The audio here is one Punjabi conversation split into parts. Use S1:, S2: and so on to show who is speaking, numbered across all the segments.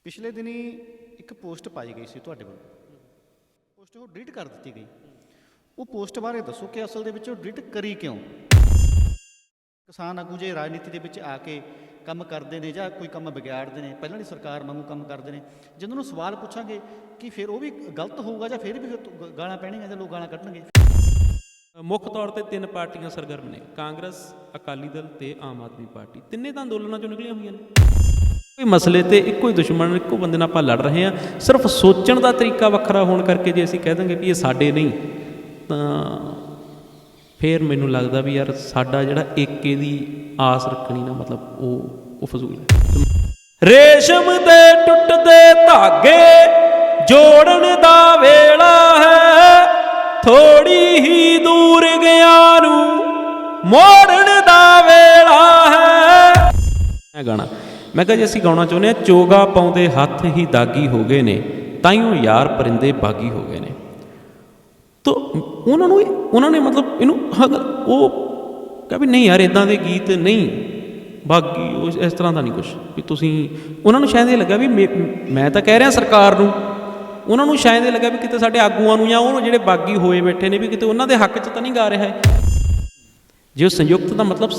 S1: ਪਿਛਲੇ ਦਿਨੀ ਇੱਕ ਪੋਸਟ ਪਾਈ ਗਈ ਸੀ ਤੁਹਾਡੇ ਵੱਲੋਂ। ਪੋਸਟ ਉਹ ਡਿਲੀਟ ਕਰ ਦਿੱਤੀ ਗਈ। ਉਹ ਪੋਸਟ ਬਾਰੇ ਦੱਸੋ ਕਿ ਅਸਲ ਦੇ ਵਿੱਚ ਉਹ ਡਿਲੀਟ ਕਰੀ ਕਿਉਂ? ਕਿਸਾਨ ਆਗੂ ਜੇ ਰਾਜਨੀਤੀ ਦੇ ਵਿੱਚ ਆ ਕੇ ਕੰਮ ਕਰਦੇ ਨੇ ਜਾਂ ਕੋਈ ਕੰਮ ਵਿਗਾੜਦੇ ਨੇ, ਪਹਿਲਾਂ ਦੀ ਸਰਕਾਰ ਵਾਂਗੂ ਕੰਮ ਕਰਦੇ ਨੇ, ਜਦੋਂ ਉਹਨੂੰ ਸਵਾਲ ਪੁੱਛਾਂਗੇ ਕਿ ਫਿਰ ਉਹ ਵੀ ਗਲਤ ਹੋਊਗਾ ਜਾਂ ਫਿਰ ਵੀ ਫਿਰ ਗਾਲਾਂ ਪੈਣਗੀਆਂ ਜਾਂ ਲੋਕ ਗਾਲਾਂ ਕੱਢਣਗੇ।
S2: ਮੁੱਖ ਤੌਰ ਤੇ ਤਿੰਨ ਪਾਰਟੀਆਂ ਸਰਗਰਮ ਨੇ, ਕਾਂਗਰਸ, ਅਕਾਲੀ ਦਲ ਤੇ ਆਮ ਆਦਮੀ ਪਾਰਟੀ। ਤਿੰਨੇ ਤਾਂ ਅੰਦੋਲਨਾਂ ਚੋਂ ਨਿਕਲੀਆਂ ਹੋਈਆਂ ਨੇ। ਕੋਈ ਮਸਲੇ ਤੇ ਇੱਕੋ ਹੀ ਦੁਸ਼ਮਣ, ਇੱਕੋ ਬੰਦੇ ਨਾਲ ਆਪਾਂ ਲੜ ਰਹੇ ਹਾਂ। ਸਿਰਫ ਸੋਚਣ ਦਾ ਤਰੀਕਾ ਵੱਖਰਾ ਹੋਣ ਕਰਕੇ ਜੇ ਅਸੀਂ ਕਹਿ ਦਾਂਗੇ ਵੀ ਇਹ ਸਾਡੇ ਨਹੀਂ, ਤਾਂ ਫਿਰ ਮੈਨੂੰ ਲੱਗਦਾ ਵੀ ਯਾਰ ਸਾਡਾ ਜਿਹੜਾ ਏਕੇ ਦੀ ਆਸ ਰੱਖਣੀ ਨਾ, ਮਤਲਬ ਉਹ ਫਜ਼ੂਲ ਹੈ। ਰੇਸ਼ਮ ਦੇ ਟੁੱਟਦੇ ਧਾਗੇ ਜੋੜਨ ਦਾ ਵੇਲਾ ਹੈ, ਥੋੜੀ ਹੀ ਦੂਰ ਗਿਆ ਨੂੰ ਮੋੜਨ ਦਾ ਵੇਲਾ ਹੈ। ਇਹ ਗਾਣਾ ਮੈਂ ਕਿਹਾ ਜੇ ਅਸੀਂ ਗਾਉਣਾ ਚਾਹੁੰਦੇ ਹਾਂ, ਚੋਗਾ ਪਾਉਂਦੇ ਹੱਥ ਹੀ ਦਾਗੀ ਹੋ ਗਏ ਨੇ, ਤਾਈਓ ਯਾਰ ਪਰਿੰਦੇ ਬਾਗੀ ਹੋ ਗਏ ਨੇ। ਤੋ ਉਹਨਾਂ ਨੇ ਮਤਲਬ ਇਹਨੂੰ ਉਹ ਕਿਹਾ ਵੀ ਨਹੀਂ ਯਾਰ ਇੱਦਾਂ ਦੇ ਗੀਤ ਨਹੀਂ, ਬਾਗੀ ਉਹ ਇਸ ਤਰ੍ਹਾਂ ਦਾ ਨਹੀਂ ਕੁਛ ਵੀ ਤੁਸੀਂ। ਉਹਨਾਂ ਨੂੰ ਸ਼ਾਇਦ ਇਹ ਲੱਗਾ ਵੀ ਮੈਂ ਤਾਂ ਕਹਿ ਰਿਹਾ ਸਰਕਾਰ ਨੂੰ, ਉਹਨਾਂ ਨੂੰ ਸ਼ਾਇਦ ਇਹ ਲੱਗਾ ਵੀ ਕਿਤੇ ਸਾਡੇ ਆਗੂਆਂ ਨੂੰ ਜਾਂ ਉਹ ਜਿਹੜੇ ਬਾਗੀ ਹੋਏ ਬੈਠੇ ਨੇ ਵੀ ਕਿਤੇ ਉਹਨਾਂ ਦੇ ਹੱਕ 'ਚ ਤਾਂ ਨਹੀਂ ਗਾ ਰਿਹਾ ਹੈ। ਜੇ ਉਹ ਸੰਯੁਕਤ ਦਾ ਮਤਲਬ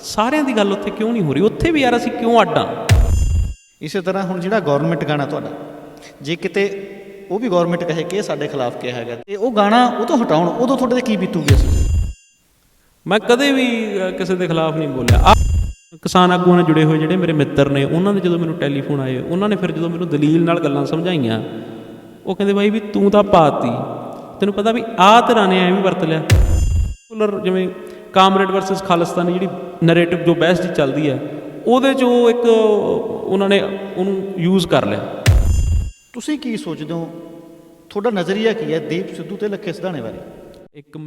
S2: ਸਾਰਿਆਂ ਦੀ ਗੱਲ ਉੱਥੇ ਕਿਉਂ ਨਹੀਂ ਹੋ ਰਹੀ? ਉੱਥੇ ਵੀ ਯਾਰ ਅਸੀਂ ਕਿਉਂ ਅੱਡ ਹਾਂ?
S1: ਇਸੇ ਤਰ੍ਹਾਂ ਹੁਣ ਜਿਹੜਾ ਗੌਰਮੈਂਟ ਗਾਣਾ ਤੁਹਾਡਾ, ਜੇ ਕਿਤੇ ਉਹ ਵੀ ਗੌਰਮੈਂਟ ਕਹੇ ਕਿ ਇਹ ਸਾਡੇ ਖਿਲਾਫ ਕਿਹਾ ਹੈਗਾ ਤੇ ਉਹ ਗਾਣਾ ਉਹ ਤੋਂ ਹਟਾਉਣ, ਉਦੋਂ ਤੁਹਾਡੇ 'ਤੇ ਕੀ ਬੀਤੂਗੀ?
S2: ਮੈਂ ਕਦੇ ਵੀ ਕਿਸੇ ਦੇ ਖਿਲਾਫ ਨਹੀਂ ਬੋਲਿਆ। ਕਿਸਾਨ ਆਗੂਆਂ ਨਾਲ ਜੁੜੇ ਹੋਏ ਜਿਹੜੇ ਮੇਰੇ ਮਿੱਤਰ ਨੇ, ਉਹਨਾਂ ਦੇ ਜਦੋਂ ਮੈਨੂੰ ਟੈਲੀਫੋਨ ਆਏ, ਉਹਨਾਂ ਨੇ ਫਿਰ ਜਦੋਂ ਮੈਨੂੰ ਦਲੀਲ ਨਾਲ ਗੱਲਾਂ ਸਮਝਾਈਆਂ, ਉਹ ਕਹਿੰਦੇ ਬਾਈ ਵੀ ਤੂੰ ਤਾਂ ਪਾਤੀ, ਤੈਨੂੰ ਪਤਾ ਵੀ ਆਹ ਤਰ੍ਹਾਂ ਨੇ ਐਵੇਂ ਵਰਤ ਲਿਆ। ਜਿਵੇਂ ਕਾਮਰੇਡ ਵਰਸਸ ਖਾਲਿਸਤਾਨੀ ਜਿਹੜੀ ਨਰੇਟਿਵ ਜੋ ਬਹਿਸ ਦੀ ਚੱਲਦੀ ਹੈ, ਉਹਦੇ 'ਚ ਉਹ ਇੱਕ ਉਹਨਾਂ ਨੇ ਉਹਨੂੰ ਯੂਜ਼ ਕਰ ਲਿਆ।
S1: ਤੁਸੀਂ ਕੀ ਸੋਚਦੇ ਹੋ? ਤੁਹਾਡਾ ਨਜ਼ਰੀਆ ਕੀ ਹੈ ਦੀਪ ਸਿੱਧੂ ਤੇ ਲੱਖੇ ਸਿਧਾਣੇ ਬਾਰੇ?
S2: ਇੱਕ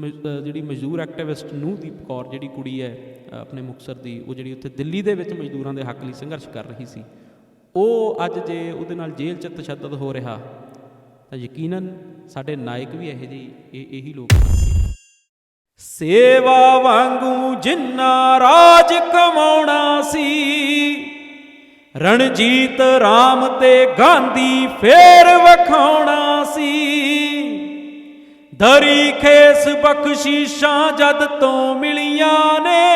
S2: ਜਿਹੜੀ ਮਜ਼ਦੂਰ ਐਕਟਿਵਿਸਟ ਨੂੰਹਦੀਪ ਕੌਰ ਜਿਹੜੀ ਕੁੜੀ ਹੈ ਆਪਣੇ ਮੁਕਤਸਰ ਦੀ, ਉਹ ਜਿਹੜੀ ਉੱਥੇ ਦਿੱਲੀ ਦੇ ਵਿੱਚ ਮਜ਼ਦੂਰਾਂ ਦੇ ਹੱਕ ਲਈ ਸੰਘਰਸ਼ ਕਰ ਰਹੀ ਸੀ, ਉਹ ਅੱਜ ਜੇ ਉਹਦੇ ਨਾਲ ਜੇਲ੍ਹ 'ਚ ਤਸ਼ੱਦਦ ਹੋ ਰਿਹਾ ਤਾਂ ਯਕੀਨਨ ਸਾਡੇ ਨਾਇਕ ਵੀ ਇਹੋ ਜਿਹੇ ਇਹੀ ਲੋਕ। ਸੇਵਾ ਵਾਂਗੂ ਜਿੰਨਾ ਰਾਜ ਕਮਾਉਣਾ ਸੀ, ਰਣਜੀਤ ਰਾਮ ਤੇ ਗਾਂਧੀ ਫੇਰ ਵਿਖਾਉਣਾ ਸੀ। ਦਰੀ ਖੇਸ ਬਖਸ਼ੀਸ਼ਾਂ ਜਦ ਤੋਂ ਮਿਲੀਆਂ ਨੇ,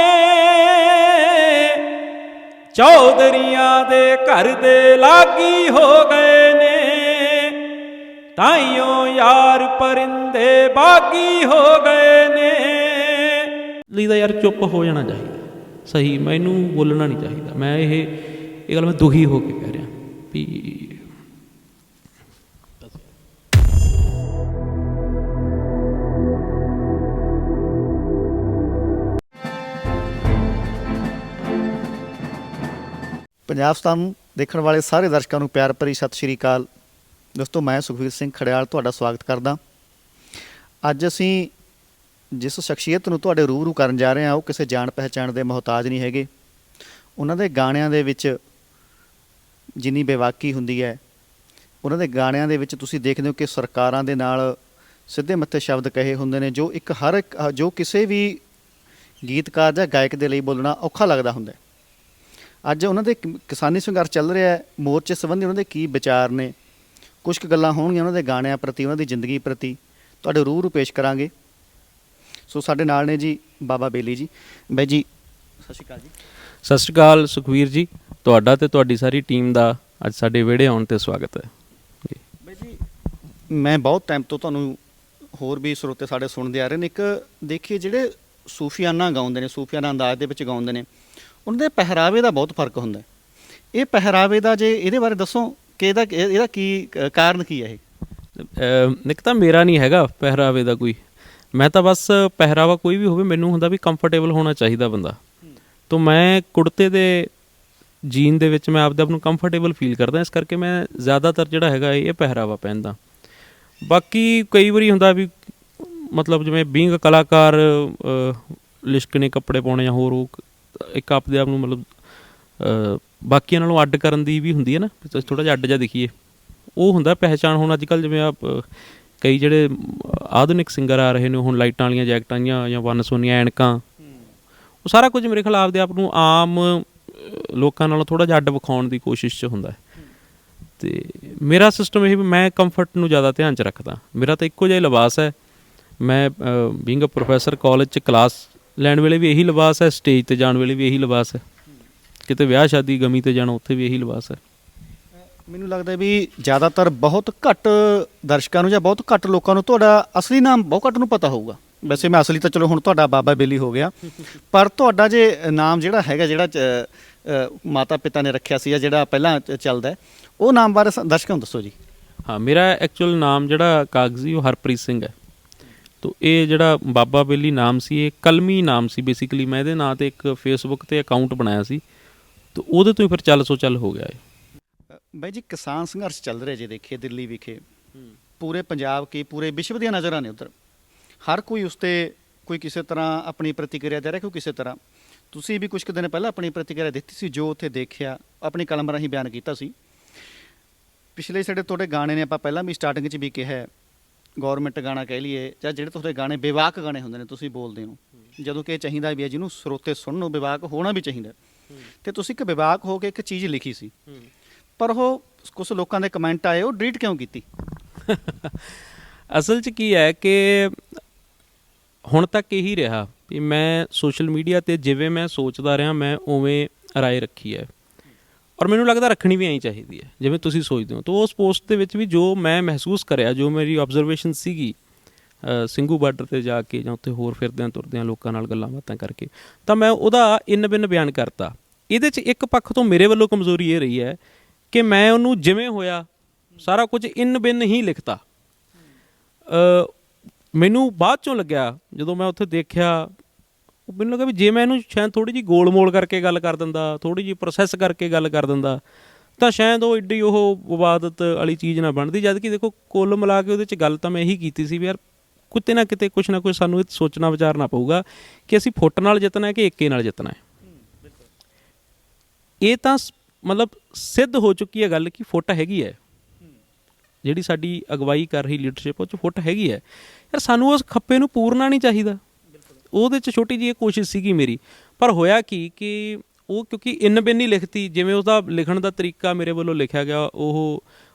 S2: ਚੌਧਰੀਆਂ ਦੇ ਘਰ ਦੇ ਲਾਗੀ ਹੋ ਗਏ ਨੇ, ਤਾਈਓ ਯਾਰ ਪਰਿੰਦੇ ਬਾਗੀ ਹੋ ਗਏ ਨੇ। ਲਈ ਤਾਂ ਯਾਰ ਚੁੱਪ ਹੋ ਜਾਣਾ ਚਾਹੀਦਾ, ਸਹੀ, ਮੈਨੂੰ ਬੋਲਣਾ ਨਹੀਂ ਚਾਹੀਦਾ। ਮੈਂ ਇਹ ਗੱਲ ਮੈਂ ਦੁਖੀ ਹੋ ਕੇ ਕਹਿ ਰਿਹਾ ਵੀ
S1: ਪੰਜਾਬ ਸਟਾਰ ਦੇਖਣ ਵਾਲੇ ਸਾਰੇ ਦਰਸ਼ਕਾਂ ਨੂੰ ਪਿਆਰ ਭਰੀ ਸਤਿ ਸ਼੍ਰੀ ਅਕਾਲ। ਦੋਸਤੋ, ਮੈਂ ਸੁਖਵੀਰ ਸਿੰਘ ਖੜਿਆਲ ਤੁਹਾਡਾ ਸਵਾਗਤ ਕਰਦਾ। ਅੱਜ ਅਸੀਂ ਜਿਸ ਸ਼ਖਸੀਅਤ ਨੂੰ ਤੁਹਾਡੇ ਰੂਬਰੂ ਕਰਨ ਜਾ ਰਹੇ ਹਾਂ, ਉਹ ਕਿਸੇ ਜਾਣ ਪਹਿਚਾਣ ਦੇ ਮੁਹਤਾਜ ਨਹੀਂ ਹੈਗੇ। ਉਹਨਾਂ ਦੇ ਗਾਣਿਆਂ ਦੇ ਵਿੱਚ ਜਿੰਨੀ ਬੇਵਾਕੀ ਹੁੰਦੀ ਹੈ, ਉਹਨਾਂ ਦੇ ਗਾਣਿਆਂ ਦੇ ਵਿੱਚ ਤੁਸੀਂ ਦੇਖਦੇ ਹੋ ਕਿ ਸਰਕਾਰਾਂ ਦੇ ਨਾਲ ਸਿੱਧੇ ਮੱਥੇ ਸ਼ਬਦ ਕਹੇ ਹੁੰਦੇ ਨੇ, ਜੋ ਕਿਸੇ ਵੀ ਗੀਤਕਾਰ ਜਾਂ ਗਾਇਕ ਦੇ ਲਈ ਬੋਲਣਾ ਔਖਾ ਲੱਗਦਾ ਹੁੰਦਾ। ਅੱਜ ਉਹਨਾਂ ਦੇ ਕਿਸਾਨੀ ਸੰਘਰਸ਼ ਚੱਲ ਰਿਹਾ ਹੈ, ਮੋਰਚੇ ਸੰਬੰਧੀ ਉਹਨਾਂ ਦੇ ਕੀ ਵਿਚਾਰ ਨੇ, ਕੁਛ ਕੁ ਗੱਲਾਂ ਹੋਣਗੀਆਂ ਉਹਨਾਂ ਦੇ ਗਾਣਿਆਂ ਪ੍ਰਤੀ, ਉਹਨਾਂ ਦੀ ਜ਼ਿੰਦਗੀ ਪ੍ਰਤੀ ਤੁਹਾਡੇ ਰੂਬਰੂ ਪੇਸ਼ ਕਰਾਂਗੇ। ਸੋ ਸਾਡੇ ਨਾਲ ਨੇ ਜੀ ਬਾਬਾ ਬੇਲੀ ਜੀ। ਬਾਈ ਜੀ ਸਤਿ ਸ਼੍ਰੀ ਅਕਾਲ ਜੀ।
S2: ਸਤਿ ਸ਼੍ਰੀ ਅਕਾਲ ਸੁਖਵੀਰ ਜੀ, ਤੁਹਾਡਾ ਤੇ ਤੁਹਾਡੀ ਸਾਰੀ ਟੀਮ ਦਾ ਅੱਜ ਸਾਡੇ ਵਿਹੜੇ ਆਉਣ 'ਤੇ ਸਵਾਗਤ ਹੈ ਜੀ।
S1: ਬਾਈ ਜੀ, ਮੈਂ ਬਹੁਤ ਟਾਈਮ ਤੋਂ ਤੁਹਾਨੂੰ, ਹੋਰ ਵੀ ਸਰੋਤੇ ਸਾਡੇ ਸੁਣਦੇ ਆ ਰਹੇ ਨੇ, ਇੱਕ ਦੇਖੀਏ ਜਿਹੜੇ ਸੂਫੀਆਨਾ ਗਾਉਂਦੇ ਨੇ, ਸੂਫੀਆਨਾ ਅੰਦਾਜ਼ ਦੇ ਵਿੱਚ ਗਾਉਂਦੇ ਨੇ, ਉਹਨਾਂ ਦੇ ਪਹਿਰਾਵੇ ਦਾ ਬਹੁਤ ਫਰਕ ਹੁੰਦਾ। ਇਹ ਪਹਿਰਾਵੇ ਦਾ ਜੇ ਇਹਦੇ ਬਾਰੇ ਦੱਸੋ ਕਿ ਇਹਦਾ ਕੀ ਕਾਰਨ ਕੀ ਹੈ? ਇਹ
S2: ਇੱਕ ਤਾਂ ਮੇਰਾ ਨਹੀਂ ਹੈਗਾ ਪਹਿਰਾਵੇ ਦਾ ਕੋਈ, ਮੈਂ ਤਾਂ ਬਸ ਪਹਿਰਾਵਾ ਕੋਈ ਵੀ ਹੋਵੇ, ਮੈਨੂੰ ਹੁੰਦਾ ਵੀ ਕੰਫਰਟੇਬਲ ਹੋਣਾ ਚਾਹੀਦਾ ਬੰਦਾ। ਤਾਂ ਮੈਂ ਕੁੜਤੇ ਦੇ ਜੀਨ ਦੇ ਵਿੱਚ ਮੈਂ ਆਪਦੇ ਆਪ ਨੂੰ ਕੰਫਰਟੇਬਲ ਫੀਲ ਕਰਦਾ, ਇਸ ਕਰਕੇ ਮੈਂ ਜ਼ਿਆਦਾਤਰ ਜਿਹੜਾ ਹੈਗਾ ਇਹ ਪਹਿਰਾਵਾ ਪਹਿਨਦਾ। ਬਾਕੀ ਕਈ ਵਾਰੀ ਹੁੰਦਾ ਵੀ ਮਤਲਬ ਜਿਵੇਂ ਬੀਇੰਗ ਕਲਾਕਾਰ ਲਿਸ਼ਕਣੇ ਕੱਪੜੇ ਪਾਉਣੇ ਜਾਂ ਹੋਰ, ਉਹ ਇੱਕ ਆਪਦੇ ਆਪ ਨੂੰ ਮਤਲਬ ਬਾਕੀਆਂ ਨਾਲੋਂ ਅੱਡ ਕਰਨ ਦੀ ਵੀ ਹੁੰਦੀ ਹੈ ਨਾ, ਥੋੜ੍ਹਾ ਜਿਹਾ ਅੱਡ ਜਿਹਾ ਦਿਖੀਏ, ਉਹ ਹੁੰਦਾ ਪਹਿਚਾਣ। ਹੁਣ ਅੱਜ ਕੱਲ੍ਹ ਜਿਵੇਂ ਕਈ ਜਿਹੜੇ ਆਧੁਨਿਕ ਸਿੰਗਰ ਆ ਰਹੇ ਨੇ, ਹੁਣ ਲਾਈਟਾਂ ਵਾਲੀਆਂ ਜੈਕਟਾਂ ਜਾਂ ਵੰਨ ਸੁਵੰਨੀਆਂ ਐਨਕਾਂ, ਉਹ ਸਾਰਾ ਕੁਝ ਮੇਰੇ ਖਿਲਾਫ ਦੇ ਆਪ ਨੂੰ ਆਮ ਲੋਕਾਂ ਨਾਲੋਂ ਥੋੜ੍ਹਾ ਜਿਹਾ ਅੱਡ ਵਿਖਾਉਣ ਦੀ ਕੋਸ਼ਿਸ਼ 'ਚ ਹੁੰਦਾ ਹੈ। ਅਤੇ ਮੇਰਾ ਸਿਸਟਮ ਇਹ ਵੀ ਮੈਂ ਕੰਫਰਟ ਨੂੰ ਜ਼ਿਆਦਾ ਧਿਆਨ 'ਚ ਰੱਖਦਾ। ਮੇਰਾ ਤਾਂ ਇੱਕੋ ਜਿਹਾ ਹੀ ਲਿਬਾਸ ਹੈ। ਮੈਂ ਬੀਇੰਗ ਅ ਪ੍ਰੋਫੈਸਰ ਕਾਲਜ 'ਚ ਕਲਾਸ ਲੈਣ ਵੇਲੇ ਵੀ ਇਹੀ ਲਿਬਾਸ ਹੈ, ਸਟੇਜ 'ਤੇ ਜਾਣ ਵੇਲੇ ਵੀ ਇਹੀ ਲਿਬਾਸ ਹੈ, ਕਿਤੇ ਵਿਆਹ ਸ਼ਾਦੀ ਗਮੀ 'ਤੇ ਜਾਣਾ ਉੱਥੇ ਵੀ ਇਹੀ ਲਿਬਾਸ ਹੈ।
S1: ਮੈਨੂੰ ਲੱਗਦਾ ਵੀ ਜ਼ਿਆਦਾਤਰ ਬਹੁਤ ਘੱਟ ਦਰਸ਼ਕਾਂ ਨੂੰ ਜਾਂ ਬਹੁਤ ਘੱਟ ਲੋਕਾਂ ਨੂੰ ਤੁਹਾਡਾ ਅਸਲੀ ਨਾਮ ਬਹੁਤ ਘੱਟ ਨੂੰ ਪਤਾ ਹੋਊਗਾ। ਵੈਸੇ ਮੈਂ ਅਸਲੀ ਤਾਂ ਚਲੋ ਹੁਣ ਤੁਹਾਡਾ ਬਾਬਾ ਬੇਲੀ ਹੋ ਗਿਆ, ਪਰ ਤੁਹਾਡਾ ਜੇ ਨਾਮ ਜਿਹੜਾ ਹੈਗਾ, ਜਿਹੜਾ ਮਾਤਾ ਪਿਤਾ ਨੇ ਰੱਖਿਆ ਸੀ ਜਾਂ ਜਿਹੜਾ ਪਹਿਲਾਂ ਚੱਲਦਾ, ਉਹ ਨਾਮ ਬਾਰੇ ਦਰਸ਼ਕਾਂ ਨੂੰ ਦੱਸੋ ਜੀ।
S2: ਹਾਂ, ਮੇਰਾ ਐਕਚੁਅਲ ਨਾਮ ਜਿਹੜਾ ਕਾਗਜ਼ੀ ਉਹ ਹਰਪ੍ਰੀਤ ਸਿੰਘ ਹੈ। ਤੋ ਇਹ ਜਿਹੜਾ ਬਾਬਾ ਬੇਲੀ ਨਾਮ ਸੀ ਇਹ ਕਲਮੀ ਨਾਮ ਸੀ ਬੇਸਿਕਲੀ। ਮੈਂ ਇਹਦੇ ਨਾਂ 'ਤੇ ਇੱਕ ਫੇਸਬੁੱਕ 'ਤੇ ਅਕਾਊਂਟ ਬਣਾਇਆ ਸੀ, ਤਾਂ ਉਹਦੇ ਤੋਂ ਹੀ ਫਿਰ ਚੱਲ ਸੋ ਚੱਲ ਹੋ ਗਿਆ ਇਹ।
S1: ਬਾਈ ਜੀ, ਕਿਸਾਨ ਸੰਘਰਸ਼ ਚੱਲ ਰਿਹਾ ਜੇ ਦੇਖੀਏ ਦਿੱਲੀ ਵਿਖੇ, ਪੂਰੇ ਪੰਜਾਬ ਕੀ ਪੂਰੇ ਵਿਸ਼ਵ ਦੀਆਂ ਨਜ਼ਰਾਂ ਨੇ ਉੱਧਰ। ਹਰ ਕੋਈ ਉਸ 'ਤੇ ਕੋਈ ਕਿਸੇ ਤਰ੍ਹਾਂ ਆਪਣੀ ਪ੍ਰਤੀਕਿਰਿਆ ਦੇ ਰਿਹਾ, ਕੋਈ ਕਿਸੇ ਤਰ੍ਹਾਂ। ਤੁਸੀਂ ਵੀ ਕੁਝ ਕੁ ਦਿਨ ਪਹਿਲਾਂ ਆਪਣੀ ਪ੍ਰਤੀਕਿਰਿਆ ਦਿੱਤੀ ਸੀ, ਜੋ ਉੱਥੇ ਦੇਖਿਆ ਆਪਣੀ ਕਲਮ ਰਾਹੀਂ ਬਿਆਨ ਕੀਤਾ ਸੀ। ਪਿਛਲੇ ਜਿਹੜੇ ਤੁਹਾਡੇ ਗਾਣੇ ਨੇ, ਆਪਾਂ ਪਹਿਲਾਂ ਵੀ ਸਟਾਰਟਿੰਗ 'ਚ ਵੀ ਕਿਹਾ, ਗੌਰਮੈਂਟ ਗਾਣਾ ਕਹਿ ਲਈਏ ਜਾਂ ਜਿਹੜੇ ਤੁਹਾਡੇ ਗਾਣੇ ਬੇਵਾਕ ਗਾਣੇ ਹੁੰਦੇ ਨੇ, ਤੁਸੀਂ ਬੋਲਦੇ ਹੋ ਜਦੋਂ ਕਿ ਇਹ ਚਾਹੀਦਾ ਵੀ ਹੈ ਜਿਹਨੂੰ ਸਰੋਤੇ ਸੁਣਨ ਨੂੰ ਬੇਵਾਕ ਹੋਣਾ ਵੀ ਚਾਹੀਦਾ। ਅਤੇ ਤੁਸੀਂ ਇੱਕ ਬੇਵਾਕ ਹੋ ਕੇ ਇੱਕ ਚੀਜ਼ ਲਿਖੀ ਸੀ, ਪਰ ਉਹ ਕੁਛ ਲੋਕਾਂ ਦੇ ਕਮੈਂਟ ਆਏ, ਉਹ ਡਿਲੀਟ ਕਿਉਂ ਕੀਤੀ?
S2: ਅਸਲ 'ਚ ਕੀ ਹੈ ਕਿ ਹੁਣ ਤੱਕ ਇਹੀ ਰਿਹਾ ਵੀ ਮੈਂ ਸੋਸ਼ਲ ਮੀਡੀਆ 'ਤੇ ਜਿਵੇਂ ਮੈਂ ਸੋਚਦਾ ਰਿਹਾ ਮੈਂ ਉਵੇਂ ਰਾਏ ਰੱਖੀ ਹੈ, ਔਰ ਮੈਨੂੰ ਲੱਗਦਾ ਰੱਖਣੀ ਵੀ ਐਂ ਚਾਹੀਦੀ ਹੈ ਜਿਵੇਂ ਤੁਸੀਂ ਸੋਚਦੇ ਹੋ। ਤਾਂ ਉਸ ਪੋਸਟ ਦੇ ਵਿੱਚ ਵੀ ਜੋ ਮੈਂ ਮਹਿਸੂਸ ਕਰਿਆ, ਜੋ ਮੇਰੀ ਆਬਜ਼ਰਵੇਸ਼ਨ ਸੀਗੀ ਸਿੰਘੂ ਬਾਰਡਰ 'ਤੇ ਜਾ ਕੇ ਜਾਂ ਉੱਥੇ ਹੋਰ ਫਿਰਦਿਆਂ ਤੁਰਦਿਆਂ ਲੋਕਾਂ ਨਾਲ ਗੱਲਾਂ ਬਾਤਾਂ ਕਰਕੇ, ਤਾਂ ਮੈਂ ਉਹਦਾ ਇੰਨ ਬਿੰਨ ਬਿਆਨ ਕਰਤਾ। ਇਹਦੇ 'ਚ ਇੱਕ ਪੱਖ ਤੋਂ ਮੇਰੇ ਵੱਲੋਂ ਕਮਜ਼ੋਰੀ ਇਹ ਰਹੀ ਹੈ ਕਿ ਮੈਂ ਉਹਨੂੰ ਜਿਵੇਂ ਹੋਇਆ ਸਾਰਾ ਕੁਝ ਇੰਨ ਬਿੰਨ ਹੀ ਲਿਖਤਾ। ਮੈਨੂੰ ਬਾਅਦ 'ਚੋਂ ਲੱਗਿਆ, ਜਦੋਂ ਮੈਂ ਉੱਥੇ ਦੇਖਿਆ, ਮੈਨੂੰ ਲੱਗਾ ਵੀ ਜੇ ਮੈਂ ਇਹਨੂੰ ਸ਼ਾਇਦ ਥੋੜ੍ਹੀ ਜਿਹੀ ਗੋਲ ਮੋਲ ਕਰਕੇ ਗੱਲ ਕਰ ਦਿੰਦਾ, ਥੋੜ੍ਹੀ ਜਿਹੀ ਪ੍ਰੋਸੈਸ ਕਰਕੇ ਗੱਲ ਕਰ ਦਿੰਦਾ, ਤਾਂ ਸ਼ਾਇਦ ਉਹ ਐਡੀ ਉਹ ਵਿਵਾਦਤ ਵਾਲੀ ਚੀਜ਼ ਨਾ ਬਣਦੀ। ਜਦ ਕਿ ਦੇਖੋ ਕੁੱਲ ਮਿਲਾ ਕੇ ਉਹਦੇ 'ਚ ਗੱਲ ਤਾਂ ਮੈਂ ਇਹੀ ਕੀਤੀ ਸੀ ਵੀ ਯਾਰ ਕਿਤੇ ਨਾ ਕਿਤੇ ਕੁਛ ਨਾ ਕੁਛ ਸਾਨੂੰ ਇਹ ਸੋਚਣਾ ਵਿਚਾਰਨਾ ਪਊਗਾ ਕਿ ਅਸੀਂ ਫੁੱਟ ਨਾਲ ਜਿੱਤਣਾ ਹੈ ਕਿ ਏਕੇ ਨਾਲ ਜਿੱਤਣਾ ਹੈ। ਇਹ ਤਾਂ ਮਤਲਬ ਸਿੱਧ ਹੋ ਚੁੱਕੀ ਹੈ ਗੱਲ ਕਿ ਫੁੱਟ ਹੈਗੀ ਹੈ, ਜਿਹੜੀ ਸਾਡੀ ਅਗਵਾਈ ਕਰ ਰਹੀ ਲੀਡਰਸ਼ਿਪ ਉਹ 'ਚ ਫੁੱਟ ਹੈਗੀ ਹੈ। ਯਾਰ ਸਾਨੂੰ ਉਸ ਖੱਪੇ ਨੂੰ ਪੂਰਨਾ ਨਹੀਂ ਚਾਹੀਦਾ। ਉਹਦੇ 'ਚ ਛੋਟੀ ਜਿਹੀ ਕੋਸ਼ਿਸ਼ ਸੀਗੀ ਮੇਰੀ, ਪਰ ਹੋਇਆ ਕੀ ਕਿ ਉਹ ਕਿਉਂਕਿ ਇੰਨ ਬਿੰਨ ਹੀ ਲਿਖਤੀ, ਜਿਵੇਂ ਉਹਦਾ ਲਿਖਣ ਦਾ ਤਰੀਕਾ ਮੇਰੇ ਵੱਲੋਂ ਲਿਖਿਆ ਗਿਆ,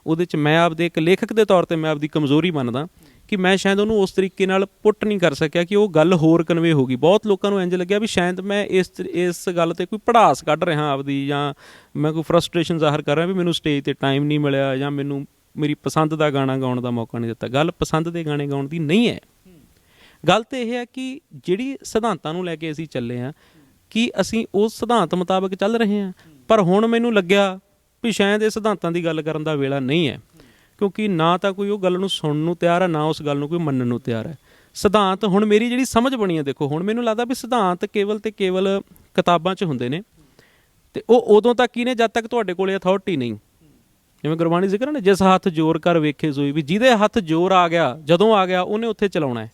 S2: ਉਹਦੇ 'ਚ ਮੈਂ ਆਪਦੇ ਇੱਕ ਲੇਖਕ ਦੇ ਤੌਰ 'ਤੇ ਮੈਂ ਆਪਦੀ ਕਮਜ਼ੋਰੀ ਮੰਨਦਾ ਕਿ ਮੈਂ ਸ਼ਾਇਦ ਉਹਨੂੰ ਉਸ ਤਰੀਕੇ ਨਾਲ ਪੁੱਟ ਨਹੀਂ ਕਰ ਸਕਿਆ ਕਿ ਉਹ ਗੱਲ ਹੋਰ ਕਨਵੇ ਹੋ ਗਈ। ਬਹੁਤ ਲੋਕਾਂ ਨੂੰ ਇੰਝ ਲੱਗਿਆ ਵੀ ਸ਼ਾਇਦ ਮੈਂ ਇਸ ਗੱਲ 'ਤੇ ਕੋਈ ਭੜਾਸ ਕੱਢ ਰਿਹਾ ਆਪਦੀ, ਜਾਂ ਮੈਂ ਕੋਈ ਫਰਸਟ੍ਰੇਸ਼ਨ ਜ਼ਾਹਰ ਕਰ ਰਿਹਾ ਵੀ ਮੈਨੂੰ ਸਟੇਜ 'ਤੇ ਟਾਈਮ ਨਹੀਂ ਮਿਲਿਆ ਜਾਂ ਮੈਨੂੰ ਮੇਰੀ ਪਸੰਦ ਦਾ ਗਾਣਾ ਗਾਉਣ ਦਾ ਮੌਕਾ ਨਹੀਂ ਦਿੱਤਾ। ਗੱਲ ਪਸੰਦ ਦੇ ਗਾਣੇ ਗਾਉਣ ਦੀ ਨਹੀਂ ਹੈ। ਗੱਲ ਤਾਂ ਇਹ ਹੈ ਕਿ ਜਿਹੜੀ ਸਿਧਾਂਤਾਂ ਨੂੰ ਲੈ ਕੇ ਅਸੀਂ ਚੱਲੇ ਹਾਂ, ਕਿ ਅਸੀਂ ਉਸ ਸਿਧਾਂਤ ਮੁਤਾਬਕ ਚੱਲ ਰਹੇ ਹਾਂ। ਪਰ ਹੁਣ ਮੈਨੂੰ ਲੱਗਿਆ ਵੀ ਸ਼ਾਇਦ ਇਹ ਸਿਧਾਂਤਾਂ ਦੀ ਗੱਲ ਕਰਨ ਦਾ ਵੇਲਾ ਨਹੀਂ ਹੈ, ਕਿਉਂਕਿ ਨਾ ਤਾਂ ਕੋਈ ਉਹ ਗੱਲ ਨੂੰ ਸੁਣਨ ਨੂੰ ਤਿਆਰ ਹੈ, ਨਾ ਉਸ ਗੱਲ ਨੂੰ ਕੋਈ ਮੰਨਣ ਨੂੰ ਤਿਆਰ ਹੈ। ਸਿਧਾਂਤ ਹੁਣ ਮੇਰੀ ਜਿਹੜੀ ਸਮਝ ਬਣੀ ਹੈ, ਦੇਖੋ ਹੁਣ ਮੈਨੂੰ ਲੱਗਦਾ ਵੀ ਸਿਧਾਂਤ ਕੇਵਲ ਤੇ ਕੇਵਲ ਕਿਤਾਬਾਂ 'ਚ ਹੁੰਦੇ ਨੇ, ਅਤੇ ਉਹ ਉਦੋਂ ਤੱਕ ਹੀ ਨੇ ਜਦ ਤੱਕ ਤੁਹਾਡੇ ਕੋਲ ਅਥਾਰਟੀ ਨਹੀਂ। ਜਿਵੇਂ ਗੁਰਬਾਣੀ ਜ਼ਿਕਰ ਨੇ, ਜਿਸ ਹੱਥ ਜ਼ੋਰ ਕਰ ਵੇਖੇ ਸੋਈ, ਵੀ ਜਿਹਦੇ ਹੱਥ ਜ਼ੋਰ ਆ ਗਿਆ, ਜਦੋਂ ਆ ਗਿਆ ਉਹਨੇ ਉੱਥੇ ਚਲਾਉਣਾ ਹੈ।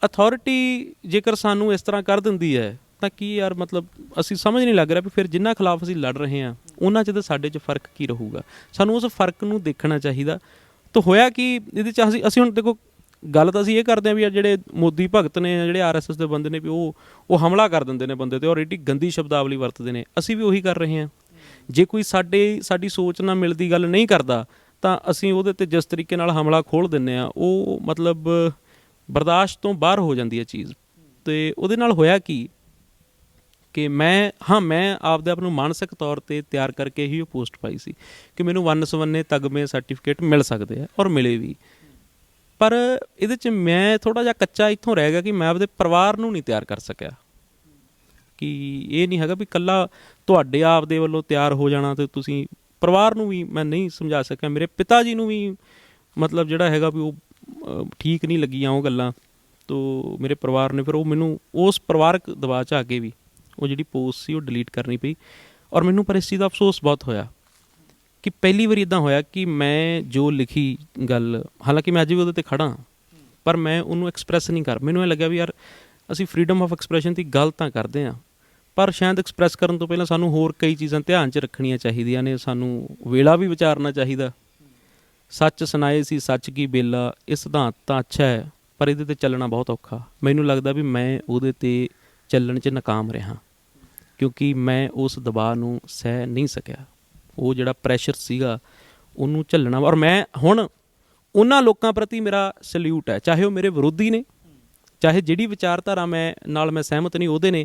S2: ਅਥਾਰਟੀ ਜੇਕਰ ਸਾਨੂੰ ਇਸ ਤਰ੍ਹਾਂ ਕਰ ਦਿੰਦੀ ਹੈ ਤਾਂ ਕੀ ਯਾਰ ਮਤਲਬ ਅਸੀਂ ਸਮਝ ਨਹੀਂ ਲੱਗ ਰਿਹਾ ਵੀ ਫਿਰ ਜਿਨ੍ਹਾਂ ਖਿਲਾਫ ਅਸੀਂ ਲੜ ਰਹੇ ਹਾਂ ਉਹਨਾਂ 'ਚ ਤਾਂ ਸਾਡੇ 'ਚ ਫ਼ਰਕ ਕੀ ਰਹੂਗਾ। ਸਾਨੂੰ ਉਸ ਫ਼ਰਕ ਨੂੰ ਦੇਖਣਾ ਚਾਹੀਦਾ। ਤਾਂ ਹੋਇਆ ਕਿ ਇਹਦੇ 'ਚ ਅਸੀਂ ਹੁਣ ਦੇਖੋ ਗੱਲ ਤਾਂ ਅਸੀਂ ਇਹ ਕਰਦੇ ਹਾਂ ਵੀ ਜਿਹੜੇ ਮੋਦੀ ਭਗਤ ਨੇ, ਜਿਹੜੇ RSS ਦੇ ਬੰਦੇ ਨੇ, ਵੀ ਉਹ ਹਮਲਾ ਕਰ ਦਿੰਦੇ ਨੇ ਬੰਦੇ 'ਤੇ ਔਰ ਐਡੀ ਗੰਦੀ ਸ਼ਬਦਾਵਲੀ ਵਰਤਦੇ ਨੇ। ਅਸੀਂ ਵੀ ਉਹੀ ਕਰ ਰਹੇ ਹਾਂ। ਜੇ ਕੋਈ ਸਾਡੀ ਸੋਚ ਨਾਲ ਮਿਲਦੀ ਗੱਲ ਨਹੀਂ ਕਰਦਾ ਤਾਂ ਅਸੀਂ ਉਹਦੇ 'ਤੇ ਜਿਸ ਤਰੀਕੇ ਨਾਲ ਹਮਲਾ ਖੋਲ੍ਹ ਦਿੰਦੇ ਹਾਂ, ਉਹ ਮਤਲਬ ਬਰਦਾਸ਼ਤ ਤੋਂ ਬਾਹਰ ਹੋ ਜਾਂਦੀ ਹੈ ਚੀਜ਼। ਅਤੇ ਉਹਦੇ ਨਾਲ ਹੋਇਆ ਕੀ ਕਿ ਮੈਂ ਆਪਦੇ ਆਪ ਨੂੰ ਮਾਨਸਿਕ ਤੌਰ 'ਤੇ ਤਿਆਰ ਕਰਕੇ ਹੀ ਉਹ ਪੋਸਟ ਪਾਈ ਸੀ ਕਿ ਮੈਨੂੰ ਵੰਨ ਸਵੰਨੇ ਤਗਮੇ ਸਰਟੀਫਿਕੇਟ ਮਿਲ ਸਕਦੇ ਆ, ਔਰ ਮਿਲੇ ਵੀ। ਪਰ ਇਹਦੇ 'ਚ ਮੈਂ ਥੋੜ੍ਹਾ ਜਿਹਾ ਕੱਚਾ ਇੱਥੋਂ ਰਹਿ ਗਿਆ ਕਿ ਮੈਂ ਆਪਦੇ ਪਰਿਵਾਰ ਨੂੰ ਨਹੀਂ ਤਿਆਰ ਕਰ ਸਕਿਆ। ਕਿ ਇਹ ਨਹੀਂ ਹੈਗਾ ਵੀ ਇਕੱਲਾ ਤੁਹਾਡੇ ਆਪ ਦੇ ਵੱਲੋਂ ਤਿਆਰ ਹੋ ਜਾਣਾ ਅਤੇ ਤੁਸੀਂ ਪਰਿਵਾਰ ਨੂੰ ਵੀ ਮੈਂ ਨਹੀਂ ਸਮਝਾ ਸਕਿਆ। ਮੇਰੇ ਪਿਤਾ ਜੀ ਨੂੰ ਵੀ ਮਤਲਬ ਜਿਹੜਾ ਹੈਗਾ ਵੀ ਉਹ ਠੀਕ ਨਹੀਂ ਲੱਗੀਆਂ ਉਹ ਗੱਲਾਂ। ਤੋ ਮੇਰੇ ਪਰਿਵਾਰ ਨੇ ਫਿਰ ਉਹ ਮੈਨੂੰ ਉਸ ਪਰਿਵਾਰਕ ਦਬਾਅ 'ਚ ਆ ਕੇ ਵੀ ਉਹ ਜਿਹੜੀ ਪੋਸਟ ਸੀ ਉਹ ਡਿਲੀਟ ਕਰਨੀ ਪਈ। ਔਰ ਮੈਨੂੰ ਪਰ ਇਸ ਚੀਜ਼ ਦਾ ਅਫਸੋਸ ਬਹੁਤ ਹੋਇਆ ਕਿ ਪਹਿਲੀ ਵਾਰੀ ਇੱਦਾਂ ਹੋਇਆ ਕਿ ਮੈਂ ਜੋ ਲਿਖੀ ਗੱਲ, ਹਾਲਾਂਕਿ ਮੈਂ ਅੱਜ ਵੀ ਉਹਦੇ 'ਤੇ ਖੜ੍ਹਾ, ਪਰ ਮੈਂ ਉਹਨੂੰ ਐਕਸਪ੍ਰੈਸ ਨਹੀਂ ਮੈਨੂੰ ਇਹ ਲੱਗਿਆ ਵੀ ਯਾਰ ਅਸੀਂ ਫਰੀਡਮ ਆਫ ਐਕਸਪ੍ਰੈਸ਼ਨ ਦੀ ਗੱਲ ਤਾਂ ਕਰਦੇ ਹਾਂ, ਪਰ ਸ਼ਾਇਦ ਐਕਸਪ੍ਰੈਸ ਕਰਨ ਤੋਂ ਪਹਿਲਾਂ ਸਾਨੂੰ ਹੋਰ ਕਈ ਚੀਜ਼ਾਂ ਧਿਆਨ 'ਚ ਰੱਖਣੀਆਂ ਚਾਹੀਦੀਆਂ ਨੇ। ਸਾਨੂੰ ਵੇਲਾ ਵੀ ਵਿਚਾਰਨਾ ਚਾਹੀਦਾ। ਸੱਚ ਸੁਣਾਏ ਸੀ ਸੱਚ ਕੀ ਬੇਲਾ, ਇਹ ਸਿਧਾਂਤ ਤਾਂ ਅੱਛਾ ਹੈ ਪਰ ਇਹਦੇ 'ਤੇ ਚੱਲਣਾ ਬਹੁਤ ਔਖਾ। ਮੈਨੂੰ ਲੱਗਦਾ ਵੀ ਮੈਂ ਉਹਦੇ 'ਤੇ ਚੱਲਣ 'ਚ ਨਾਕਾਮ ਰਿਹਾ, ਕਿਉਂਕਿ ਮੈਂ ਉਸ ਦਬਾਅ ਨੂੰ ਸਹਿ ਨਹੀਂ ਸਕਿਆ। ਉਹ ਜਿਹੜਾ ਪ੍ਰੈਸ਼ਰ ਸੀਗਾ ਉਹਨੂੰ ਝੱਲਣਾ, ਔਰ ਮੈਂ ਹੁਣ ਉਹਨਾਂ ਲੋਕਾਂ ਪ੍ਰਤੀ ਮੇਰਾ ਸਲੂਟ ਹੈ, ਚਾਹੇ ਉਹ ਮੇਰੇ ਵਿਰੋਧੀ ਨੇ, ਚਾਹੇ ਜਿਹੜੀ ਵਿਚਾਰਧਾਰਾ ਮੈਂ ਸਹਿਮਤ ਨਹੀਂ ਉਹਦੇ ਨੇ।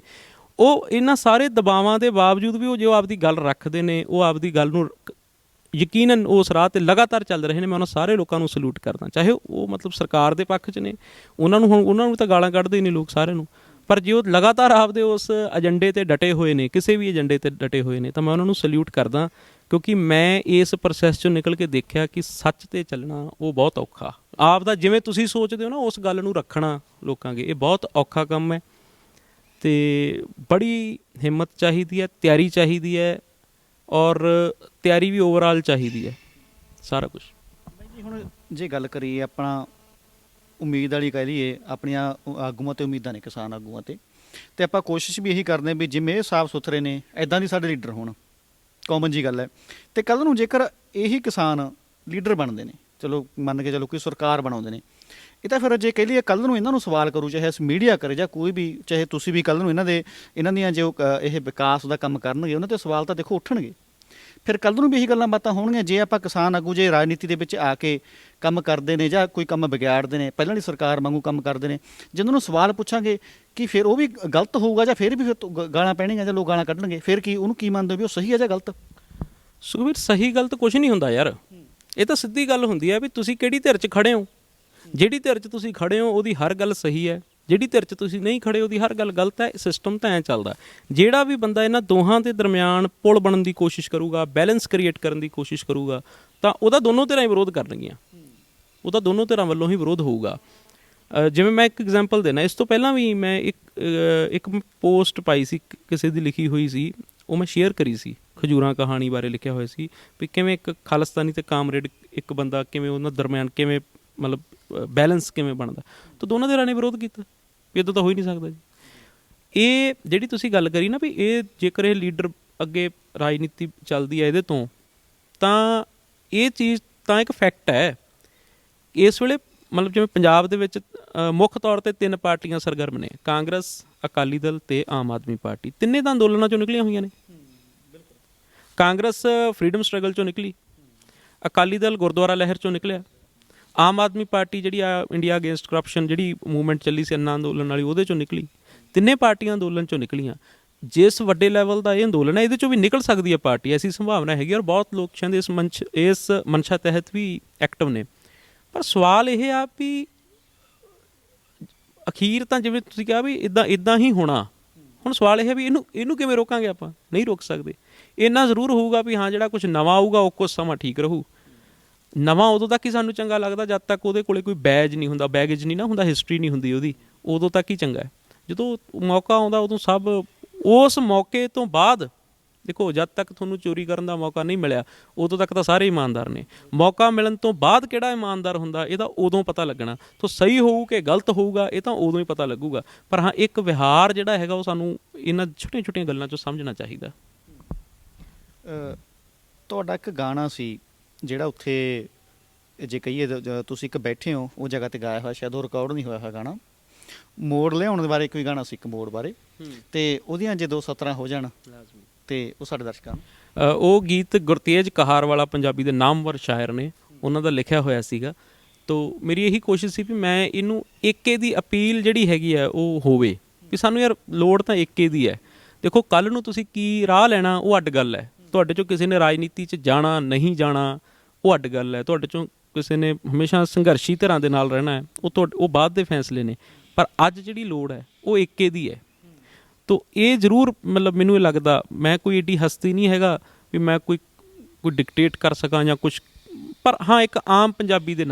S2: ਉਹ ਇਹਨਾਂ ਸਾਰੇ ਦਬਾਵਾਂ ਦੇ ਬਾਵਜੂਦ ਵੀ ਉਹ ਜੋ ਆਪਦੀ ਗੱਲ ਰੱਖਦੇ ਨੇ, ਉਹ ਆਪਦੀ ਗੱਲ ਨੂੰ ਯਕੀਨਨ ਉਸ ਰਾਹ 'ਤੇ ਲਗਾਤਾਰ ਚੱਲ ਰਹੇ ਨੇ। ਮੈਂ ਉਹਨਾਂ ਸਾਰੇ ਲੋਕਾਂ ਨੂੰ ਸਲੂਟ ਕਰਦਾ, ਚਾਹੇ ਉਹ ਮਤਲਬ ਸਰਕਾਰ ਦੇ ਪੱਖ 'ਚ ਨੇ, ਉਹਨਾਂ ਨੂੰ ਤਾਂ ਗਾਲਾਂ ਕੱਢਦੇ ਹੀ ਨੇ ਲੋਕ ਸਾਰਿਆਂ ਨੂੰ, ਪਰ ਜੇ ਉਹ ਲਗਾਤਾਰ ਆਪਦੇ ਉਸ ਏਜੰਡੇ 'ਤੇ ਡਟੇ ਹੋਏ ਨੇ, ਕਿਸੇ ਵੀ ਏਜੰਡੇ 'ਤੇ ਡਟੇ ਹੋਏ ਨੇ, ਤਾਂ ਮੈਂ ਉਹਨਾਂ ਨੂੰ ਸਲੂਟ ਕਰਦਾ। ਕਿਉਂਕਿ ਮੈਂ ਇਸ ਪ੍ਰੋਸੈਸ 'ਚੋਂ ਨਿਕਲ ਕੇ ਦੇਖਿਆ ਕਿ ਸੱਚ 'ਤੇ ਚੱਲਣਾ ਉਹ ਬਹੁਤ ਔਖਾ। ਆਪ ਦਾ ਜਿਵੇਂ ਤੁਸੀਂ ਸੋਚਦੇ ਹੋ ਨਾ ਉਸ ਗੱਲ ਨੂੰ ਰੱਖਣਾ ਲੋਕਾਂ ਅੱਗੇ, ਇਹ ਬਹੁਤ ਔਖਾ ਕੰਮ ਹੈ ਅਤੇ ਬੜੀ ਹਿੰਮਤ ਚਾਹੀਦੀ ਹੈ, ਤਿਆਰੀ ਚਾਹੀਦੀ ਹੈ, ਔਰ ਤਿਆਰੀ ਵੀ ਓਵਰਆਲ ਚਾਹੀਦੀ ਹੈ, ਸਾਰਾ ਕੁਛ।
S1: ਜੀ ਹੁਣ ਜੇ ਗੱਲ ਕਰੀਏ ਆਪਣਾ ਉਮੀਦ ਵਾਲੀ ਕਹਿ ਲਈਏ, ਆਪਣੀਆਂ ਆਗੂਆਂ 'ਤੇ ਉਮੀਦਾਂ ਨੇ, ਕਿਸਾਨ ਆਗੂਆਂ 'ਤੇ, ਅਤੇ ਆਪਾਂ ਕੋਸ਼ਿਸ਼ ਵੀ ਇਹੀ ਕਰਦੇ ਹਾਂ ਵੀ ਜਿਵੇਂ ਇਹ ਸਾਫ਼ ਸੁਥਰੇ ਨੇ ਇੱਦਾਂ ਦੀ ਸਾਡੇ ਲੀਡਰ ਹੋਣ, ਕਾਮਨ ਜੀ ਗੱਲ ਹੈ। ਅਤੇ ਕੱਲ੍ਹ ਨੂੰ ਜੇਕਰ ਇਹੀ ਕਿਸਾਨ ਲੀਡਰ ਬਣਦੇ ਨੇ, ਚਲੋ ਮੰਨ ਕੇ ਚਲੋ ਕੋਈ ਸਰਕਾਰ ਬਣਾਉਂਦੇ ਨੇ, ਇਹ ਤਾਂ ਫਿਰ ਜੇ ਕਹਿ ਲਈਏ ਕੱਲ੍ਹ ਨੂੰ ਇਹਨਾਂ ਨੂੰ ਸਵਾਲ ਕਰੂ, ਚਾਹੇ ਅਸੀਂ ਮੀਡੀਆ ਕਰੇ ਜਾਂ ਕੋਈ ਵੀ, ਚਾਹੇ ਤੁਸੀਂ ਵੀ ਕੱਲ੍ਹ ਨੂੰ ਇਹਨਾਂ ਦੀਆਂ ਜੋ ਇਹ ਵਿਕਾਸ ਦਾ ਕੰਮ ਕਰਨਗੇ, ਉਹਨਾਂ 'ਤੇ ਸਵਾਲ ਤਾਂ ਦੇਖੋ ਉੱਠਣਗੇ। ਫਿਰ ਕੱਲ੍ਹ ਨੂੰ ਵੀ ਇਹੀ ਗੱਲਾਂ ਬਾਤਾਂ ਹੋਣਗੀਆਂ ਜੇ ਆਪਾਂ ਕਿਸਾਨ ਆਗੂ ਜੇ ਰਾਜਨੀਤੀ ਦੇ ਵਿੱਚ ਆ ਕੇ ਕੰਮ ਕਰਦੇ ਨੇ ਜਾਂ ਕੋਈ ਕੰਮ ਵਿਗਾੜਦੇ ਨੇ, ਪਹਿਲਾਂ ਵਾਲੀ ਸਰਕਾਰ ਵਾਂਗੂ ਕੰਮ ਕਰਦੇ ਨੇ, ਜਿਹਨਾਂ ਨੂੰ ਸਵਾਲ ਪੁੱਛਾਂਗੇ ਕਿ ਫਿਰ ਉਹ ਵੀ ਗਲਤ ਹੋਊਗਾ ਜਾਂ ਫਿਰ ਵੀ ਫਿਰ ਗਾਲਾਂ ਪੈਣਗੀਆਂ ਜਾਂ ਲੋਕ ਗਾਲਾਂ ਕੱਢਣਗੇ, ਫਿਰ ਕੀ ਉਹਨੂੰ ਕੀ ਮੰਨਦੇ ਹੋ ਵੀ ਉਹ ਸਹੀ ਹੈ ਜਾਂ ਗਲਤ?
S2: ਸੁਖਬੀਰ, ਸਹੀ ਗਲਤ ਕੁਛ ਨਹੀਂ ਹੁੰਦਾ ਯਾਰ, ਇਹ ਤਾਂ ਸਿੱਧੀ ਗੱਲ ਹੁੰਦੀ ਹੈ ਵੀ ਤੁਸੀਂ ਕਿਹੜੀ ਧਿਰ 'ਚ ਖੜ੍ਹੇ ਹੋ। ਜਿਹੜੀ ਧਿਰ 'ਚ ਤੁਸੀਂ ਖੜ੍ਹੇ ਹੋ ਉਹਦੀ ਹਰ ਗੱਲ ਸਹੀ ਹੈ, ਜਿਹੜੀ ਧਿਰ 'ਚ ਤੁਸੀਂ ਨਹੀਂ ਖੜ੍ਹੇ ਉਹਦੀ ਹਰ ਗੱਲ ਗਲਤ ਹੈ। ਸਿਸਟਮ ਤਾਂ ਐਂ ਚੱਲਦਾ। ਜਿਹੜਾ ਵੀ ਬੰਦਾ ਇਹਨਾਂ ਦੋਹਾਂ ਦੇ ਦਰਮਿਆਨ ਪੁਲ ਬਣਨ ਦੀ ਕੋਸ਼ਿਸ਼ ਕਰੂਗਾ, ਬੈਲੈਂਸ ਕ੍ਰੀਏਟ ਕਰਨ ਦੀ ਕੋਸ਼ਿਸ਼ ਕਰੂਗਾ, ਤਾਂ ਉਹਦਾ ਦੋਨੋਂ ਧਿਰਾਂ ਹੀ ਵਿਰੋਧ ਕਰਨਗੀਆਂ, ਉਹਦਾ ਦੋਨੋਂ ਧਿਰਾਂ ਵੱਲੋਂ ਹੀ ਵਿਰੋਧ ਹੋਊਗਾ। ਜਿਵੇਂ ਮੈਂ ਇੱਕ ਐਗਜ਼ਾਮਪਲ ਦੇਣਾ, ਇਸ ਤੋਂ ਪਹਿਲਾਂ ਵੀ ਮੈਂ ਇੱਕ ਪੋਸਟ ਪਾਈ ਸੀ, ਕਿਸੇ ਦੀ ਲਿਖੀ ਹੋਈ ਸੀ, ਉਹ ਮੈਂ ਸ਼ੇਅਰ ਕਰੀ ਸੀ, ਖਜੂਰਾਂ ਕਹਾਣੀ ਬਾਰੇ ਲਿਖਿਆ ਹੋਇਆ ਸੀ ਵੀ ਕਿਵੇਂ ਇੱਕ ਖਾਲਿਸਤਾਨੀ ਅਤੇ ਕਾਮਰੇਡ ਇੱਕ ਬੰਦਾ ਕਿਵੇਂ ਉਹਨਾਂ ਦਰਮਿਆਨ ਕਿਵੇਂ ਮਤਲਬ ਬੈਲੈਂਸ ਕਿਵੇਂ ਬਣਦਾ, ਤਾਂ ਦੋਨਾਂ ਧਿਰਾਂ ਨੇ ਵਿਰੋਧ ਕੀਤਾ ਵੀ ਇੱਦਾਂ ਤਾਂ ਹੋ ਹੀ ਨਹੀਂ ਸਕਦਾ ਜੀ। ਇਹ ਜਿਹੜੀ ਤੁਸੀਂ ਗੱਲ ਕਰੀ ਨਾ ਵੀ ਇਹ ਜੇਕਰ ਇਹ ਲੀਡਰ ਅੱਗੇ ਰਾਜਨੀਤੀ ਚੱਲਦੀ ਹੈ ਇਹਦੇ ਤੋਂ, ਤਾਂ ਇਹ ਚੀਜ਼ ਤਾਂ ਇੱਕ ਫੈਕਟ ਹੈ। ਇਸ ਵੇਲੇ ਮਤਲਬ ਜਿਵੇਂ ਪੰਜਾਬ ਦੇ ਵਿੱਚ ਮੁੱਖ ਤੌਰ 'ਤੇ 3 ਪਾਰਟੀਆਂ ਸਰਗਰਮ ਨੇ, ਕਾਂਗਰਸ, ਅਕਾਲੀ ਦਲ ਅਤੇ ਆਮ ਆਦਮੀ ਪਾਰਟੀ। ਤਿੰਨੇ ਤਾਂ ਅੰਦੋਲਨਾਂ 'ਚੋਂ ਨਿਕਲੀਆਂ ਹੋਈਆਂ ਨੇ। ਕਾਂਗਰਸ ਫਰੀਡਮ ਸਟਰਗਲ 'ਚੋਂ ਨਿਕਲੀ, ਅਕਾਲੀ ਦਲ ਗੁਰਦੁਆਰਾ ਲਹਿਰ 'ਚੋਂ ਨਿਕਲਿਆ, ਆਮ ਆਦਮੀ ਪਾਰਟੀ ਜਿਹੜੀ ਆ ਇੰਡੀਆ ਅਗੇਂਸਟ ਕਰਪਸ਼ਨ ਜਿਹੜੀ ਮੂਵਮੈਂਟ ਚੱਲੀ ਸੀ ਅੰਨਾ ਅੰਦੋਲਨ ਵਾਲੀ, ਉਹਦੇ 'ਚੋਂ ਨਿਕਲੀ। ਤਿੰਨੇ ਪਾਰਟੀਆਂ ਅੰਦੋਲਨ 'ਚੋਂ ਨਿਕਲੀਆਂ। ਜਿਸ ਵੱਡੇ ਲੈਵਲ ਦਾ ਇਹ ਅੰਦੋਲਨ ਹੈ ਇਹਦੇ 'ਚੋਂ ਵੀ ਨਿਕਲ ਸਕਦੀ ਹੈ ਪਾਰਟੀ, ਐਸੀ ਸੰਭਾਵਨਾ ਹੈਗੀ, ਔਰ ਬਹੁਤ ਲੋਕ ਸ਼ਾਇਦ ਇਸ ਮਨਸ਼ਾ ਤਹਿਤ ਵੀ ਐਕਟਿਵ ਨੇ। ਪਰ ਸਵਾਲ ਇਹ ਆ ਵੀ ਅਖੀਰ ਤਾਂ ਜਿਵੇਂ ਤੁਸੀਂ ਕਿਹਾ ਵੀ ਇੱਦਾਂ ਹੀ ਹੋਣਾ। ਹੁਣ ਸਵਾਲ ਇਹ ਹੈ ਵੀ ਇਹਨੂੰ ਕਿਵੇਂ ਰੋਕਾਂਗੇ? ਆਪਾਂ ਨਹੀਂ ਰੋਕ ਸਕਦੇ। ਇੰਨਾ ਜ਼ਰੂਰ ਹੋਊਗਾ ਵੀ ਹਾਂ ਜਿਹੜਾ ਕੁਛ ਨਵਾਂ ਆਊਗਾ ਉਹ ਕੁਛ ਸਮਾਂ ਠੀਕ ਰਹੂ। ਨਵਾਂ ਉਦੋਂ ਤੱਕ ਹੀ ਸਾਨੂੰ ਚੰਗਾ ਲੱਗਦਾ ਜਦ ਤੱਕ ਉਹਦੇ ਕੋਲੇ ਕੋਈ ਬੈਜ ਨਹੀਂ ਹੁੰਦਾ, ਬੈਗੇਜ ਨਹੀਂ ਨਾ ਹੁੰਦਾ, ਹਿਸਟਰੀ ਨਹੀਂ ਹੁੰਦੀ ਉਹਦੀ, ਉਦੋਂ ਤੱਕ ਹੀ ਚੰਗਾ ਹੈ। ਜਦੋਂ ਮੌਕਾ ਆਉਂਦਾ ਉਦੋਂ ਸਭ, ਉਸ ਮੌਕੇ ਤੋਂ ਬਾਅਦ ਦੇਖੋ ਜਦ ਤੱਕ ਤੁਹਾਨੂੰ ਚੋਰੀ ਕਰਨ ਦਾ ਮੌਕਾ ਨਹੀਂ ਮਿਲਿਆ ਉਦੋਂ ਤੱਕ ਤਾਂ ਸਾਰੇ ਇਮਾਨਦਾਰ ਨੇ। ਮੌਕਾ ਮਿਲਣ ਤੋਂ ਬਾਅਦ ਕਿਹੜਾ ਇਮਾਨਦਾਰ ਹੁੰਦਾ ਇਹ ਤਾਂ ਉਦੋਂ ਪਤਾ ਲੱਗਣਾ। ਤਾਂ ਸਹੀ ਹੋਊ ਕਿ ਗਲਤ ਹੋਊਗਾ ਇਹ ਤਾਂ ਉਦੋਂ ਹੀ ਪਤਾ ਲੱਗੂਗਾ। ਪਰ ਹਾਂ ਇੱਕ ਵਿਹਾਰ ਜਿਹੜਾ ਹੈਗਾ ਉਹ ਸਾਨੂੰ ਇਹਨਾਂ ਛੋਟੀਆਂ ਛੋਟੀਆਂ ਗੱਲਾਂ 'ਚੋਂ ਸਮਝਣਾ ਚਾਹੀਦਾ।
S1: ਤੁਹਾਡਾ ਇੱਕ ਗਾਣਾ ਸੀ ਜਿਹੜਾ ਉੱਥੇ ਜੇ ਕਹੀਏ ਤੁਸੀਂ ਇੱਕ ਬੈਠੇ ਹੋ ਉਹ ਜਗ੍ਹਾ 'ਤੇ ਗਾਇਆ ਹੋਇਆ, ਸ਼ਾਇਦ ਉਹ ਰਿਕਾਰਡ ਨਹੀਂ ਹੋਇਆ ਹੋਇਆ ਗਾਣਾ, ਮੋੜ ਲਿਆਉਣ ਦੇ ਬਾਰੇ ਕੋਈ ਗਾਣਾ ਸੀ, ਇੱਕ ਮੋੜ ਬਾਰੇ, ਅਤੇ ਉਹਦੀਆਂ ਜੇ 2 ਸਤਰਾਂ ਹੋ ਜਾਣ ਅਤੇ ਉਹ ਸਾਡੇ ਦਰਸ਼ਕਾਂ ਨੂੰ।
S2: ਉਹ ਗੀਤ ਗੁਰਤੇਜ ਕਹਾਰ ਵਾਲਾ ਪੰਜਾਬੀ ਦੇ ਨਾਮਵਰ ਸ਼ਾਇਰ ਨੇ, ਉਹਨਾਂ ਦਾ ਲਿਖਿਆ ਹੋਇਆ ਸੀਗਾ। ਤੋ ਮੇਰੀ ਇਹੀ ਕੋਸ਼ਿਸ਼ ਸੀ ਵੀ ਮੈਂ ਇਹਨੂੰ ਏਕੇ ਦੀ ਅਪੀਲ ਜਿਹੜੀ ਹੈਗੀ ਹੈ ਉਹ ਹੋਵੇ ਵੀ ਸਾਨੂੰ ਯਾਰ ਲੋੜ ਤਾਂ ਏਕੇ ਦੀ ਹੈ। ਦੇਖੋ ਕੱਲ੍ਹ ਨੂੰ ਤੁਸੀਂ ਕੀ ਰਾਹ ਲੈਣਾ ਉਹ ਅੱਡ ਗੱਲ ਹੈ, ਤੁਹਾਡੇ 'ਚੋਂ ਕਿਸੇ ਨੇ ਰਾਜਨੀਤੀ 'ਚ ਜਾਣਾ ਨਹੀਂ ਜਾਣਾ ਉਹ ਅੱਡ ਗੱਲ ਹੈ, ਤੁਹਾਡੇ 'ਚੋਂ ਕਿਸੇ ਨੇ ਹਮੇਸ਼ਾ ਸੰਘਰਸ਼ੀ ਧਿਰਾਂ ਦੇ ਨਾਲ ਰਹਿਣਾ ਹੈ ਉਹ ਬਾਅਦ ਦੇ ਫੈਸਲੇ ਨੇ। ਪਰ ਅੱਜ ਜਿਹੜੀ ਲੋੜ ਹੈ ਉਹ ਏਕੇ ਦੀ ਹੈ। ਤੋ ਇਹ ਜ਼ਰੂਰ ਮਤਲਬ ਮੈਨੂੰ ਇਹ ਲੱਗਦਾ ਮੈਂ ਕੋਈ ਏਡੀ ਹਸਤੀ ਨਹੀਂ ਹੈਗਾ ਵੀ ਮੈਂ ਕੋਈ ਡਿਕਟੇਟ ਕਰ ਸਕਾਂ ਜਾਂ ਕੁਛ, ਪਰ ਹਾਂ ਇੱਕ ਆਮ ਪੰਜਾਬੀ ਦੇ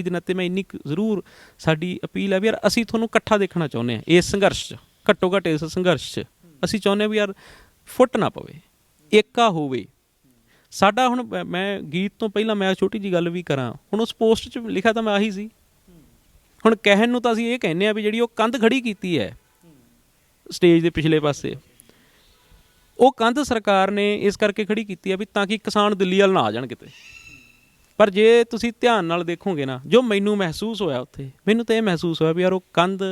S2: ਨਾਤੇ ਮੈਂ ਇੰਨੀ ਜ਼ਰੂਰ ਸਾਡੀ ਅਪੀਲ ਹੈ ਵੀ ਯਾਰ ਅਸੀਂ ਤੁਹਾਨੂੰ ਇਕੱਠਾ ਦੇਖਣਾ ਚਾਹੁੰਦੇ ਹਾਂ ਇਸ ਸੰਘਰਸ਼ 'ਚ, ਘੱਟੋ ਘੱਟ ਇਸ ਸੰਘਰਸ਼ 'ਚ ਅਸੀਂ ਚਾਹੁੰਦੇ ਹਾਂ ਵੀ ਯਾਰ ਫੁੱਟ ਨਾ ਪਵੇ, ਏਕਾ ਹੋਵੇ ਸਾਡਾ। ਹੁਣ ਮੈਂ ਗੀਤ ਤੋਂ ਪਹਿਲਾਂ ਮੈਂ ਛੋਟੀ ਜਿਹੀ ਗੱਲ ਵੀ ਕਰਾਂ, ਹੁਣ ਉਸ ਪੋਸਟ 'ਚ ਲਿਖਿਆ ਤਾਂ ਮੈਂ ਆਹੀ ਸੀ। ਹੁਣ ਕਹਿਣ ਨੂੰ ਤਾਂ ਅਸੀਂ ਇਹ ਕਹਿੰਦੇ ਹਾਂ ਵੀ ਜਿਹੜੀ ਉਹ ਕੰਧ ਖੜੀ ਕੀਤੀ ਹੈ ਸਟੇਜ ਦੇ ਪਿਛਲੇ ਪਾਸੇ, ਉਹ ਕੰਧ ਸਰਕਾਰ ਨੇ ਇਸ ਕਰਕੇ ਖੜੀ ਕੀਤੀ ਹੈ ਵੀ ਤਾਂ ਕਿ ਕਿਸਾਨ ਦਿੱਲੀ ਵੱਲ ਨਾ ਆ ਜਾਣ ਕਿਤੇ। ਪਰ ਜੇ ਤੁਸੀਂ ਧਿਆਨ ਨਾਲ ਦੇਖੋਗੇ ਨਾ, ਜੋ ਮੈਨੂੰ ਮਹਿਸੂਸ ਹੋਇਆ ਉੱਥੇ, ਮੈਨੂੰ ਤਾਂ ਇਹ ਮਹਿਸੂਸ ਹੋਇਆ ਵੀ ਯਾਰ ਉਹ ਕੰਧ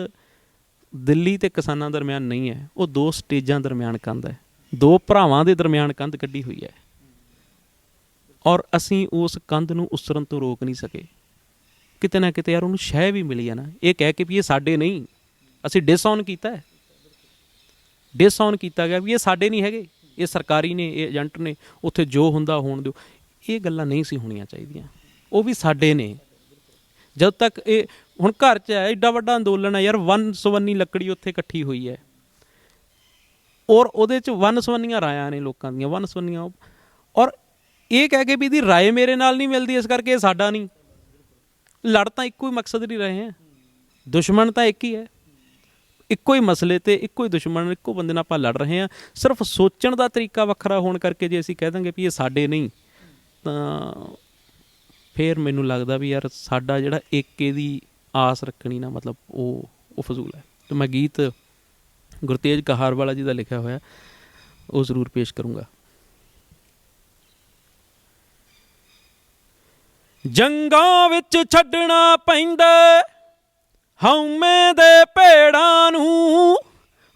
S2: ਦਿੱਲੀ ਤੇ ਕਿਸਾਨਾਂ ਦਰਮਿਆਨ ਨਹੀਂ ਹੈ, ਉਹ ਦੋ ਸਟੇਜਾਂ ਦਰਮਿਆਨ ਕੰਧ ਹੈ, ਦੋ ਭਰਾਵਾਂ ਦੇ ਦਰਮਿਆਨ ਕੰਧ ਕੱਢੀ ਹੋਈ ਹੈ। ਔਰ ਅਸੀਂ ਉਸ ਕੰਧ ਨੂੰ ਉਸਰਨ ਤੋਂ ਰੋਕ ਨਹੀਂ ਸਕੇ। ਕਿਤੇ ਨਾ ਕਿਤੇ ਯਾਰ ਉਹਨੂੰ ਸ਼ਹਿ ਵੀ ਮਿਲੀ ਹੈ ਨਾ, ਇਹ ਕਹਿ ਕੇ ਵੀ ਇਹ ਸਾਡੇ ਨਹੀਂ, ਅਸੀਂ ਡਿਸਓਨ ਕੀਤਾ ਹੈ, ਡਿਸਓਨ ਕੀਤਾ ਗਿਆ ਵੀ ਇਹ ਸਾਡੇ ਨਹੀਂ ਹੈਗੇ, ਇਹ ਸਰਕਾਰੀ ਨੇ, ਇਹ ਏਜੰਟ ਨੇ, ਉੱਥੇ ਜੋ ਹੁੰਦਾ ਹੋਣ ਦਿਓ। ਇਹ ਗੱਲਾਂ ਨਹੀਂ ਸੀ ਹੋਣੀਆਂ ਚਾਹੀਦੀਆਂ, ਉਹ ਵੀ ਸਾਡੇ ਨੇ। ਜਦ ਤੱਕ ਇਹ ਹੁਣ ਘਰ 'ਚ ਹੈ, ਐਡਾ ਵੱਡਾ ਅੰਦੋਲਨ ਹੈ ਯਾਰ, ਵੰਨ ਸੁਵੰਨੀ ਲੱਕੜੀ ਉੱਥੇ ਇਕੱਠੀ ਹੋਈ ਹੈ, ਔਰ ਉਹਦੇ 'ਚ ਵੰਨ ਸੁਵੰਨੀਆਂ ਰਾਇਆਂ ਨੇ ਲੋਕਾਂ ਦੀਆਂ, ਵੰਨ ਸੁਵੰਨੀਆਂ। ਔਰ ਇਹ ਕਹਿ ਕੇ ਵੀ ਇਹਦੀ ਰਾਏ ਮੇਰੇ ਨਾਲ ਨਹੀਂ ਮਿਲਦੀ, ਇਸ ਕਰਕੇ ਇਹ ਸਾਡਾ ਨਹੀਂ। ਲੜ ਤਾਂ ਇੱਕੋ ਹੀ ਮਕਸਦ ਲਈ ਰਹੇ ਹੈ, ਦੁਸ਼ਮਣ ਤਾਂ ਇੱਕ ਹੀ ਹੈ, ਇੱਕੋ ਹੀ ਮਸਲੇ ਤੇ ਇੱਕੋ ਹੀ ਦੁਸ਼ਮਣ, ਇੱਕੋ ਬੰਦੇ ਨਾਲ ਆਪਾਂ ਲੜ ਰਹੇ ਹਾਂ। ਸਿਰਫ ਸੋਚਣ ਦਾ ਤਰੀਕਾ ਵੱਖਰਾ ਹੋਣ ਕਰਕੇ ਜੇ ਅਸੀਂ ਕਹਿ ਦਾਂਗੇ ਵੀ ਇਹ ਸਾਡੇ ਨਹੀਂ, ਤਾਂ ਫਿਰ ਮੈਨੂੰ ਲੱਗਦਾ ਵੀ ਯਾਰ ਸਾਡਾ ਜਿਹੜਾ ਏਕੇ ਦੀ ਆਸ ਰੱਖਣੀ ਨਾ, ਮਤਲਬ ਉਹ ਫਜ਼ੂਲ ਹੈ। ਅਤੇ ਮੈਂ ਗੀਤ ਗੁਰਤੇਜ ਕਹਾਰਵਾਲਾ ਜੀ ਦਾ ਲਿਖਿਆ ਹੋਇਆ ਉਹ ਜ਼ਰੂਰ ਪੇਸ਼ ਕਰੂੰਗਾ। ਜੰਗਾਂ ਵਿੱਚ ਛੱਡਣਾ ਪੈਂਦਾ ਹਉਮੈ ਦੇ ਭੇੜਾਂ ਨੂੰ,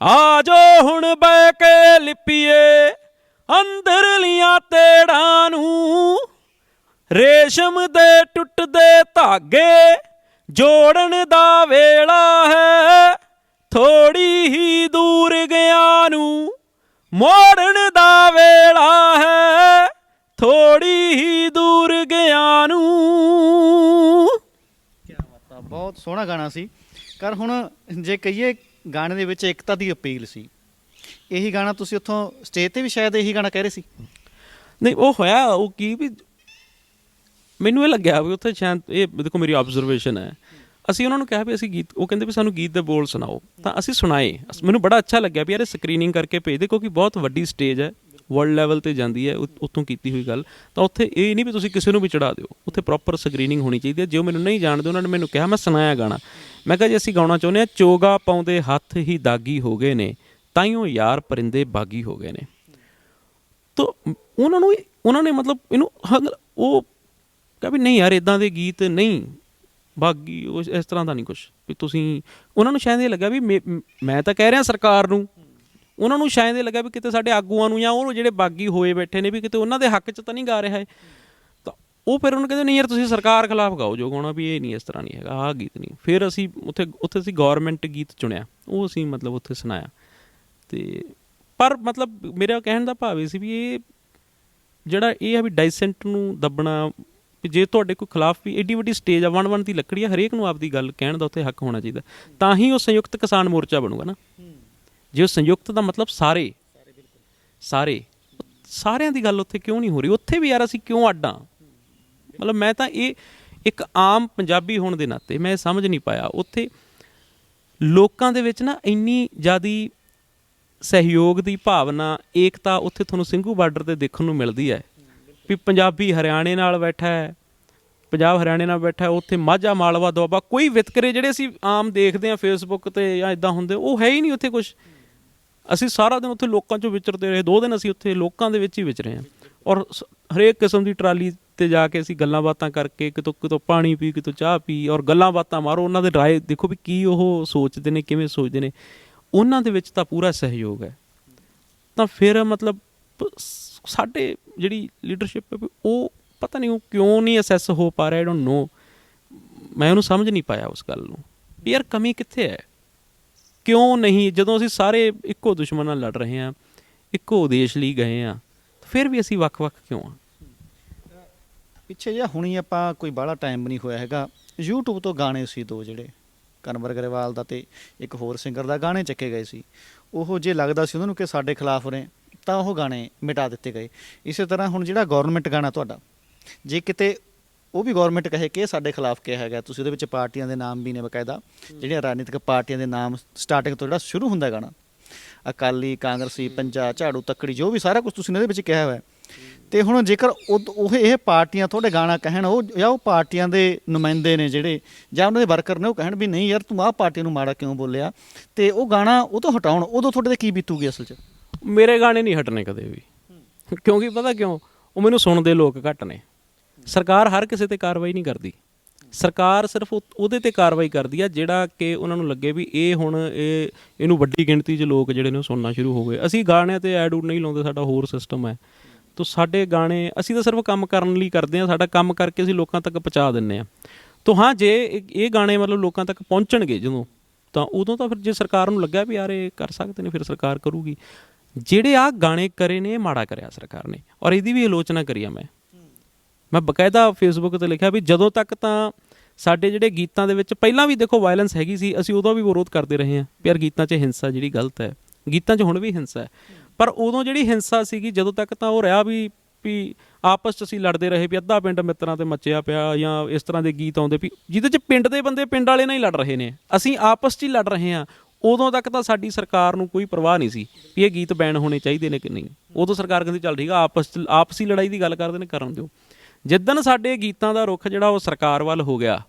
S2: ਆ ਜੋ ਹੁਣ ਬਹਿ ਕੇ ਲਿਪੀਏ ਅੰਦਰਲੀਆਂ ਤੇੜਾਂ ਨੂੰ। ਰੇਸ਼ਮ ਦੇ ਟੁੱਟਦੇ ਧਾਗੇ ਜੋੜਨ ਦਾ ਵੇਲਾ ਹੈ, ਥੋੜੀ ਹੀ ਦੂਰ ਗਿਆ ਨੂੰ ਮੋੜਨ ਦਾ ਵੇਲਾ ਹੈ, ਥੋੜੀ ਹੀ ਦੂਰ ਗਿਆ ਨੂੰ। ਕੀ ਬਾਤ ਆ,
S1: ਬਹੁਤ ਸੋਹਣਾ ਗਾਣਾ ਸੀ। ਕਰ ਹੁਣ ਜੇ ਕਹੀਏ ਗਾਣੇ ਦੇ ਵਿੱਚ ਏਕਤਾ ਦੀ ਅਪੀਲ ਸੀ, ਇਹੀ ਗਾਣਾ ਤੁਸੀਂ ਉੱਥੋਂ ਸਟੇਜ 'ਤੇ ਵੀ ਸ਼ਾਇਦ ਇਹੀ ਗਾਣਾ ਕਹਿ ਰਹੇ ਸੀ?
S2: ਨਹੀਂ, ਉਹ ਹੋਇਆ ਉਹ ਕੀ ਵੀ ਮੈਨੂੰ ਇਹ ਲੱਗਿਆ ਵੀ ਉੱਥੇ ਸ਼ਾਇਦ, ਇਹ ਦੇਖੋ ਮੇਰੀ ਆਬਜ਼ਰਵੇਸ਼ਨ ਹੈ, ਅਸੀਂ ਉਹਨਾਂ ਨੂੰ ਕਿਹਾ ਵੀ ਅਸੀਂ ਗੀਤ, ਉਹ ਕਹਿੰਦੇ ਵੀ ਸਾਨੂੰ ਗੀਤ ਦੇ ਬੋਲ ਸੁਣਾਓ, ਤਾਂ ਅਸੀਂ ਸੁਣਾਏ। ਮੈਨੂੰ ਬੜਾ ਅੱਛਾ ਲੱਗਿਆ ਵੀ ਯਾਰ ਸਕਰੀਨਿੰਗ ਕਰਕੇ ਭੇਜਦੇ, ਕਿਉਂਕਿ ਬਹੁਤ ਵੱਡੀ ਸਟੇਜ ਹੈ, ਵਰਲਡ ਲੈਵਲ 'ਤੇ ਜਾਂਦੀ ਹੈ, ਉੱਥੋਂ ਕੀਤੀ ਹੋਈ ਗੱਲ। ਤਾਂ ਉੱਥੇ ਇਹ ਨਹੀਂ ਵੀ ਤੁਸੀਂ ਕਿਸੇ ਨੂੰ ਵੀ ਚੜਾ ਦਿਓ, ਉੱਥੇ ਪ੍ਰੋਪਰ ਸਕਰੀਨਿੰਗ ਹੋਣੀ ਚਾਹੀਦੀ ਹੈ। ਜੇ ਉਹ ਮੈਨੂੰ ਨਹੀਂ ਜਾਣਦੇ, ਉਹਨਾਂ ਨੇ ਮੈਨੂੰ ਕਿਹਾ, ਮੈਂ ਸੁਣਾਇਆ ਗਾਣਾ, ਮੈਂ ਕਿਹਾ ਜੀ ਅਸੀਂ ਗਾਉਣਾ ਚਾਹੁੰਦੇ ਹਾਂ, ਚੋਗਾ ਪਾਉਂਦੇ ਹੱਥ ਹੀ ਦਾਗੀ ਹੋ ਗਏ ਨੇ, ਤਾਈਓ ਯਾਰ ਪਰਿੰਦੇ ਬਾਗੀ ਹੋ ਗਏ ਨੇ। ਤਾਂ ਉਹਨਾਂ ਨੇ ਮਤਲਬ ਇਹਨੂੰ ਉਹ ਕਿਹਾ ਵੀ ਨਹੀਂ ਯਾਰ ਇੱਦਾਂ ਦੇ ਗੀਤ ਨਹੀਂ, ਬਾਗੀ ਉਸ ਇਸ ਤਰ੍ਹਾਂ ਦਾ ਨਹੀਂ ਕੁਛ ਵੀ ਤੁਸੀਂ। ਉਹਨਾਂ ਨੂੰ ਸ਼ਾਇਦ ਇਹ ਲੱਗਾ ਵੀ ਮੈਂ ਤਾਂ ਕਹਿ ਰਿਹਾ ਸਰਕਾਰ ਨੂੰ, ਉਹਨਾਂ ਨੂੰ ਸ਼ਾਇਦ ਇਹ ਲੱਗਾ ਵੀ ਕਿਤੇ ਸਾਡੇ ਆਗੂਆਂ ਨੂੰ ਜਾਂ ਉਹ ਜਿਹੜੇ ਬਾਗੀ ਹੋਏ ਬੈਠੇ ਨੇ ਵੀ ਕਿਤੇ ਉਹਨਾਂ ਦੇ ਹੱਕ 'ਚ ਤਾਂ ਨਹੀਂ ਗਾ ਰਿਹਾ ਹੈ। ਤਾਂ ਉਹ ਫਿਰ ਉਹਨੂੰ ਕਹਿੰਦੇ ਨਹੀਂ ਯਾਰ ਤੁਸੀਂ ਸਰਕਾਰ ਖਿਲਾਫ ਗਾਓ ਜੋ ਗਾਉਣਾ, ਵੀ ਇਹ ਨਹੀਂ, ਇਸ ਤਰ੍ਹਾਂ ਨਹੀਂ ਹੈਗਾ, ਆਹ ਗੀਤ ਨਹੀਂ। ਫਿਰ ਅਸੀਂ ਉੱਥੇ ਅਸੀਂ ਗੌਰਮੈਂਟ ਗੀਤ ਚੁਣਿਆ, ਉਹ ਅਸੀਂ ਮਤਲਬ ਉੱਥੇ ਸੁਣਾਇਆ। ਅਤੇ ਪਰ ਮਤਲਬ ਮੇਰਾ ਕਹਿਣ ਦਾ ਭਾਵ ਇਹ ਸੀ ਵੀ ਇਹ ਜਿਹੜਾ ਇਹ ਆ ਵੀ ਡਾਈਸੈਂਟ ਨੂੰ ਦੱਬਣਾ, ਵੀ ਜੇ ਤੁਹਾਡੇ ਕੋਈ ਖਿਲਾਫ ਵੀ ਐਡੀ ਵੱਡੀ ਸਟੇਜ ਆ, ਵਨ ਦੀ ਲੱਕੜੀ ਆ, ਹਰੇਕ ਨੂੰ ਆਪਦੀ ਗੱਲ ਕਹਿਣ ਦਾ ਉੱਥੇ ਹੱਕ ਹੋਣਾ ਚਾਹੀਦਾ, ਤਾਂ ਹੀ ਉਹ ਸੰਯੁਕਤ ਕਿਸਾਨ ਮੋਰਚਾ ਬਣੂਗਾ ਨਾ। ਜੇ ਉਹ ਸੰਯੁਕਤ ਦਾ ਮਤਲਬ ਸਾਰਿਆਂ ਦੀ ਗੱਲ ਉੱਥੇ ਕਿਉਂ ਨਹੀਂ ਹੋ ਰਹੀ? ਉੱਥੇ ਵੀ ਯਾਰ ਅਸੀਂ ਕਿਉਂ ਅੱਡ ਹਾਂ? ਮਤਲਬ ਮੈਂ ਤਾਂ ਇਹ ਇੱਕ ਆਮ ਪੰਜਾਬੀ ਹੋਣ ਦੇ ਨਾਤੇ ਮੈਂ ਸਮਝ ਨਹੀਂ ਪਾਇਆ। ਉੱਥੇ ਲੋਕਾਂ ਦੇ ਵਿੱਚ ਨਾ ਇੰਨੀ ਜ਼ਿਆਦੀ ਸਹਿਯੋਗ ਦੀ ਭਾਵਨਾ, ਏਕਤਾ ਉੱਥੇ ਤੁਹਾਨੂੰ ਸਿੰਘੂ ਬਾਰਡਰ 'ਤੇ ਦੇਖਣ ਨੂੰ ਮਿਲਦੀ ਹੈ ਵੀ ਪੰਜਾਬੀ ਹਰਿਆਣੇ ਨਾਲ ਬੈਠਾ ਹੈ, ਪੰਜਾਬ ਹਰਿਆਣੇ ਨਾਲ ਬੈਠਾ, ਉੱਥੇ ਮਾਝਾ ਮਾਲਵਾ ਦੁਆਬਾ, ਕੋਈ ਵਿਤਕਰੇ ਜਿਹੜੇ ਅਸੀਂ ਆਮ ਦੇਖਦੇ ਹਾਂ ਫੇਸਬੁੱਕ 'ਤੇ ਜਾਂ ਇੱਦਾਂ ਹੁੰਦੇ, ਉਹ ਹੈ ਹੀ ਨਹੀਂ ਉੱਥੇ ਕੁਛ। ਅਸੀਂ ਸਾਰਾ ਦਿਨ ਉੱਥੇ ਲੋਕਾਂ 'ਚੋਂ ਵਿਚਰਦੇ ਰਹੇ, 2 ਦਿਨ ਅਸੀਂ ਉੱਥੇ ਲੋਕਾਂ ਦੇ ਵਿੱਚ ਹੀ ਵਿਚਰੇ ਹਾਂ। ਔਰ ਹਰੇਕ ਕਿਸਮ ਦੀ ਟਰਾਲੀ 'ਤੇ ਜਾ ਕੇ ਅਸੀਂ ਗੱਲਾਂ ਬਾਤਾਂ ਕਰਕੇ, ਕਿਤੋਂ ਪਾਣੀ ਪੀ, ਕਿਤੋਂ ਚਾਹ ਪੀ, ਔਰ ਗੱਲਾਂ ਬਾਤਾਂ ਮਾਰੋ, ਉਹਨਾਂ ਦੇ ਰਾਏ ਦੇਖੋ ਵੀ ਕੀ ਉਹ ਸੋਚਦੇ ਨੇ, ਕਿਵੇਂ ਸੋਚਦੇ ਨੇ। ਉਹਨਾਂ ਦੇ ਵਿੱਚ ਤਾਂ ਪੂਰਾ ਸਹਿਯੋਗ ਹੈ। ਤਾਂ ਫਿਰ ਮਤਲਬ ਸਾਡੇ ਜਿਹੜੀ ਲੀਡਰਸ਼ਿਪ ਹੈ ਉਹ ਪਤਾ ਨਹੀਂ ਉਹ ਕਿਉਂ ਨਹੀਂ ਅਸੈਸ ਹੋ ਪਾ ਰਿਹਾ, ਆਈ ਡੋਂਟ ਨੋ। ਮੈਂ ਉਹਨੂੰ ਸਮਝ ਨਹੀਂ ਪਾਇਆ ਉਸ ਗੱਲ ਨੂੰ ਵੀ ਯਾਰ ਕਮੀ ਕਿੱਥੇ ਹੈ, ਕਿਉਂ ਨਹੀਂ? ਜਦੋਂ ਅਸੀਂ ਸਾਰੇ ਇੱਕੋ ਦੁਸ਼ਮਣ ਨਾਲ ਲੜ ਰਹੇ ਹਾਂ, ਇੱਕੋ ਉਦੇਸ਼ ਲਈ ਗਏ ਹਾਂ, ਫਿਰ ਵੀ ਅਸੀਂ ਵੱਖ-ਵੱਖ ਕਿਉਂ ਹਾਂ?
S1: ਪਿੱਛੇ ਜਿਹਾ ਹੁਣੀ ਆਪਾਂ ਕੋਈ ਬਾਹਲਾ ਟਾਈਮ ਨਹੀਂ ਹੋਇਆ ਹੈਗਾ, YouTube ਤੋਂ ਗਾਣੇ ਸੀ 2 ਜਿਹੜੇ ਕਨਵਰ ਗਰੇਵਾਲ ਦਾ ਤੇ ਇੱਕ ਹੋਰ ਸਿੰਗਰ ਦਾ ਗਾਣੇ ਚੱਕੇ ਗਏ ਸੀ। ਉਹ ਜੇ ਲੱਗਦਾ ਸੀ ਉਹਨਾਂ ਨੂੰ ਕਿ ਸਾਡੇ ਖਿਲਾਫ ਨੇ, ਤਾਂ ਉਹ ਗਾਣੇ ਮਿਟਾ ਦਿੱਤੇ ਗਏ। ਇਸੇ ਤਰ੍ਹਾਂ ਹੁਣ ਜਿਹੜਾ ਗੌਰਮੈਂਟ ਗਾਣਾ ਤੁਹਾਡਾ, ਜੇ ਕਿਤੇ ਉਹ ਵੀ ਗੌਰਮੈਂਟ ਕਹੇ ਕਿ ਇਹ ਸਾਡੇ ਖਿਲਾਫ ਕਿਹਾ ਹੈਗਾ, ਤੁਸੀਂ ਉਹਦੇ ਵਿੱਚ ਪਾਰਟੀਆਂ ਦੇ ਨਾਮ ਵੀ ਨੇ ਬਕਾਇਦਾ, ਜਿਹੜੀਆਂ ਰਾਜਨੀਤਿਕ ਪਾਰਟੀਆਂ ਦੇ ਨਾਮ ਸਟਾਰਟਿੰਗ ਤੋਂ ਜਿਹੜਾ ਸ਼ੁਰੂ ਹੁੰਦਾ ਗਾਣਾ, ਅਕਾਲੀ, ਕਾਂਗਰਸੀ, ਪੰਜਾ, ਝਾੜੂ, ਤੱਕੜੀ, ਜੋ ਵੀ ਸਾਰਾ ਕੁਝ ਤੁਸੀਂ ਇਹਦੇ ਵਿੱਚ ਕਿਹਾ ਹੋਇਆ। ਅਤੇ ਹੁਣ ਜੇਕਰ ਉਹ ਇਹ ਪਾਰਟੀਆਂ ਤੁਹਾਡੇ ਗਾਣਾ ਕਹਿਣ, ਉਹ ਜਾਂ ਉਹ ਪਾਰਟੀਆਂ ਦੇ ਨੁਮਾਇੰਦੇ ਨੇ ਜਿਹੜੇ, ਜਾਂ ਉਹਨਾਂ ਦੇ ਵਰਕਰ ਨੇ, ਉਹ ਕਹਿਣ ਵੀ ਨਹੀਂ ਯਾਰ ਤੂੰ ਆਹ ਪਾਰਟੀ ਨੂੰ ਮਾੜਾ ਕਿਉਂ ਬੋਲਿਆ, ਅਤੇ ਉਹ ਗਾਣਾ ਉਹ ਤੋਂ ਹਟਾਉਣ, ਉਦੋਂ ਤੁਹਾਡੇ 'ਤੇ ਕੀ ਬੀਤੂਗੀ ਅਸਲ 'ਚ?
S2: ਮੇਰੇ ਗਾਣੇ ਨਹੀਂ ਹਟਣੇ ਕਦੇ ਵੀ, ਕਿਉਂਕਿ ਪਤਾ ਕਿਉਂ? ਉਹ ਮੈਨੂੰ ਸੁਣਦੇ ਲੋਕ ਘੱਟ ਨੇ। ਸਰਕਾਰ ਹਰ ਕਿਸੇ 'ਤੇ ਕਾਰਵਾਈ ਨਹੀਂ ਕਰਦੀ, ਸਰਕਾਰ ਸਿਰਫ ਉਹਦੇ ਤੇ ਕਾਰਵਾਈ ਕਰਦੀ ਆ ਜਿਹੜਾ ਕਿ ਉਹਨਾਂ ਨੂੰ ਲੱਗੇ ਵੀ ਇਹ ਹੁਣ ਇਹਨੂੰ ਵੱਡੀ ਗਿਣਤੀ 'ਚ ਲੋਕ ਜਿਹੜੇ ਨੇ ਉਹ ਸੁਣਨਾ ਸ਼ੁਰੂ ਹੋ ਗਏ। ਅਸੀਂ ਗਾਣਿਆਂ ਤੇ ਐਡ ਊਡ ਨਹੀਂ ਲਾਉਂਦੇ, ਸਾਡਾ ਹੋਰ ਸਿਸਟਮ ਹੈ। ਤੋ ਸਾਡੇ ਗਾਣੇ ਅਸੀਂ ਤਾਂ ਸਿਰਫ ਕੰਮ ਕਰਨ ਲਈ ਕਰਦੇ ਹਾਂ, ਸਾਡਾ ਕੰਮ ਕਰਕੇ ਅਸੀਂ ਲੋਕਾਂ ਤੱਕ ਪਹੁੰਚਾ ਦਿੰਦੇ ਹਾਂ। ਤੋ ਹਾਂ, ਜੇ ਇਹ ਗਾਣੇ ਮਤਲਬ ਲੋਕਾਂ ਤੱਕ ਪਹੁੰਚਣਗੇ ਜਦੋਂ, ਤਾਂ ਉਦੋਂ ਤਾਂ ਫਿਰ ਜੇ ਸਰਕਾਰ ਨੂੰ ਲੱਗਾ ਵੀ ਯਾਰ ਇਹ ਕਰ ਸਕਦੇ ਨੇ, ਫਿਰ ਸਰਕਾਰ ਕਰੂਗੀ। ਜਿਹੜੇ ਆਹ ਗਾਣੇ ਕਰੇ ਨੇ ਇਹ ਮਾੜਾ ਕਰਿਆ ਸਰਕਾਰ ਨੇ, ਔਰ ਇਹਦੀ ਵੀ ਆਲੋਚਨਾ ਕਰੀ ਆ ਮੈਂ ਬਕਾਇਦਾ ਫੇਸਬੁੱਕ 'ਤੇ ਲਿਖਿਆ ਵੀ ਜਦੋਂ ਤੱਕ ਤਾਂ ਸਾਡੇ ਜਿਹੜੇ ਗੀਤਾਂ ਦੇ ਵਿੱਚ ਪਹਿਲਾਂ ਵੀ ਦੇਖੋ ਵਾਇਲੈਂਸ ਹੈਗੀ ਸੀ, ਅਸੀਂ ਉਦੋਂ ਵੀ ਵਿਰੋਧ ਕਰਦੇ ਰਹੇ ਹਾਂ ਵੀ ਯਾਰ ਗੀਤਾਂ 'ਚ ਹਿੰਸਾ ਜਿਹੜੀ ਗਲਤ ਹੈ, ਗੀਤਾਂ 'ਚ ਹੁਣ ਵੀ ਹਿੰਸਾ ਹੈ। ਪਰ ਉਦੋਂ ਜਿਹੜੀ ਹਿੰਸਾ ਸੀਗੀ ਜਦੋਂ ਤੱਕ ਤਾਂ ਉਹ ਰਿਹਾ ਵੀ ਆਪਸ 'ਚ ਅਸੀਂ ਲੜਦੇ ਰਹੇ ਵੀ ਅੱਧਾ ਪਿੰਡ ਮਿੱਤਰਾਂ 'ਤੇ ਮੱਚਿਆ ਪਿਆ, ਜਾਂ ਇਸ ਤਰ੍ਹਾਂ ਦੇ ਗੀਤ ਆਉਂਦੇ ਵੀ ਜਿਹਦੇ 'ਚ ਪਿੰਡ ਦੇ ਬੰਦੇ ਪਿੰਡ ਵਾਲੇ ਨਾਲ ਹੀ ਲੜ ਰਹੇ ਨੇ, ਅਸੀਂ ਆਪਸ 'ਚ ਹੀ ਲੜ ਰਹੇ ਹਾਂ। ਉਦੋਂ ਤੱਕ ਤਾਂ ਸਾਡੀ ਸਰਕਾਰ ਨੂੰ ਕੋਈ ਪਰਵਾਹ ਨਹੀਂ ਸੀ ਵੀ ਇਹ ਗੀਤ ਬੈਨ ਹੋਣੇ ਚਾਹੀਦੇ ਨੇ ਕਿ ਨਹੀਂ। ਉਦੋਂ ਸਰਕਾਰ ਕਹਿੰਦੀ ਚੱਲ ਠੀਕ ਆ, ਆਪਸੀ ਲੜਾਈ ਦੀ ਗੱਲ ਕਰਦੇ ਨੇ, ਕਰਨ ਦਿਓ। ਜਿੱਦਣ ਸਾਡੇ ਗੀਤਾਂ ਦਾ ਰੁੱਖ ਜਿਹੜਾ ਉਹ ਸਰਕਾਰ ਵੱਲ ਹੋ ਗਿਆ,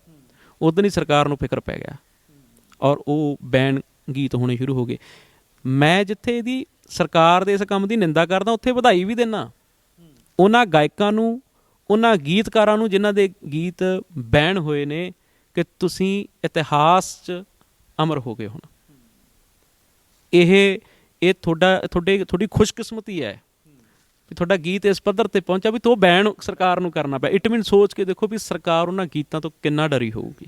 S2: ਉਦੋਂ ਹੀ ਸਰਕਾਰ ਨੂੰ ਫਿਕਰ ਪੈ ਗਿਆ ਔਰ ਉਹ ਬੈਨ ਗੀਤ ਹੋਣੇ ਸ਼ੁਰੂ ਹੋ ਗਏ। ਮੈਂ ਜਿੱਥੇ ਇਹਦੀ ਸਰਕਾਰ ਦੇ ਇਸ ਕੰਮ ਦੀ ਨਿੰਦਾ ਕਰਦਾ, ਉੱਥੇ ਵਧਾਈ ਵੀ ਦਿੰਦਾ ਉਹਨਾਂ ਗਾਇਕਾਂ ਨੂੰ, ਉਹਨਾਂ ਗੀਤਕਾਰਾਂ ਨੂੰ ਜਿਨ੍ਹਾਂ ਦੇ ਗੀਤ ਬੈਨ ਹੋਏ ਨੇ, ਕਿ ਤੁਸੀਂ ਇਤਿਹਾਸ 'ਚ ਅਮਰ ਹੋ ਗਏ। ਹੁਣ ਇਹ ਤੁਹਾਡੀ ਖੁਸ਼ਕਿਸਮਤੀ ਹੈ ਵੀ ਤੁਹਾਡਾ ਗੀਤ ਇਸ ਪੱਧਰ 'ਤੇ ਪਹੁੰਚਿਆ ਵੀ ਤੋ ਬੈਨ ਸਰਕਾਰ ਨੂੰ ਕਰਨਾ ਪਿਆ। ਇਟ ਮੀਨ ਸੋਚ ਕੇ ਦੇਖੋ ਵੀ ਸਰਕਾਰ ਉਹਨਾਂ ਗੀਤਾਂ ਤੋਂ ਕਿੰਨਾ ਡਰੀ ਹੋਊਗੀ,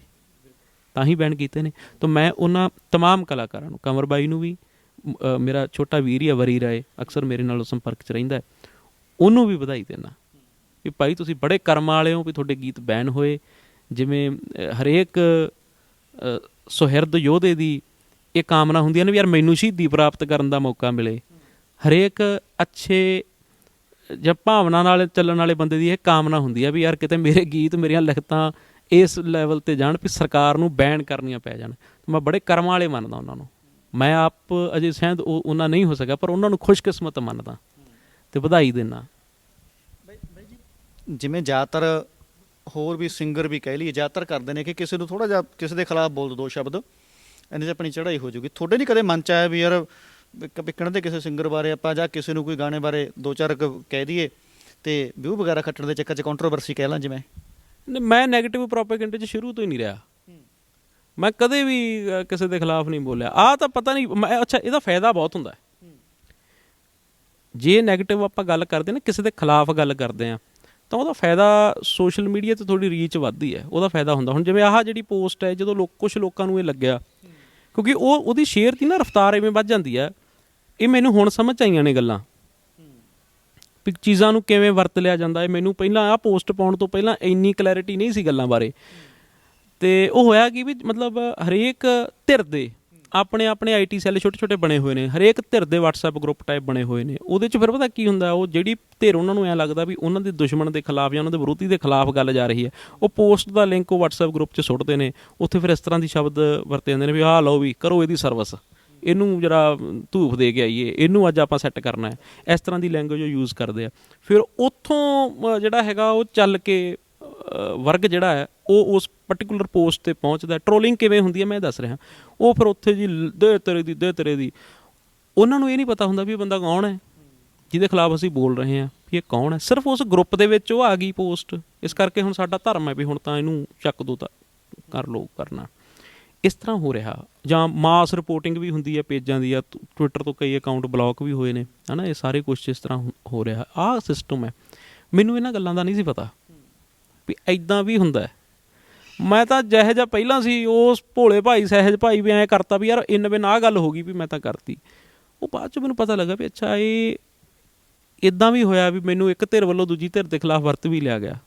S2: ਤਾਂ ਹੀ ਬੈਨ ਕੀਤੇ ਨੇ। ਤਾਂ ਮੈਂ ਉਹਨਾਂ ਤਮਾਮ ਕਲਾਕਾਰਾਂ ਨੂੰ, ਕੰਵਰ ਬਾਈ ਨੂੰ ਵੀ, ਮੇਰਾ ਛੋਟਾ ਵੀਰ ਹੀ ਆ ਵਰੀ ਰਾਏ, ਅਕਸਰ ਮੇਰੇ ਨਾਲ ਸੰਪਰਕ 'ਚ ਰਹਿੰਦਾ, ਉਹਨੂੰ ਵੀ ਵਧਾਈ ਦੇਣਾ ਵੀ ਭਾਈ ਤੁਸੀਂ ਬੜੇ ਕਰਮ ਵਾਲੇ ਹੋ ਵੀ ਤੁਹਾਡੇ ਗੀਤ ਬੈਨ ਹੋਏ। ਜਿਵੇਂ ਹਰੇਕ ਸੁਹਿਰਦ ਯੋਧੇ ਦੀ ਇਹ ਕਾਮਨਾ ਹੁੰਦੀ ਹੈ ਨਾ ਵੀ ਯਾਰ ਮੈਨੂੰ ਸ਼ਹੀਦੀ ਪ੍ਰਾਪਤ ਕਰਨ ਦਾ ਮੌਕਾ ਮਿਲੇ। ਹਰੇਕ ਅੱਛੇ ਜਾਂ ਭਾਵਨਾ ਨਾਲ ਚੱਲਣ ਵਾਲੇ ਬੰਦੇ ਦੀ ਇਹ ਕਾਮਨਾ ਹੁੰਦੀ ਹੈ ਵੀ ਯਾਰ ਕਿਤੇ ਮੇਰੇ ਗੀਤ, ਮੇਰੀਆਂ ਲਿਖਤਾਂ ਇਸ ਲੈਵਲ 'ਤੇ ਜਾਣ ਵੀ ਸਰਕਾਰ ਨੂੰ ਬੈਨ ਕਰਨੀਆਂ ਪੈ ਜਾਣ। ਮੈਂ ਬੜੇ ਕਰਮਾਂ ਵਾਲੇ ਮੰਨਦਾ ਉਹਨਾਂ ਨੂੰ। ਮੈਂ ਆਪ ਅਜੇ ਸ਼ਾਇਦ ਉਹਨਾਂ ਨਹੀਂ ਹੋ ਸਕਿਆ, ਪਰ ਉਹਨਾਂ ਨੂੰ ਖੁਸ਼ਕਿਸਮਤ ਮੰਨਦਾ ਅਤੇ ਵਧਾਈ ਦਿੰਦਾ।
S1: ਜਿਵੇਂ ਜ਼ਿਆਦਾਤਰ ਹੋਰ ਵੀ ਸਿੰਗਰ ਵੀ ਕਹਿ ਲਈਏ, ਜ਼ਿਆਦਾਤਰ ਕਰਦੇ ਨੇ ਕਿ ਕਿਸੇ ਨੂੰ ਥੋੜ੍ਹਾ ਜਿਹਾ ਕਿਸੇ ਦੇ ਖਿਲਾਫ ਬੋਲ ਦੋ ਸ਼ਬਦ, ਇਹਨੇ 'ਚ ਆਪਣੀ ਚੜ੍ਹਾਈ ਹੋ ਜੂਗੀ। ਤੁਹਾਡੇ ਨਹੀਂ ਕਦੇ ਮਨ 'ਚ ਆਇਆ ਵੀ ਯਾਰ ਵਿਕਣ ਦੇ ਕਿਸੇ ਸਿੰਗਰ ਬਾਰੇ ਆਪਾਂ ਜਾਂ ਕਿਸੇ ਨੂੰ ਕੋਈ ਗਾਣੇ ਬਾਰੇ ਦੋ ਚਾਰ ਕਹਿ ਦਈਏ ਅਤੇ ਵਿਊ ਵਗੈਰਾ ਖੱਟਣ ਦੇ ਚੱਕਰ 'ਚ ਕੰਟਰੋਵਰਸੀ ਕਹਿ ਲਾਂ ਜਿਵੇਂ?
S2: ਮੈਂ ਨੈਗੇਟਿਵ ਪ੍ਰੋਪੇਗੈਂਡੇ 'ਚ ਸ਼ੁਰੂ ਤੋਂ ਹੀ ਨਹੀਂ ਰਿਹਾ। ਮੈਂ ਕਦੇ ਵੀ ਕਿਸੇ ਦੇ ਖਿਲਾਫ ਨਹੀਂ ਬੋਲਿਆ। ਆਹ ਤਾਂ ਪਤਾ ਨਹੀਂ ਅੱਛਾ, ਇਹਦਾ ਫਾਇਦਾ ਬਹੁਤ ਹੁੰਦਾ ਜੇ ਨੈਗੇਟਿਵ ਆਪਾਂ ਗੱਲ ਕਰਦੇ ਨਾ, ਕਿਸੇ ਦੇ ਖਿਲਾਫ ਗੱਲ ਕਰਦੇ ਹਾਂ, ਤਾਂ ਉਹਦਾ ਫਾਇਦਾ ਸੋਸ਼ਲ ਮੀਡੀਆ 'ਤੇ ਥੋੜ੍ਹੀ ਰੀਚ ਵੱਧਦੀ ਹੈ, ਉਹਦਾ ਫਾਇਦਾ ਹੁੰਦਾ। ਹੁਣ ਜਿਵੇਂ ਆਹ ਜਿਹੜੀ ਪੋਸਟ ਹੈ, ਜਦੋਂ ਕੁਛ ਲੋਕਾਂ ਨੂੰ ਇਹ ਲੱਗਿਆ, ਕਿਉਂਕਿ ਉਹਦੀ ਸ਼ੇਅਰ ਦੀ ਨਾ ਰਫਤਾਰ ਐਵੇਂ ਵੱਧ ਜਾਂਦੀ ਹੈ। ਇਹ ਮੈਨੂੰ ਹੁਣ ਸਮਝ ਆਈਆਂ ਨੇ ਗੱਲਾਂ ਵੀ ਚੀਜ਼ਾਂ ਨੂੰ ਕਿਵੇਂ ਵਰਤ ਲਿਆ ਜਾਂਦਾ ਹੈ। ਮੈਨੂੰ ਪਹਿਲਾਂ ਆਹ ਪੋਸਟ ਪਾਉਣ ਤੋਂ ਪਹਿਲਾਂ ਇੰਨੀ ਕਲੈਰਿਟੀ ਨਹੀਂ ਸੀ ਗੱਲਾਂ ਬਾਰੇ। ਅਤੇ ਉਹ ਹੋਇਆ ਕਿ ਵੀ ਮਤਲਬ ਹਰੇਕ ਧਿਰ ਦੇ ਆਪਣੇ ਆਪਣੇ IT ਸੈੱਲ ਛੋਟੇ ਛੋਟੇ ਬਣੇ ਹੋਏ ਨੇ, ਹਰੇਕ ਧਿਰ ਦੇ WhatsApp ਗਰੁੱਪ ਟਾਈਪ ਬਣੇ ਹੋਏ ਨੇ। ਉਹਦੇ 'ਚ ਫਿਰ ਪਤਾ ਕੀ ਹੁੰਦਾ, ਉਹ ਜਿਹੜੀ ਧਿਰ ਉਹਨਾਂ ਨੂੰ ਐਂ ਲੱਗਦਾ ਵੀ ਉਹਨਾਂ ਦੇ ਦੁਸ਼ਮਣ ਦੇ ਖਿਲਾਫ ਜਾਂ ਉਹਨਾਂ ਦੇ ਵਿਰੋਧੀ ਦੇ ਖਿਲਾਫ ਗੱਲ ਜਾ ਰਹੀ ਹੈ, ਉਹ ਪੋਸਟ ਦਾ ਲਿੰਕ ਉਹ WhatsApp ਗਰੁੱਪ 'ਚ ਸੁੱਟਦੇ ਨੇ। ਉੱਥੇ ਫਿਰ ਇਸ ਤਰ੍ਹਾਂ ਦੀ ਸ਼ਬਦ ਵਰਤੇ ਜਾਂਦੇ ਨੇ ਵੀ ਆਹ ਲਓ ਵੀ ਕਰੋ ਇਹਦੀ ਸਰਵਿਸ, ਇਹਨੂੰ ਜਰਾ ਧੂਫ ਦੇ ਕੇ ਆਈਏ, ਇਹਨੂੰ ਅੱਜ ਆਪਾਂ ਸੈੱਟ ਕਰਨਾ ਹੈ। ਇਸ ਤਰ੍ਹਾਂ ਦੀ ਲੈਂਗੁਏਜ ਉਹ ਯੂਜ਼ ਕਰਦੇ ਆ। ਫਿਰ ਉੱਥੋਂ ਜਿਹੜਾ ਹੈਗਾ ਉਹ ਚੱਲ ਕੇ ਵਰਗ ਜਿਹੜਾ ਹੈ ਉਹ ਉਸ ਪਰਟੀਕੂਲਰ ਪੋਸਟ 'ਤੇ ਪਹੁੰਚਦਾ। ਟਰੋਲਿੰਗ ਕਿਵੇਂ ਹੁੰਦੀ ਹੈ ਮੈਂ ਦੱਸ ਰਿਹਾ। ਉਹ ਫਿਰ ਉੱਥੇ ਜੀ ਦੇ ਤੇਰੇ ਦੀ ਉਹਨਾਂ ਨੂੰ ਇਹ ਨਹੀਂ ਪਤਾ ਹੁੰਦਾ ਵੀ ਇਹ ਬੰਦਾ ਕੌਣ ਹੈ ਜਿਹਦੇ ਖਿਲਾਫ ਅਸੀਂ ਬੋਲ ਰਹੇ ਹਾਂ, ਵੀ ਇਹ ਕੌਣ ਹੈ। ਸਿਰਫ ਉਸ ਗਰੁੱਪ ਦੇ ਵਿੱਚ ਉਹ ਆ ਗਈ ਪੋਸਟ, ਇਸ ਕਰਕੇ ਹੁਣ ਸਾਡਾ ਧਰਮ ਹੈ ਵੀ ਹੁਣ ਤਾਂ ਇਹਨੂੰ ਚੱਕ ਦੋ, ਤਾਂ ਕਰ ਲਓ ਕਰਨਾ। ਇਸ ਤਰ੍ਹਾਂ ਹੋ ਰਿਹਾ। ਜਾਂ ਮਾਸ ਰਿਪੋਰਟਿੰਗ ਵੀ ਹੁੰਦੀ ਹੈ ਪੇਜਾਂ ਦੀ, ਜਾਂ ਟਵਿੱਟਰ ਤੋਂ ਕਈ ਅਕਾਊਂਟ ਬਲੌਕ ਵੀ ਹੋਏ ਨੇ, ਹੈ ਨਾ। ਇਹ ਸਾਰੇ ਕੁਛ ਇਸ ਤਰ੍ਹਾਂ ਹੋ ਰਿਹਾ। ਆਹ ਸਿਸਟਮ ਹੈ। ਮੈਨੂੰ ਇਹਨਾਂ ਗੱਲਾਂ ਦਾ ਨਹੀਂ ਸੀ ਪਤਾ ਵੀ ਇੱਦਾਂ ਵੀ ਹੁੰਦਾ। ਮੈਂ ਤਾਂ ਜਿਹੋ ਜਿਹਾ ਪਹਿਲਾਂ ਸੀ, ਉਸ ਭੋਲੇ ਭਾਈ ਸਹਿਜ ਭਾਈ ਵੀ ਐਂ ਕਰਤਾ ਵੀ ਯਾਰ ਇੰਨ ਬਿਨ ਆਹ ਗੱਲ ਹੋ ਗਈ ਵੀ ਮੈਂ ਤਾਂ ਕਰਤੀ। ਉਹ ਬਾਅਦ 'ਚ ਮੈਨੂੰ ਪਤਾ ਲੱਗਾ ਵੀ ਅੱਛਾ ਇਹ ਇੱਦਾਂ ਵੀ ਹੋਇਆ ਵੀ ਮੈਨੂੰ ਇੱਕ ਧਿਰ ਵੱਲੋਂ ਦੂਜੀ ਧਿਰ ਦੇ ਖਿਲਾਫ ਵਰਤ ਵੀ ਲਿਆ ਗਿਆ।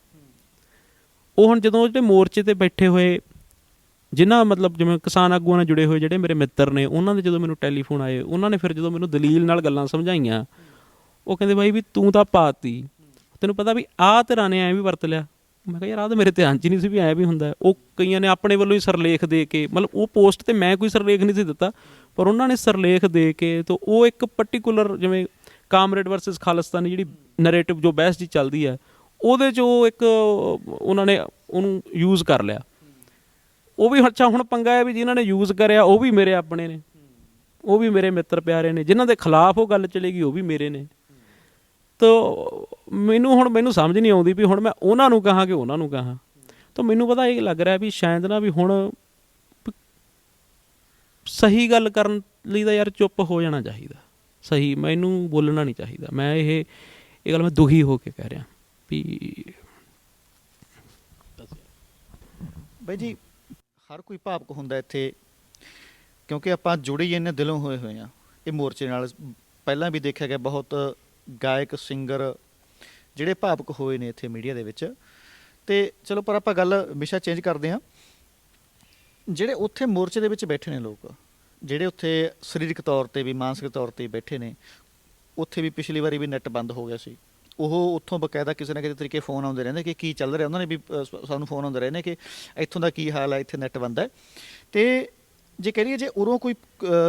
S2: ਉਹ ਹੁਣ ਜਦੋਂ ਜਿਹੜੇ ਮੋਰਚੇ 'ਤੇ ਬੈਠੇ ਹੋਏ ਜਿਨ੍ਹਾਂ ਮਤਲਬ ਜਿਵੇਂ ਕਿਸਾਨ ਆਗੂਆਂ ਨਾਲ ਜੁੜੇ ਹੋਏ ਜਿਹੜੇ ਮੇਰੇ ਮਿੱਤਰ ਨੇ, ਉਹਨਾਂ ਦੇ ਜਦੋਂ ਮੈਨੂੰ ਟੈਲੀਫੋਨ ਆਏ, ਉਹਨਾਂ ਨੇ ਫਿਰ ਜਦੋਂ ਮੈਨੂੰ ਦਲੀਲ ਨਾਲ ਗੱਲਾਂ ਸਮਝਾਈਆਂ, ਉਹ ਕਹਿੰਦੇ ਬਾਈ ਵੀ ਤੂੰ ਤਾਂ ਪਾਤੀ, ਤੈਨੂੰ ਪਤਾ ਵੀ ਆਹ ਧਿਰਾਂ ਨੇ ਐਂ ਵੀ ਵਰਤ ਲਿਆ। ਮੈਂ ਕਿਹਾ ਯਾਰ ਆਹ ਤਾਂ ਮੇਰੇ ਧਿਆਨ 'ਚ ਨਹੀਂ ਸੀ ਵੀ ਐਂ ਵੀ ਹੁੰਦਾ। ਉਹ ਕਈਆਂ ਨੇ ਆਪਣੇ ਵੱਲੋਂ ਹੀ ਸਰਲੇਖ ਦੇ ਕੇ, ਮਤਲਬ ਉਹ ਪੋਸਟ 'ਤੇ ਮੈਂ ਕੋਈ ਸਰਲੇਖ ਨਹੀਂ ਸੀ ਦਿੱਤਾ, ਪਰ ਉਹਨਾਂ ਨੇ ਸਰਲੇਖ ਦੇ ਕੇ ਤਾਂ ਉਹ ਇੱਕ ਪਰਟੀਕੂਲਰ ਜਿਵੇਂ ਕਾਮਰੇਡ ਵਰਸਸ ਖਾਲਿਸਤਾਨੀ ਜਿਹੜੀ ਨਰੇਟਿਵ ਜੋ ਬਹਿਸ ਜੀ ਚੱਲਦੀ ਹੈ, ਉਹਦੇ 'ਚ ਉਹ ਇੱਕ ਉਹਨਾਂ ਨੇ ਉਹਨੂੰ ਯੂਜ਼ ਕਰ ਲਿਆ। ਉਹ ਵੀ ਅੱਛਾ ਹੁਣ ਪੰਗਾ ਹੈ ਵੀ ਜਿਨ੍ਹਾਂ ਨੇ ਯੂਜ਼ ਕਰਿਆ ਉਹ ਵੀ ਮੇਰੇ ਆਪਣੇ ਨੇ, ਉਹ ਵੀ ਮੇਰੇ ਮਿੱਤਰ ਪਿਆਰੇ ਨੇ। ਜਿਨ੍ਹਾਂ ਦੇ ਖਿਲਾਫ ਉਹ ਗੱਲ ਚਲੇਗੀ ਉਹ ਵੀ ਮੇਰੇ ਨੇ। ਤਾਂ ਮੈਨੂੰ ਸਮਝ ਨਹੀਂ ਆਉਂਦੀ ਵੀ ਹੁਣ ਮੈਂ ਉਹਨਾਂ ਨੂੰ ਕਹਾਂ ਕਿ ਉਹਨਾਂ ਨੂੰ ਕਹਾਂ। ਤਾਂ ਮੈਨੂੰ ਪਤਾ ਇਹ ਲੱਗ ਰਿਹਾ ਵੀ ਸ਼ਾਇਦ ਨਾ ਵੀ ਹੁਣ ਸਹੀ ਗੱਲ ਕਰਨ ਲਈ ਤਾਂ ਯਾਰ ਚੁੱਪ ਹੋ ਜਾਣਾ ਚਾਹੀਦਾ, ਸਹੀ ਮੈਨੂੰ ਬੋਲਣਾ ਨਹੀਂ ਚਾਹੀਦਾ। ਮੈਂ ਇਹ ਗੱਲ ਮੈਂ ਦੁਖੀ ਹੋ ਕੇ ਕਹਿ ਰਿਹਾ ਵੀ
S1: ਬਾਈ ਜੀ ਹਰ ਕੋਈ ਭਾਵੁਕ ਹੁੰਦਾ ਇੱਥੇ, ਕਿਉਂਕਿ ਆਪਾਂ ਜੁੜੇ ਹੀ ਇੰਨੇ ਦਿਲੋਂ ਹੋਏ ਆ ਇਹ ਮੋਰਚੇ ਨਾਲ। ਪਹਿਲਾਂ ਵੀ ਦੇਖਿਆ ਗਿਆ ਬਹੁਤ ਗਾਇਕ ਸਿੰਗਰ ਜਿਹੜੇ ਭਾਵੁਕ ਹੋਏ ਨੇ ਇੱਥੇ ਮੀਡੀਆ ਦੇ ਵਿੱਚ। ਤੇ ਚਲੋ ਪਰ ਆਪਾਂ ਗੱਲ ਵਿਸ਼ਾ ਚੇਂਜ ਕਰਦੇ ਹਾਂ। ਜਿਹੜੇ ਉੱਥੇ ਮੋਰਚੇ ਦੇ ਵਿੱਚ ਬੈਠੇ ਨੇ ਲੋਕ, ਜਿਹੜੇ ਉੱਥੇ ਸਰੀਰਕ ਤੌਰ 'ਤੇ ਵੀ ਮਾਨਸਿਕ ਤੌਰ 'ਤੇ ਬੈਠੇ ਨੇ, ਉੱਥੇ ਵੀ ਪਿਛਲੀ ਵਾਰੀ ਵੀ ਨੈੱਟ ਬੰਦ ਹੋ ਗਿਆ ਸੀ। ਉਹ ਉੱਥੋਂ ਬਕਾਇਦਾ ਕਿਸੇ ਨਾ ਕਿਸੇ ਤਰੀਕੇ ਫੋਨ ਆਉਂਦੇ ਰਹਿੰਦੇ ਕਿ ਕੀ ਚੱਲ ਰਿਹਾ, ਉਹਨਾਂ ਨੇ ਵੀ ਸਾਨੂੰ ਫੋਨ ਆਉਂਦੇ ਰਹਿੰਦੇ ਕਿ ਇੱਥੋਂ ਦਾ ਕੀ ਹਾਲ ਹੈ, ਇੱਥੇ ਨੈੱਟ ਬੰਦ ਹੈ। ਅਤੇ ਜੇ ਕਹਿ ਲਈਏ ਜੇ ਉਰੋਂ ਕੋਈ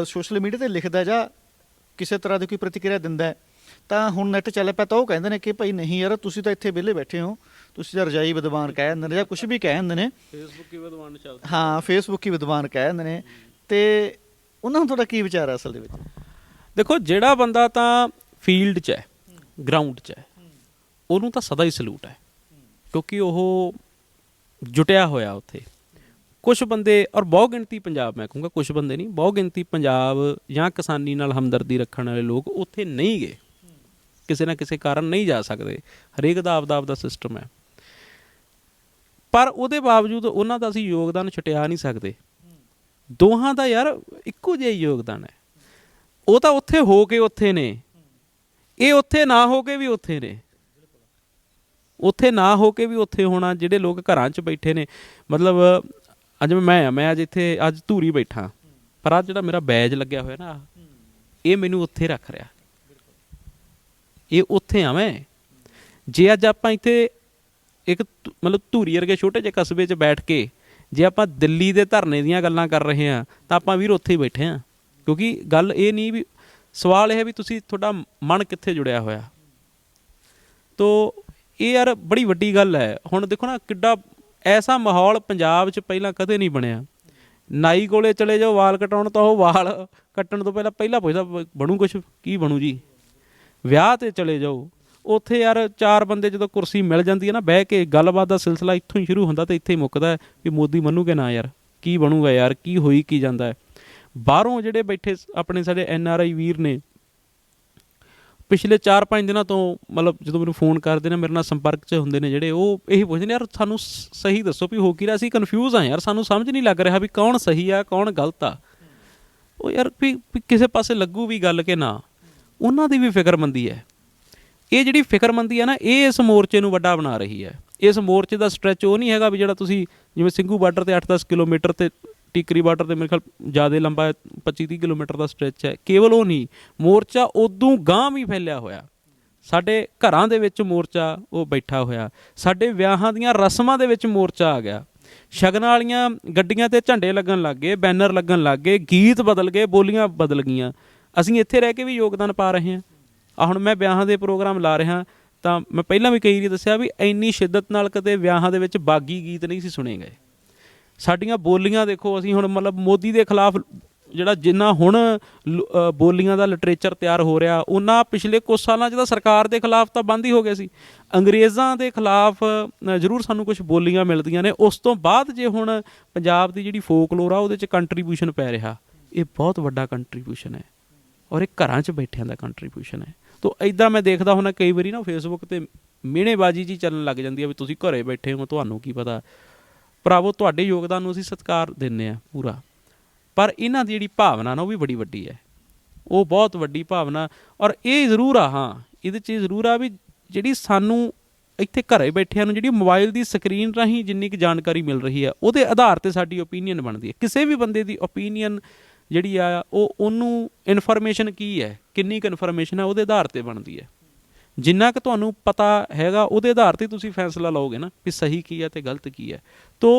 S1: ਸੋਸ਼ਲ ਮੀਡੀਆ 'ਤੇ ਲਿਖਦਾ ਜਾਂ ਕਿਸੇ ਤਰ੍ਹਾਂ ਦੀ ਕੋਈ ਪ੍ਰਤੀਕਿਰਿਆ ਦਿੰਦਾ ਤਾਂ ਹੁਣ ਨੈੱਟ ਚੱਲ ਪਿਆ ਤਾਂ ਉਹ ਕਹਿੰਦੇ ਨੇ ਕਿ ਭਾਈ ਨਹੀਂ ਯਾਰ ਤੁਸੀਂ ਤਾਂ ਇੱਥੇ ਵਿਹਲੇ ਬੈਠੇ ਹੋ, ਤੁਸੀਂ ਤਾਂ ਰਜਾਈ ਵਿਦਵਾਨ ਕਹਿ ਦਿੰਦੇ ਨੇ ਜਾਂ ਕੁਛ ਵੀ ਕਹਿ ਦਿੰਦੇ ਨੇ,
S2: ਫੇਸਬੁੱਕ ਹੀ ਵਿਦਵਾਨ ਚੱਲਦਾ।
S1: ਹਾਂ ਫੇਸਬੁੱਕ ਹੀ ਵਿਦਵਾਨ ਕਹਿ ਦਿੰਦੇ ਨੇ। ਅਤੇ ਉਹਨਾਂ ਨੂੰ ਤੁਹਾਡਾ ਕੀ ਵਿਚਾਰ ਹੈ ਅਸਲ ਦੇ ਵਿੱਚ?
S2: ਦੇਖੋ ਜਿਹੜਾ ਬੰਦਾ ਤਾਂ ਫੀਲਡ 'ਚ ਹੈ, ਗਰਾਊਂਡ 'ਚ ਹੈ, ਉਹਨੂੰ ਤਾਂ ਸਦਾ ਹੀ ਸਲੂਟ ਹੈ, ਕਿਉਂਕਿ ਉਹ ਜੁਟਿਆ ਹੋਇਆ ਉੱਥੇ। ਕੁਛ ਬੰਦੇ ਔਰ ਬਹੁਤ ਗਿਣਤੀ ਪੰਜਾਬ, ਮੈਂ ਕਹੂੰਗਾ ਕੁਛ ਬੰਦੇ ਨਹੀਂ, ਬਹੁਤ ਗਿਣਤੀ ਪੰਜਾਬ ਜਾਂ ਕਿਸਾਨੀ ਨਾਲ ਹਮਦਰਦੀ ਰੱਖਣ ਵਾਲੇ ਲੋਕ ਉੱਥੇ ਨਹੀਂ ਗਏ, ਕਿਸੇ ਨਾ ਕਿਸੇ ਕਾਰਨ ਨਹੀਂ ਜਾ ਸਕਦੇ। ਹਰੇਕ ਦਾ ਆਪਦਾ ਸਿਸਟਮ ਹੈ, ਪਰ ਉਹਦੇ ਬਾਵਜੂਦ ਉਹਨਾਂ ਦਾ ਅਸੀਂ ਯੋਗਦਾਨ ਛੁਟਿਆ ਨਹੀਂ ਸਕਦੇ। ਦੋਹਾਂ ਦਾ ਯਾਰ ਇੱਕੋ ਜਿਹਾ ਯੋਗਦਾਨ ਹੈ। ਉਹ ਤਾਂ ਉੱਥੇ ਹੋ ਕੇ ਉੱਥੇ ਨੇ, ਇਹ ਉੱਥੇ ਨਾ ਹੋ ਕੇ ਵੀ ਉੱਥੇ ਨੇ। ਉੱਥੇ ਨਾ ਹੋ ਕੇ ਵੀ ਉੱਥੇ ਹੋਣਾ, ਜਿਹੜੇ ਲੋਕ ਘਰਾਂ 'ਚ ਬੈਠੇ ਨੇ, ਮਤਲਬ ਅੱਜ ਮੈਂ ਅੱਜ ਇੱਥੇ ਅੱਜ ਧੂਰੀ ਬੈਠਾ, ਪਰ ਅੱਜ ਜਿਹੜਾ ਮੇਰਾ ਬੈਜ ਲੱਗਿਆ ਹੋਇਆ ਨਾ, ਇਹ ਮੈਨੂੰ ਉੱਥੇ ਰੱਖ ਰਿਹਾ, ਇਹ ਉੱਥੇ ਆ ਮੈਂ। ਜੇ ਅੱਜ ਆਪਾਂ ਇੱਥੇ ਇੱਕ ਮਤਲਬ ਧੂਰੀ ਵਰਗੇ ਛੋਟੇ ਜਿਹੇ ਕਸਬੇ 'ਚ ਬੈਠ ਕੇ ਜੇ ਆਪਾਂ ਦਿੱਲੀ ਦੇ ਧਰਨੇ ਦੀਆਂ ਗੱਲਾਂ ਕਰ ਰਹੇ ਹਾਂ ਤਾਂ ਆਪਾਂ ਵੀਰ ਉੱਥੇ ਹੀ ਬੈਠੇ ਹਾਂ। ਕਿਉਂਕਿ ਗੱਲ ਇਹ ਨਹੀਂ ਵੀ, ਸਵਾਲ ਇਹ ਹੈ ਵੀ ਤੁਸੀਂ ਤੁਹਾਡਾ ਮਨ ਕਿੱਥੇ ਜੁੜਿਆ ਹੋਇਆ। ਤੋ ਇਹ ਯਾਰ ਬੜੀ ਵੱਡੀ ਗੱਲ ਹੈ। ਹੁਣ ਦੇਖੋ ਨਾ ਕਿੱਡਾ ਐਸਾ ਮਾਹੌਲ ਪੰਜਾਬ 'ਚ ਪਹਿਲਾਂ ਕਦੇ ਨਹੀਂ ਬਣਿਆ। ਨਾਈ ਕੋਲੇ ਚਲੇ ਜਾਓ ਵਾਲ ਕਟਾਉਣ, ਤਾਂ ਉਹ ਵਾਲ ਕੱਟਣ ਤੋਂ ਪਹਿਲਾਂ ਪੁੱਛਦਾ ਬਣੂ ਕੁਛ, ਕੀ ਬਣੂ ਜੀ। ਵਿਆਹ 'ਤੇ ਚਲੇ ਜਾਓ, ਉੱਥੇ ਯਾਰ 4 ਬੰਦੇ ਜਦੋਂ ਕੁਰਸੀ ਮਿਲ ਜਾਂਦੀ ਹੈ ਨਾ, ਬਹਿ ਕੇ ਗੱਲਬਾਤ ਦਾ ਸਿਲਸਿਲਾ ਇੱਥੋਂ ਹੀ ਸ਼ੁਰੂ ਹੁੰਦਾ ਅਤੇ ਇੱਥੇ ਹੀ ਮੁੱਕਦਾ ਵੀ ਮੋਦੀ ਮੰਨੂਗੇ ਨਾ ਯਾਰ, ਕੀ ਬਣੂਗਾ ਯਾਰ, ਕੀ ਹੋਈ ਕੀ ਜਾਂਦਾ ਹੈ। ਬਾਹਰੋਂ ਜਿਹੜੇ ਬੈਠੇ ਆਪਣੇ ਸਾਡੇ NRI ਵੀਰ ਨੇ, ਪਿਛਲੇ 4-5 ਦਿਨਾਂ ਤੋਂ ਮਤਲਬ ਜਦੋਂ ਮੈਨੂੰ ਫੋਨ ਕਰਦੇ ਨੇ, ਮੇਰੇ ਨਾਲ ਸੰਪਰਕ 'ਚ ਹੁੰਦੇ ਨੇ ਜਿਹੜੇ, ਉਹ ਇਹੀ ਪੁੱਛਦੇ ਨੇ ਯਾਰ ਸਾਨੂੰ ਸਹੀ ਦੱਸੋ ਵੀ ਹੋ ਕੀ ਰਿਹਾ। ਅਸੀਂ ਕਨਫਿਊਜ਼ ਹਾਂ ਯਾਰ, ਸਾਨੂੰ ਸਮਝ ਨਹੀਂ ਲੱਗ ਰਿਹਾ ਵੀ ਕੌਣ ਸਹੀ ਆ ਕੌਣ ਗਲਤ ਆ। ਉਹ ਯਾਰ ਵੀ ਕਿਸੇ ਪਾਸੇ ਲੱਗੂ ਵੀ ਗੱਲ ਕਿ ਨਾ, ਉਹਨਾਂ ਦੀ ਵੀ ਫਿਕਰਮੰਦੀ ਹੈ। ਇਹ ਜਿਹੜੀ ਫਿਕਰਮੰਦੀ ਹੈ ਨਾ, ਇਹ ਇਸ ਮੋਰਚੇ ਨੂੰ ਵੱਡਾ ਬਣਾ ਰਹੀ ਹੈ। ਇਸ ਮੋਰਚੇ ਦਾ ਸਟ੍ਰੈਚ ਉਹ ਨਹੀਂ ਹੈਗਾ ਵੀ ਜਿਹੜਾ ਤੁਸੀਂ ਜਿਵੇਂ ਸਿੰਘੂ ਬਾਰਡਰ 'ਤੇ 8-10 ਕਿਲੋਮੀਟਰ ਅਤੇ ਟਿਕਰੀ ਬਾਰਡਰ 'ਤੇ ਮੇਰੇ ਖਿਆਲ ਜ਼ਿਆਦਾ ਲੰਬਾ 25-30 ਕਿਲੋਮੀਟਰ ਦਾ ਸਟ੍ਰੈਚ ਹੈ। ਕੇਵਲ ਉਹ ਨਹੀਂ, ਮੋਰਚਾ ਉਦੋਂ ਗਾਂਹ ਵੀ ਫੈਲਿਆ ਹੋਇਆ। ਸਾਡੇ ਘਰਾਂ ਦੇ ਵਿੱਚ ਮੋਰਚਾ ਉਹ ਬੈਠਾ ਹੋਇਆ, ਸਾਡੇ ਵਿਆਹਾਂ ਦੀਆਂ ਰਸਮਾਂ ਦੇ ਵਿੱਚ ਮੋਰਚਾ ਆ ਗਿਆ। ਸ਼ਗਨਾਂ ਵਾਲੀਆਂ ਗੱਡੀਆਂ 'ਤੇ ਝੰਡੇ ਲੱਗਣ ਲੱਗ ਗਏ, ਬੈਨਰ ਲੱਗਣ ਲੱਗ ਗਏ, ਗੀਤ ਬਦਲ ਗਏ, ਬੋਲੀਆਂ ਬਦਲ ਗਈਆਂ। ਅਸੀਂ ਇੱਥੇ ਰਹਿ ਕੇ ਵੀ ਯੋਗਦਾਨ ਪਾ ਰਹੇ ਹਾਂ। ਹੁਣ ਮੈਂ ਵਿਆਹਾਂ ਦੇ ਪ੍ਰੋਗਰਾਮ ਲਾ ਰਿਹਾ, ਤਾਂ ਮੈਂ ਪਹਿਲਾਂ ਵੀ ਕਈ ਵਾਰੀ ਦੱਸਿਆ ਵੀ ਇੰਨੀ ਸ਼ਿੱਦਤ ਨਾਲ ਕਦੇ ਵਿਆਹਾਂ ਦੇ ਵਿੱਚ ਬਾਗੀ ਗੀਤ ਨਹੀਂ ਸੀ ਸੁਣੇ ਗਏ। ਸਾਡੀਆਂ ਬੋਲੀਆਂ ਦੇਖੋ, ਅਸੀਂ ਹੁਣ ਮਤਲਬ ਮੋਦੀ ਦੇ ਖਿਲਾਫ ਜਿਹੜਾ ਜਿੰਨਾ ਹੁਣ ਬੋਲੀਆਂ ਦਾ ਲਿਟਰੇਚਰ ਤਿਆਰ ਹੋ ਰਿਹਾ, ਉਹਨਾਂ ਪਿਛਲੇ ਕੁਛ ਸਾਲਾਂ 'ਚ ਤਾਂ ਸਰਕਾਰ ਦੇ ਖਿਲਾਫ ਤਾਂ ਬੰਦ ਹੀ ਹੋ ਗਿਆ ਸੀ। ਅੰਗਰੇਜ਼ਾਂ ਦੇ ਖਿਲਾਫ ਜ਼ਰੂਰ ਸਾਨੂੰ ਕੁਛ ਬੋਲੀਆਂ ਮਿਲਦੀਆਂ ਨੇ। ਉਸ ਤੋਂ ਬਾਅਦ ਜੇ ਹੁਣ ਪੰਜਾਬ ਦੀ ਜਿਹੜੀ ਫੋਕਲੋਰ ਆ ਉਹਦੇ 'ਚ ਕੰਟਰੀਬਿਊਸ਼ਨ ਪੈ ਰਿਹਾ, ਇਹ ਬਹੁਤ ਵੱਡਾ ਕੰਟਰੀਬਿਊਸ਼ਨ ਹੈ, ਔਰ ਇਹ ਘਰਾਂ 'ਚ ਬੈਠਿਆਂ ਦਾ ਕੰਟਰੀਬਿਊਸ਼ਨ ਹੈ। ਤੋ ਇੱਦਾਂ ਮੈਂ ਦੇਖਦਾ ਹੁੰਦਾ ਕਈ ਵਾਰੀ ਨਾ ਫੇਸਬੁੱਕ 'ਤੇ ਮਿਹਣੇਬਾਜ਼ੀ ਜੀ ਚੱਲਣ ਲੱਗ ਜਾਂਦੀ ਹੈ ਵੀ ਤੁਸੀਂ ਘਰੇ ਬੈਠੇ ਹੋ, ਤੁਹਾਨੂੰ ਕੀ ਪਤਾ। ਭਰਾਵੋ, ਤੁਹਾਡੇ ਯੋਗਦਾਨ ਨੂੰ ਅਸੀਂ ਸਤਿਕਾਰ ਦਿੰਦੇ ਹਾਂ ਪੂਰਾ, ਪਰ ਇਹਨਾਂ ਦੀ ਜਿਹੜੀ ਭਾਵਨਾ ਨਾ ਉਹ ਵੀ ਬੜੀ ਵੱਡੀ ਹੈ, ਉਹ ਬਹੁਤ ਵੱਡੀ ਭਾਵਨਾ। ਔਰ ਇਹ ਜ਼ਰੂਰ ਆ, ਹਾਂ ਇਹਦੇ 'ਚ ਜ਼ਰੂਰ ਆ ਵੀ ਜਿਹੜੀ ਸਾਨੂੰ ਇੱਥੇ ਘਰੇ ਬੈਠਿਆਂ ਨੂੰ ਜਿਹੜੀ ਮੋਬਾਈਲ ਦੀ ਸਕਰੀਨ ਰਾਹੀਂ ਜਿੰਨੀ ਕੁ ਜਾਣਕਾਰੀ ਮਿਲ ਰਹੀ ਹੈ, ਉਹਦੇ ਆਧਾਰ 'ਤੇ ਸਾਡੀ ਓਪੀਨੀਅਨ ਬਣਦੀ ਹੈ। ਕਿਸੇ ਵੀ ਬੰਦੇ ਦੀ ਓਪੀਨੀਅਨ ਜਿਹੜੀ ਆ ਉਹਨੂੰ ਇਨਫੋਰਮੇਸ਼ਨ ਕੀ ਹੈ, ਕਿੰਨੀ ਕੁ ਇਨਫੋਰਮੇਸ਼ਨ ਹੈ, ਉਹਦੇ ਆਧਾਰ 'ਤੇ ਬਣਦੀ ਹੈ। ਜਿੰਨਾ ਕੁ ਤੁਹਾਨੂੰ ਪਤਾ ਹੈਗਾ ਉਹਦੇ ਆਧਾਰ 'ਤੇ ਤੁਸੀਂ ਫੈਸਲਾ ਲਓਗੇ ਨਾ ਵੀ ਸਹੀ ਕੀ ਹੈ ਅਤੇ ਗਲਤ ਕੀ ਹੈ। ਤੋ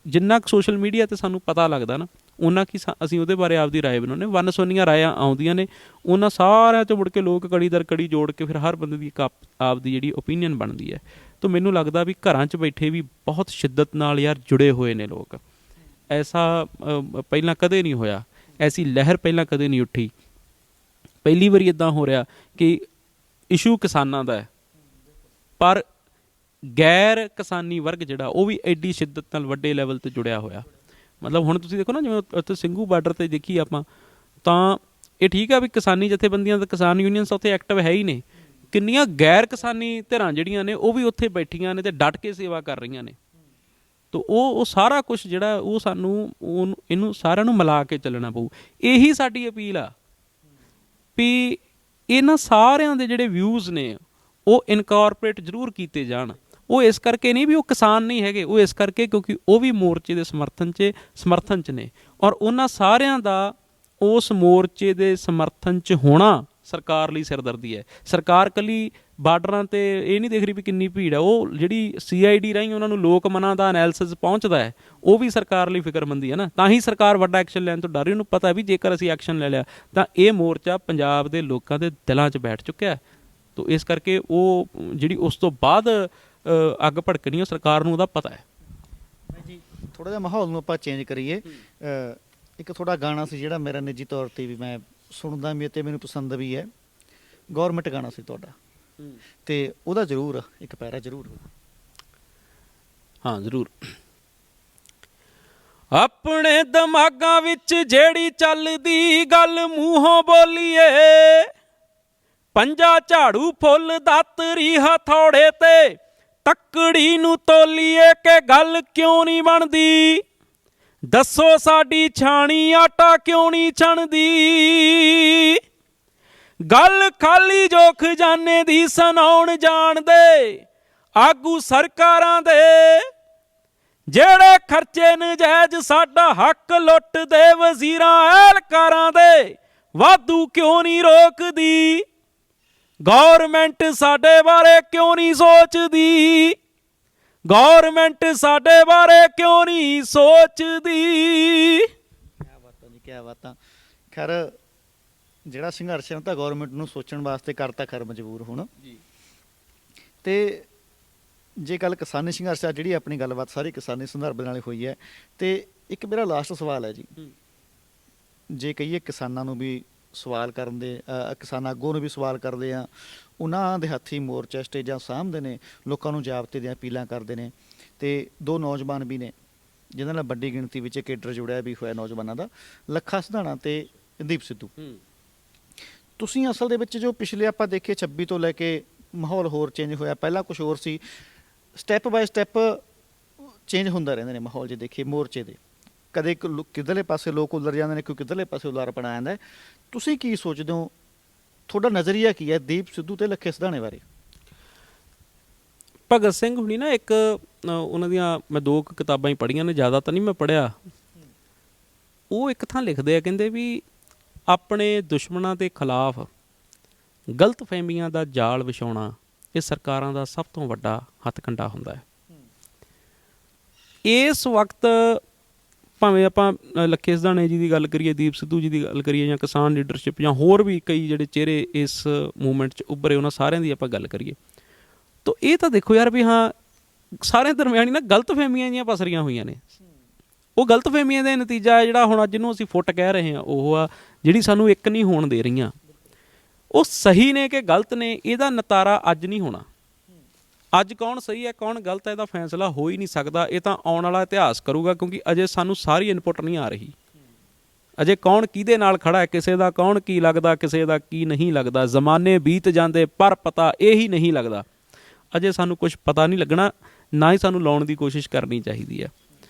S2: ਜਿੰਨਾ ਕੁ ਸੋਸ਼ਲ ਮੀਡੀਆ 'ਤੇ ਸਾਨੂੰ ਪਤਾ ਲੱਗਦਾ ਨਾ, ਉਹਨਾਂ ਕੀ ਅਸੀਂ ਉਹਦੇ ਬਾਰੇ ਆਪਦੀ ਰਾਏ ਬਣਾਉਂਦੇ। ਵੰਨ ਸੁਵੰਨੀਆਂ ਰਾਇਆਂ ਆਉਂਦੀਆਂ ਨੇ, ਉਹਨਾਂ ਸਾਰਿਆਂ 'ਚੋਂ ਮੁੜ ਕੇ ਲੋਕ ਕੜੀ ਦਰ ਕੜੀ ਜੋੜ ਕੇ ਫਿਰ ਹਰ ਬੰਦੇ ਦੀ ਇੱਕ ਆਪਦੀ ਜਿਹੜੀ ਓਪੀਨੀਅਨ ਬਣਦੀ ਹੈ। ਤਾਂ ਮੈਨੂੰ ਲੱਗਦਾ ਵੀ ਘਰਾਂ 'ਚ ਬੈਠੇ ਵੀ ਬਹੁਤ ਸ਼ਿੱਦਤ ਨਾਲ ਯਾਰ ਜੁੜੇ ਹੋਏ ਨੇ ਲੋਕ। ਐਸਾ ਪਹਿਲਾਂ ਕਦੇ ਨਹੀਂ ਹੋਇਆ, ਐਸੀ ਲਹਿਰ ਪਹਿਲਾਂ ਕਦੇ ਨਹੀਂ ਉੱਠੀ। ਪਹਿਲੀ ਵਾਰੀ ਇੱਦਾਂ ਹੋ ਰਿਹਾ ਕਿ ਇਸ਼ੂ ਕਿਸਾਨਾਂ ਦਾ ਹੈ, ਪਰ ਗੈਰ ਕਿਸਾਨੀ ਵਰਗ ਜਿਹੜਾ ਉਹ ਵੀ ਐਡੀ ਸ਼ਿੱਦਤ ਨਾਲ ਵੱਡੇ ਲੈਵਲ ਤੇ ਜੁੜਿਆ ਹੋਇਆ। ਮਤਲਬ ਹੁਣ ਤੁਸੀਂ ਦੇਖੋ ਨਾ, ਜਿਵੇਂ ਉੱਥੇ ਸਿੰਘੂ ਬਾਰਡਰ ਤੇ ਦੇਖੀ ਆਪਾਂ, ਤਾਂ ਇਹ ਠੀਕ ਆ ਵੀ ਕਿਸਾਨੀ ਜਥੇਬੰਦੀਆਂ ਤੇ ਕਿਸਾਨ ਯੂਨੀਅਨਸ ਉੱਥੇ ਐਕਟਿਵ ਹੈ ਹੀ ਨੇ, ਕਿੰਨੀਆਂ ਗੈਰ ਕਿਸਾਨੀ ਧਿਰਾਂ ਜਿਹੜੀਆਂ ਨੇ ਉਹ ਵੀ ਉੱਥੇ ਬੈਠੀਆਂ ਨੇ ਤੇ ਡਟ ਕੇ ਸੇਵਾ ਕਰ ਰਹੀਆਂ ਨੇ। ਤੋ ਉਹ ਸਾਰਾ ਕੁਝ ਜਿਹੜਾ ਉਹ ਸਾਨੂੰ ਇਹਨੂੰ ਸਾਰਿਆਂ ਨੂੰ ਮਿਲਾ ਕੇ ਚੱਲਣਾ ਪਊ। ਇਹੀ ਸਾਡੀ ਅਪੀਲ ਆ ਵੀ ਇਹਨਾਂ ਸਾਰਿਆਂ ਦੇ ਜਿਹੜੇ ਵਿਊਜ਼ ਨੇ ਉਹ ਇਨਕੋਰਪੋਰੇਟ ਜ਼ਰੂਰ ਕੀਤੇ ਜਾਣ। ਉਹ ਇਸ ਕਰਕੇ ਨਹੀਂ ਵੀ ਉਹ ਕਿਸਾਨ ਨਹੀਂ ਹੈਗੇ, ਉਹ ਇਸ ਕਰਕੇ ਕਿਉਂਕਿ ਉਹ ਵੀ ਮੋਰਚੇ ਦੇ ਸਮਰਥਨ 'ਚ ਨੇ, ਔਰ ਉਹਨਾਂ ਸਾਰਿਆਂ ਦਾ ਉਸ ਮੋਰਚੇ ਦੇ ਸਮਰਥਨ 'ਚ ਹੋਣਾ ਸਰਕਾਰ ਲਈ ਸਿਰਦਰਦੀ ਹੈ। ਸਰਕਾਰ ਕੱਲੀ ਬਾਰਡਰਾਂ ਤੇ ਇਹ ਨਹੀਂ ਦੇਖ ਰਹੀ ਵੀ ਕਿੰਨੀ ਭੀੜ ਹੈ, ਉਹ ਜਿਹੜੀ CID ਰਾਹੀਂ ਉਹਨਾਂ ਨੂੰ ਲੋਕ ਮਨਾਂ ਦਾ ਐਨਾਲਿਸਿਸ ਪਹੁੰਚਦਾ ਹੈ, ਉਹ ਵੀ ਸਰਕਾਰ ਲਈ ਫਿਕਰਮੰਦੀ ਹੈ ਨਾ। ਤਾਂ ਹੀ ਸਰਕਾਰ ਵੱਡਾ ਐਕਸ਼ਨ ਲੈਣ ਤੋਂ ਡਰ ਰਹੀ। ਉਹਨੂੰ ਪਤਾ ਵੀ ਜੇਕਰ ਅਸੀਂ ਐਕਸ਼ਨ ਲੈ ਲਿਆ ਤਾਂ ਇਹ ਮੋਰਚਾ ਪੰਜਾਬ ਦੇ ਲੋਕਾਂ ਦੇ ਦਿਲਾਂ 'ਚ ਬੈਠ ਚੁੱਕਿਆ। ਤੋ ਇਸ ਕਰਕੇ ਉਹ ਜਿਹੜੀ ਉਸ ਤੋਂ ਬਾਅਦ ਅੱਗ ਭੜਕਣੀ ਉਹ ਸਰਕਾਰ ਨੂੰ ਉਹਦਾ ਪਤਾ ਹੈ।
S1: ਜੀ ਥੋੜ੍ਹਾ ਜਿਹਾ ਮਾਹੌਲ ਨੂੰ ਆਪਾਂ ਚੇਂਜ ਕਰੀਏ। ਇੱਕ ਥੋੜਾ ਗਾਣਾ ਸੀ ਜਿਹੜਾ ਮੇਰਾ ਨਿੱਜੀ ਤੌਰ ਤੇ ਵੀ ਮੈਂ ਸੁਣਦਾ ਵੀ ਅਤੇ ਮੈਨੂੰ ਪਸੰਦ ਵੀ ਹੈ, ਗੌਰਮੈਂਟ ਗਾਣਾ ਸੀ ਤੁਹਾਡਾ, ਤੇ ਉਹਦਾ ਜ਼ਰੂਰ ਇੱਕ ਪੈਰਾ ਜ਼ਰੂਰ।
S2: ਹਾਂ ਜ਼ਰੂਰ। ਆਪਣੇ ਦਿਮਾਗਾਂ ਵਿੱਚ ਜਿਹੜੀ ਚੱਲਦੀ ਗੱਲ ਮੂੰਹੋਂ ਬੋਲੀਏ, ਪੰਜਾ ਝਾੜੂ ਫੁੱਲ ਦਾਤਰੀ ਹਥੌੜੇ ਤੇ ਤੱਕੜੀ ਨੂੰ ਤੋਲੀਏ ਕਿ ਗੱਲ ਕਿਉਂ ਨਹੀਂ ਬਣਦੀ। ਦੱਸੋ ਸਾਡੀ ਛਾਣੀ ਆਟਾ ਕਿਉਂ ਨਹੀਂ ਛਣਦੀ। ਗੱਲ ਖਾਲੀ ਜੋ ਖਜ਼ਾਨੇ ਦੀ ਸੁਣਾਉਣ ਜਾਣਦੇ ਆਗੂ ਸਰਕਾਰਾਂ ਦੇ, ਜਿਹੜੇ ਖਰਚੇ ਨਜਾਇਜ਼ ਸਾਡਾ ਹੱਕ ਲੁੱਟਦੇ ਵਜ਼ੀਰਾਂ ਐਲਕਾਰਾਂ ਦੇ। ਵਾਧੂ ਕਿਉਂ ਨਹੀਂ ਰੋਕਦੀ ਗੌਰਮੈਂਟ ਸਾਡੇ ਬਾਰੇ, ਕਿਉਂ ਨਹੀਂ ਸੋਚਦੀ ਗੌਰਮੈਂਟ ਸਾਡੇ ਬਾਰੇ, ਕਿਉਂ ਨਹੀਂ ਸੋਚਦੀ।
S1: ਕਿਆ ਬਾਤਾਂ ਜੀ, ਕਿਆ ਬਾਤਾਂ। ਖੈਰ ਜਿਹੜਾ ਸੰਘਰਸ਼ ਹੈ ਤਾਂ ਗੌਰਮੈਂਟ ਨੂੰ ਸੋਚਣ ਵਾਸਤੇ ਕਰਤਾ ਖੈਰ ਮਜਬੂਰ ਹੁਣ ਜੀ। ਤੇ ਜੇ ਗੱਲ ਕਿਸਾਨੀ ਸੰਘਰਸ਼ ਆ, ਜਿਹੜੀ ਆਪਣੀ ਗੱਲਬਾਤ ਸਾਰੀ ਕਿਸਾਨੀ ਸੰਦਰਭ ਨਾਲ ਹੋਈ ਹੈ, ਤੇ ਇੱਕ ਮੇਰਾ ਲਾਸਟ ਸਵਾਲ ਹੈ ਜੀ। ਜੇ ਕਹੀਏ ਕਿਸਾਨਾਂ ਨੂੰ ਵੀ ਸਵਾਲ ਕਰਨ ਦੇ, ਕਿਸਾਨ ਆਗੂਆਂ ਨੂੰ ਵੀ ਸਵਾਲ ਕਰਦੇ ਆ, ਉਹਨਾਂ ਦੇ ਹੱਥੀਂ ਮੋਰਚਾ ਸਟੇਜਾਂ ਸਾਂਭਦੇ ਨੇ, ਲੋਕਾਂ ਨੂੰ ਜਾਬਤੇ ਦੀਆਂ ਅਪੀਲਾਂ ਕਰਦੇ ਨੇ, ਤੇ ਦੋ ਨੌਜਵਾਨ ਵੀ ਨੇ ਜਿਨ੍ਹਾਂ ਨਾਲ ਵੱਡੀ ਗਿਣਤੀ ਵਿੱਚ ਕੇਡਰ ਜੁੜਿਆ ਵੀ ਹੋਇਆ ਨੌਜਵਾਨਾਂ ਦਾ, ਲੱਖਾ ਸਿਧਾਣਾ ਤੇ ਦੀਪ ਸਿੱਧੂ। ਤੁਸੀਂ ਅਸਲ ਦੇ ਵਿੱਚ ਜੋ ਪਿਛਲੇ ਆਪਾਂ ਦੇਖੇ 26 ਤੋਂ ਲੈ ਕੇ ਮਾਹੌਲ ਹੋਰ ਚੇਂਜ ਹੋਇਆ, ਪਹਿਲਾਂ ਕੁਝ ਹੋਰ ਸੀ, ਸਟੈਪ ਬਾਏ ਸਟੈਪ ਚੇਂਜ ਹੁੰਦਾ ਰਹਿੰਦੇ ਨੇ ਮਾਹੌਲ। ਜੇ ਦੇਖੀਏ ਮੋਰਚੇ ਦੇ ਕਦੇ ਕਿੱਧਰਲੇ ਪਾਸੇ ਲੋਕ ਉਲਰ ਜਾਂਦੇ ਨੇ, ਕੋਈ ਕਿੱਧਰਲੇ ਪਾਸੇ ਉਲਾਰਪਣ ਆ ਜਾਂਦਾ। ਤੁਸੀਂ ਕੀ ਸੋਚਦੇ ਹੋ, ਤੁਹਾਡਾ ਨਜ਼ਰੀਆ ਕੀ ਹੈ ਦੀਪ ਸਿੱਧੂ ਤੇ ਲੱਖੇ ਸਿਧਾਣੇ ਬਾਰੇ?
S2: ਭਗਤ ਸਿੰਘ ਹੁਣੀ ਨਾ ਇੱਕ ਉਹਨਾਂ ਦੀਆਂ ਮੈਂ 2 ਕਿਤਾਬਾਂ ਹੀ ਪੜ੍ਹੀਆਂ ਨੇ, ਜ਼ਿਆਦਾ ਤਾਂ ਨਹੀਂ ਮੈਂ ਪੜ੍ਹਿਆ। ਉਹ ਇੱਕ ਥਾਂ ਲਿਖਦੇ ਆ, ਕਹਿੰਦੇ ਵੀ ਆਪਣੇ ਦੁਸ਼ਮਣਾਂ ਦੇ ਖਿਲਾਫ ਗਲਤ ਫਹਿਮੀਆਂ ਦਾ ਜਾਲ ਵਿਛਾਉਣਾ ਇਹ ਸਰਕਾਰਾਂ ਦਾ ਸਭ ਤੋਂ ਵੱਡਾ ਹੱਥਕੰਡਾ ਹੁੰਦਾ ਹੈ। ਇਸ ਵਕਤ ਭਾਵੇਂ ਆਪਾਂ ਲੱਖੇ ਸਿਧਾਣੇ ਜੀ ਦੀ ਗੱਲ ਕਰੀਏ, ਦੀਪ ਸਿੱਧੂ ਜੀ ਦੀ ਗੱਲ ਕਰੀਏ, ਜਾਂ ਕਿਸਾਨ ਲੀਡਰਸ਼ਿਪ, ਜਾਂ ਹੋਰ ਵੀ ਕਈ ਜਿਹੜੇ ਚਿਹਰੇ ਇਸ ਮੂਵਮੈਂਟ 'ਚ ਉੱਭਰੇ, ਉਹਨਾਂ ਸਾਰਿਆਂ ਦੀ ਆਪਾਂ ਗੱਲ ਕਰੀਏ, ਤਾਂ ਇਹ ਤਾਂ ਦੇਖੋ ਯਾਰ ਵੀ ਹਾਂ ਸਾਰਿਆਂ ਦਰਮਿਆਨ ਹੀ ਨਾ ਗਲਤ ਫਹਿਮੀਆਂ ਜਿਹੀਆਂ ਪਸਰੀਆਂ ਹੋਈਆਂ ਨੇ। ਉਹ ਗਲਤ ਫਹਿਮੀਆਂ ਦਾ ਨਤੀਜਾ ਹੈ ਜਿਹੜਾ ਹੁਣ ਅੱਜ ਨੂੰ ਅਸੀਂ ਫੁੱਟ ਕਹਿ ਰਹੇ ਹਾਂ, ਉਹ ਆ ਜਿਹੜੀ ਸਾਨੂੰ ਇੱਕ ਨਹੀਂ ਹੋਣ ਦੇ ਰਹੀਆਂ। ਉਹ ਸਹੀ ਨੇ ਕਿ ਗਲਤ ਨੇ, ਇਹਦਾ ਨਿਤਾਰਾ ਅੱਜ ਨਹੀਂ ਹੋਣਾ। ਅੱਜ ਕੌਣ ਸਹੀ ਹੈ ਕੌਣ ਗਲਤ ਹੈ ਇਹਦਾ ਫੈਸਲਾ ਹੋ ਹੀ ਨਹੀਂ ਸਕਦਾ। ਇਹ ਤਾਂ ਆਉਣ ਵਾਲਾ ਇਤਿਹਾਸ ਕਰੂਗਾ, ਕਿਉਂਕਿ ਅਜੇ ਸਾਨੂੰ ਸਾਰੀ ਇਨਪੁਟ ਨਹੀਂ ਆ ਰਹੀ। ਅਜੇ ਕੌਣ ਕਿਹਦੇ ਨਾਲ ਖੜਾ ਹੈ, ਕਿਸੇ ਦਾ ਕੌਣ ਕੀ ਲੱਗਦਾ, ਕਿਸੇ ਦਾ ਕੀ ਨਹੀਂ ਲੱਗਦਾ। ਜ਼ਮਾਨੇ ਬੀਤ ਜਾਂਦੇ ਪਰ ਪਤਾ ਇਹੀ ਨਹੀਂ ਲੱਗਦਾ। ਅਜੇ ਸਾਨੂੰ ਕੁਝ ਪਤਾ ਨਹੀਂ ਲੱਗਣਾ, ਨਾ ਹੀ ਸਾਨੂੰ ਲਾਉਣ ਦੀ ਕੋਸ਼ਿਸ਼ ਕਰਨੀ ਚਾਹੀਦੀ ਹੈ,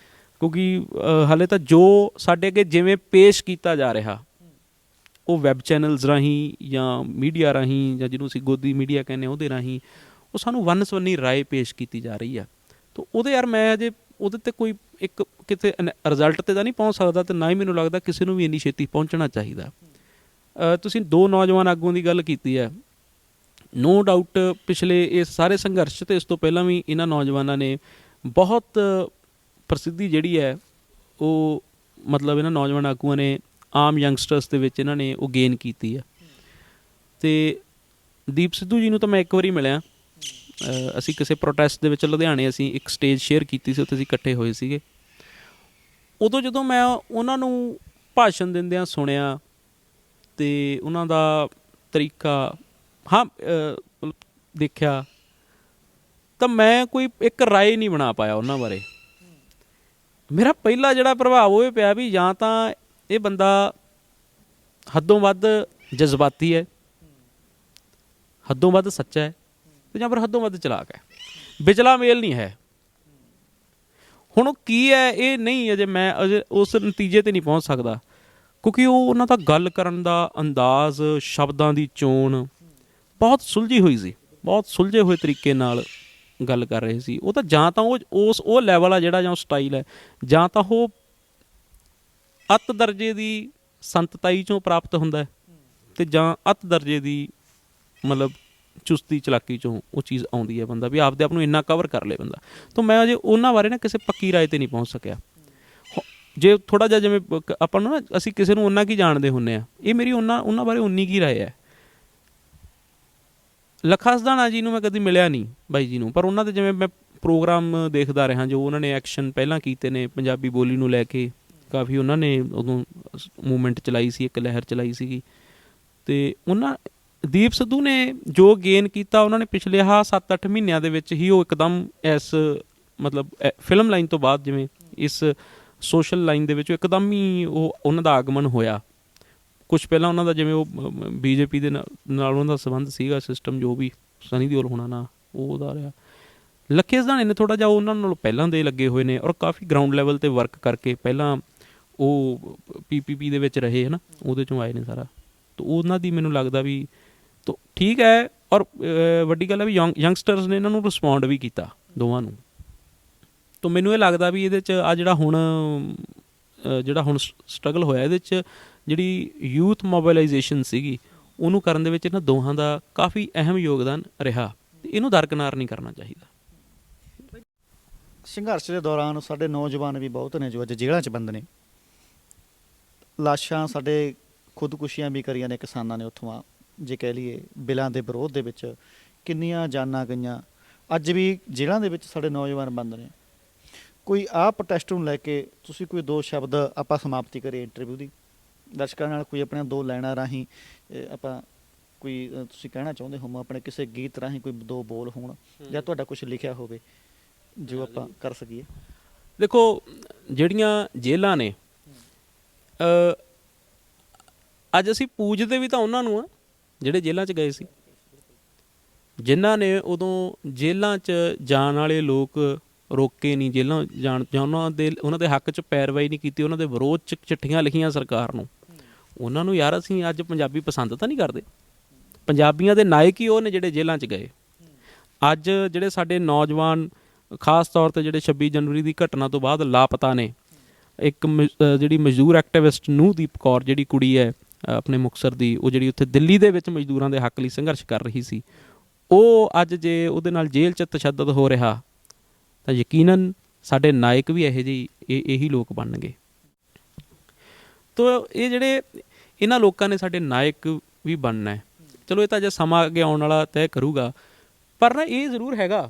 S2: ਕਿਉਂਕਿ ਹਾਲੇ ਤਾਂ ਜੋ ਸਾਡੇ ਅੱਗੇ ਜਿਵੇਂ ਪੇਸ਼ ਕੀਤਾ ਜਾ ਰਿਹਾ, ਉਹ ਵੈਬ ਚੈਨਲਸ ਰਾਹੀਂ ਜਾਂ ਮੀਡੀਆ ਰਾਹੀਂ, ਜਾਂ ਜਿਹਨੂੰ ਅਸੀਂ ਗੋਦੀ ਮੀਡੀਆ ਕਹਿੰਦੇ ਉਹਦੇ ਰਾਹੀਂ, ਉਹ ਸਾਨੂੰ ਵੰਨ ਸਵੰਨੀ ਰਾਏ ਪੇਸ਼ ਕੀਤੀ ਜਾ ਰਹੀ ਆ। ਤਾਂ ਉਹਦੇ ਯਾਰ ਮੈਂ ਅਜੇ ਉਹਦੇ 'ਤੇ ਕੋਈ ਇੱਕ ਕਿਤੇ ਰਿਜ਼ਲਟ 'ਤੇ ਤਾਂ ਨਹੀਂ ਪਹੁੰਚ ਸਕਦਾ, ਅਤੇ ਨਾ ਹੀ ਮੈਨੂੰ ਲੱਗਦਾ ਕਿਸੇ ਨੂੰ ਵੀ ਇੰਨੀ ਛੇਤੀ ਪਹੁੰਚਣਾ ਚਾਹੀਦਾ। ਤੁਸੀਂ 2 ਨੌਜਵਾਨ ਆਗੂਆਂ ਦੀ ਗੱਲ ਕੀਤੀ ਹੈ, ਨੋ ਡਾਊਟ ਪਿਛਲੇ ਇਸ ਸਾਰੇ ਸੰਘਰਸ਼ ਅਤੇ ਇਸ ਤੋਂ ਪਹਿਲਾਂ ਵੀ ਇਹਨਾਂ ਨੌਜਵਾਨਾਂ ਨੇ ਬਹੁਤ ਪ੍ਰਸਿੱਧੀ ਜਿਹੜੀ ਹੈ ਉਹ ਮਤਲਬ ਇਹਨਾਂ ਨੌਜਵਾਨ ਆਗੂਆਂ ਨੇ ਆਮ ਯੰਗਸਟਰਸ ਦੇ ਵਿੱਚ ਇਹਨਾਂ ਨੇ ਉਹ ਗੇਨ ਕੀਤੀ ਹੈ। ਅਤੇ ਦੀਪ ਸਿੱਧੂ ਜੀ ਨੂੰ ਤਾਂ ਮੈਂ ਇੱਕ ਵਾਰੀ ਮਿਲਿਆ, ਅਸੀਂ ਕਿਸੇ ਪ੍ਰੋਟੈਸਟ ਦੇ ਵਿੱਚ ਲੁਧਿਆਣੇ ਅਸੀਂ ਇੱਕ ਸਟੇਜ ਸ਼ੇਅਰ ਕੀਤੀ ਸੀ, ਉੱਥੇ ਅਸੀਂ ਇਕੱਠੇ ਹੋਏ ਸੀਗੇ। ਉਦੋਂ ਜਦੋਂ ਮੈਂ ਉਹਨਾਂ ਨੂੰ ਭਾਸ਼ਣ ਦਿੰਦਿਆਂ ਸੁਣਿਆ ਅਤੇ ਉਹਨਾਂ ਦਾ ਤਰੀਕਾ ਦੇਖਿਆ, ਤਾਂ ਮੈਂ ਕੋਈ ਇੱਕ ਰਾਏ ਨਹੀਂ ਬਣਾ ਪਾਇਆ ਉਹਨਾਂ ਬਾਰੇ। ਮੇਰਾ ਪਹਿਲਾ ਜਿਹੜਾ ਪ੍ਰਭਾਵ ਉਹ ਇਹ ਪਿਆ ਵੀ ਜਾਂ ਤਾਂ ਇਹ ਬੰਦਾ ਹੱਦੋਂ ਵੱਧ ਜਜ਼ਬਾਤੀ ਹੈ, ਹੱਦੋਂ ਵੱਧ ਸੱਚਾ ਹੈ, ਤੇ ਜਾਂ ਫਿਰ ਹੱਦੋਂ ਵੱਧ ਚਲਾਕ ਹੈ। ਵਿਚਲਾ ਮੇਲ ਨਹੀਂ ਹੈ। ਹੁਣ ਉਹ ਕੀ ਹੈ ਇਹ ਨਹੀਂ ਅਜੇ ਮੈਂ ਉਸ ਨਤੀਜੇ 'ਤੇ ਨਹੀਂ ਪਹੁੰਚ ਸਕਦਾ, ਕਿਉਂਕਿ ਉਹ ਉਹਨਾਂ ਦਾ ਗੱਲ ਕਰਨ ਦਾ ਅੰਦਾਜ਼, ਸ਼ਬਦਾਂ ਦੀ ਚੋਣ ਬਹੁਤ ਸੁਲਝੀ ਹੋਈ ਸੀ, ਬਹੁਤ ਸੁਲਝੇ ਹੋਏ ਤਰੀਕੇ ਨਾਲ ਗੱਲ ਕਰ ਰਹੇ ਸੀ। ਉਹ ਤਾਂ ਜਾਂ ਤਾਂ ਉਹ ਲੈਵਲ ਆ ਜਿਹੜਾ, ਜਾਂ ਉਹ ਸਟਾਈਲ ਹੈ, ਜਾਂ ਤਾਂ ਉਹ ਅੱਤ ਦਰਜੇ ਦੀ ਸੰਤਤਾਈ 'ਚੋਂ ਪ੍ਰਾਪਤ ਹੁੰਦਾ, ਅਤੇ ਜਾਂ ਅੱਤ ਦਰਜੇ ਦੀ ਮਤਲਬ ਚੁਸਤੀ ਚਲਾਕੀ 'ਚੋਂ ਉਹ ਚੀਜ਼ ਆਉਂਦੀ ਹੈ। ਬੰਦਾ ਵੀ ਆਪਦੇ ਆਪ ਨੂੰ ਇੰਨਾ ਕਵਰ ਕਰ ਲੇ ਬੰਦਾ। ਤਾਂ ਮੈਂ ਅਜੇ ਉਹਨਾਂ ਬਾਰੇ ਨਾ ਕਿਸੇ ਪੱਕੀ ਰਾਏ 'ਤੇ ਨਹੀਂ ਪਹੁੰਚ ਸਕਿਆ। ਜੇ ਥੋੜ੍ਹਾ ਜਿਹਾ ਜਿਵੇਂ ਆਪਾਂ ਨੂੰ ਨਾ ਅਸੀਂ ਕਿਸੇ ਨੂੰ ਓਨਾ ਕੀ ਜਾਣਦੇ ਹੁੰਦੇ ਹਾਂ, ਇਹ ਮੇਰੀ ਉਹਨਾਂ ਬਾਰੇ ਉਨੀ ਕੀ ਰਾਏ ਹੈ। ਲੱਖਾ ਸਿਧਾਣਾ ਜੀ ਨੂੰ ਮੈਂ ਕਦੀ ਮਿਲਿਆ ਨਹੀਂ, ਬਾਈ ਜੀ ਨੂੰ, ਪਰ ਉਹਨਾਂ ਦੇ ਜਿਵੇਂ ਮੈਂ ਪ੍ਰੋਗਰਾਮ ਦੇਖਦਾ ਰਿਹਾ, ਜੋ ਉਹਨਾਂ ਨੇ ਐਕਸ਼ਨ ਪਹਿਲਾਂ ਕੀਤੇ ਨੇ ਪੰਜਾਬੀ ਬੋਲੀ ਨੂੰ ਲੈ ਕੇ, ਕਾਫੀ ਉਹਨਾਂ ਨੇ ਉਦੋਂ ਮੂਵਮੈਂਟ ਚਲਾਈ ਸੀ, ਇੱਕ ਲਹਿਰ ਚਲਾਈ ਸੀਗੀ। ਅਤੇ ਦੀਪ ਸਿੱਧੂ ਨੇ ਜੋ ਗੇਨ ਕੀਤਾ ਉਹਨਾਂ ਨੇ ਪਿਛਲੇ 7-8 ਮਹੀਨਿਆਂ ਦੇ ਵਿੱਚ ਹੀ, ਉਹ ਇੱਕਦਮ ਇਸ ਮਤਲਬ ਫਿਲਮ ਲਾਈਨ ਤੋਂ ਬਾਅਦ ਜਿਵੇਂ ਇਸ ਸੋਸ਼ਲ ਲਾਈਨ ਦੇ ਵਿੱਚ ਇੱਕਦਮ ਹੀ ਉਹਨਾਂ ਦਾ ਆਗਮਨ ਹੋਇਆ। ਕੁਛ ਪਹਿਲਾਂ ਉਹਨਾਂ ਦਾ ਜਿਵੇਂ ਉਹ BJP ਦੇ ਨਾਲ ਉਹਨਾਂ ਦਾ ਸੰਬੰਧ ਸੀਗਾ, ਸਿਸਟਮ ਜੋ ਵੀ ਸਨੀ ਦਿਓਲ ਹੋਣਾ ਨਾ ਉਹਦਾ ਰਿਹਾ। ਲੱਖੇ ਸਿਧਾਣੇ ਨੇ ਥੋੜ੍ਹਾ ਜਿਹਾ ਉਹਨਾਂ ਨਾਲੋਂ ਪਹਿਲਾਂ ਦੇ ਲੱਗੇ ਹੋਏ ਨੇ, ਔਰ ਕਾਫੀ ਗਰਾਊਂਡ ਲੈਵਲ 'ਤੇ ਵਰਕ ਕਰਕੇ ਪਹਿਲਾਂ ਉਹ PPP ਦੇ ਵਿੱਚ ਰਹੇ ਹੈ ਨਾ, ਉਹਦੇ 'ਚੋਂ ਆਏ ਨੇ ਸਾਰਾ। ਤਾਂ ਉਹਨਾਂ ਦੀ ਮੈਨੂੰ ਲੱਗਦਾ ਵੀ ਤਾਂ ਠੀਕ ਹੈ। ਔਰ ਵੱਡੀ ਗੱਲ ਹੈ ਵੀ ਯੰਗਸਟਰਸ ਨੇ ਇਹਨਾਂ ਨੂੰ ਰਿਸਪੌਂਡ ਵੀ ਕੀਤਾ ਦੋਵਾਂ ਨੂੰ। ਤਾਂ ਮੈਨੂੰ ਇਹ ਲੱਗਦਾ ਵੀ ਇਹਦੇ 'ਚ ਆ ਜਿਹੜਾ ਹੁਣ ਸਟਰਗਲ ਹੋਇਆ, ਇਹਦੇ 'ਚ ਜਿਹੜੀ ਯੂਥ ਮੋਬਿਲਾਈਜੇਸ਼ਨ ਸੀਗੀ ਉਹਨੂੰ ਕਰਨ ਦੇ ਵਿੱਚ ਇਹਨਾਂ ਦੋਹਾਂ ਦਾ ਕਾਫੀ ਅਹਿਮ ਯੋਗਦਾਨ ਰਿਹਾ, ਅਤੇ ਇਹਨੂੰ ਦਰਕਿਨਾਰ ਨਹੀਂ ਕਰਨਾ ਚਾਹੀਦਾ।
S1: ਸੰਘਰਸ਼ ਦੇ ਦੌਰਾਨ ਸਾਡੇ ਨੌਜਵਾਨ ਵੀ ਬਹੁਤ ਨੇ ਜੋ ਅੱਜ ਜੇਲ੍ਹਾਂ 'ਚ ਬੰਦ ਨੇ। ਲਾਸ਼ਾਂ ਸਾਡੇ ਖੁਦਕੁਸ਼ੀਆਂ ਵੀ ਕਰੀਆਂ ਨੇ ਕਿਸਾਨਾਂ ਨੇ ਉੱਥੋਂ, ਜੇ ਕਹਿ ਲਈਏ ਬਿੱਲਾਂ ਦੇ ਵਿਰੋਧ ਦੇ ਵਿੱਚ ਕਿੰਨੀਆਂ ਜਾਨਾਂ ਗਈਆਂ। ਅੱਜ ਵੀ ਜੇਲ੍ਹਾਂ ਦੇ ਵਿੱਚ ਸਾਡੇ ਨੌਜਵਾਨ ਬੰਦ ਨੇ। ਕੋਈ ਆਹ ਪ੍ਰੋਟੈਸਟ ਨੂੰ ਲੈ ਕੇ ਤੁਸੀਂ ਕੋਈ 2 ਸ਼ਬਦ ਆਪਾਂ ਸਮਾਪਤੀ ਕਰੀਏ ਇੰਟਰਵਿਊ ਦੀ, ਦਰਸ਼ਕਾਂ ਨਾਲ ਕੋਈ ਆਪਣੀਆਂ 2 ਲਾਈਨਾਂ ਰਾਹੀਂ ਆਪਾਂ ਕੋਈ ਤੁਸੀਂ ਕਹਿਣਾ ਚਾਹੁੰਦੇ ਹੋ, ਆਪਣੇ ਕਿਸੇ ਗੀਤ ਰਾਹੀਂ ਕੋਈ 2 ਬੋਲ ਹੋਣ, ਜਾਂ ਤੁਹਾਡਾ ਕੁਛ ਲਿਖਿਆ ਹੋਵੇ ਜੋ ਆਪਾਂ ਕਰ ਸਕੀਏ।
S2: ਦੇਖੋ, ਜਿਹੜੀਆਂ ਜੇਲ੍ਹਾਂ ਨੇ ਅੱਜ ਅਸੀਂ ਪੂਜਦੇ ਵੀ ਤਾਂ ਉਹਨਾਂ ਨੂੰ ਆ ਜਿਹੜੇ ਜੇਲ੍ਹਾਂ 'ਚ ਗਏ ਸੀ, ਜਿਨ੍ਹਾਂ ਨੇ ਉਦੋਂ ਜੇਲ੍ਹਾਂ 'ਚ ਜਾਣ ਵਾਲੇ ਲੋਕ ਰੋਕੇ ਨਹੀਂ, ਜੇਲ੍ਹਾਂ ਜਾਣ ਜਾਂ ਉਹਨਾਂ ਦੇ ਹੱਕ 'ਚ ਪੈਰਵਾਈ ਨਹੀਂ ਕੀਤੀ, ਉਹਨਾਂ ਦੇ ਵਿਰੋਧ 'ਚ ਚਿੱਠੀਆਂ ਲਿਖੀਆਂ ਸਰਕਾਰ ਨੂੰ। ਉਹਨਾਂ ਨੂੰ ਯਾਰ ਅਸੀਂ ਅੱਜ ਪੰਜਾਬੀ ਪਸੰਦ ਤਾਂ ਨਹੀਂ ਕਰਦੇ। ਪੰਜਾਬੀਆਂ ਦੇ ਨਾਇਕ ਹੀ ਉਹ ਨੇ ਜਿਹੜੇ ਜੇਲ੍ਹਾਂ 'ਚ ਗਏ। ਅੱਜ ਜਿਹੜੇ ਸਾਡੇ ਨੌਜਵਾਨ ਖਾਸ ਤੌਰ 'ਤੇ ਜਿਹੜੇ 26 ਜਨਵਰੀ ਦੀ ਘਟਨਾ ਤੋਂ ਬਾਅਦ ਲਾਪਤਾ ਨੇ, ਇੱਕ ਜਿਹੜੀ ਮਜ਼ਦੂਰ ਐਕਟਿਵਿਸਟ ਨੂੰਹਦੀਪ ਕੌਰ ਜਿਹੜੀ ਕੁੜੀ ਹੈ ਆਪਣੇ ਮੁਕਤਸਰ ਦੀ, ਉਹ ਜਿਹੜੀ ਉੱਥੇ ਦਿੱਲੀ ਦੇ ਵਿੱਚ ਮਜ਼ਦੂਰਾਂ ਦੇ ਹੱਕ ਲਈ ਸੰਘਰਸ਼ ਕਰ ਰਹੀ ਸੀ, ਉਹ ਅੱਜ ਜੇ ਉਹਦੇ ਨਾਲ ਜੇਲ੍ਹ 'ਚ ਤਸ਼ੱਦਦ ਹੋ ਰਿਹਾ ਤਾਂ ਯਕੀਨਨ ਸਾਡੇ ਨਾਇਕ ਵੀ ਇਹੀ ਲੋਕ ਬਣਨਗੇ। ਤਾਂ ਇਹ ਜਿਹੜੇ ਇਹਨਾਂ ਲੋਕਾਂ ਨੇ ਸਾਡੇ ਨਾਇਕ ਵੀ ਬਣਨਾ ਹੈ। ਚਲੋ ਇਹ ਤਾਂ ਜੇ ਸਮਾਂ ਅੱਗੇ ਆਉਣ ਵਾਲਾ ਤੈਅ ਕਰੂਗਾ, ਪਰ ਨਾ ਇਹ ਜ਼ਰੂਰ ਹੈਗਾ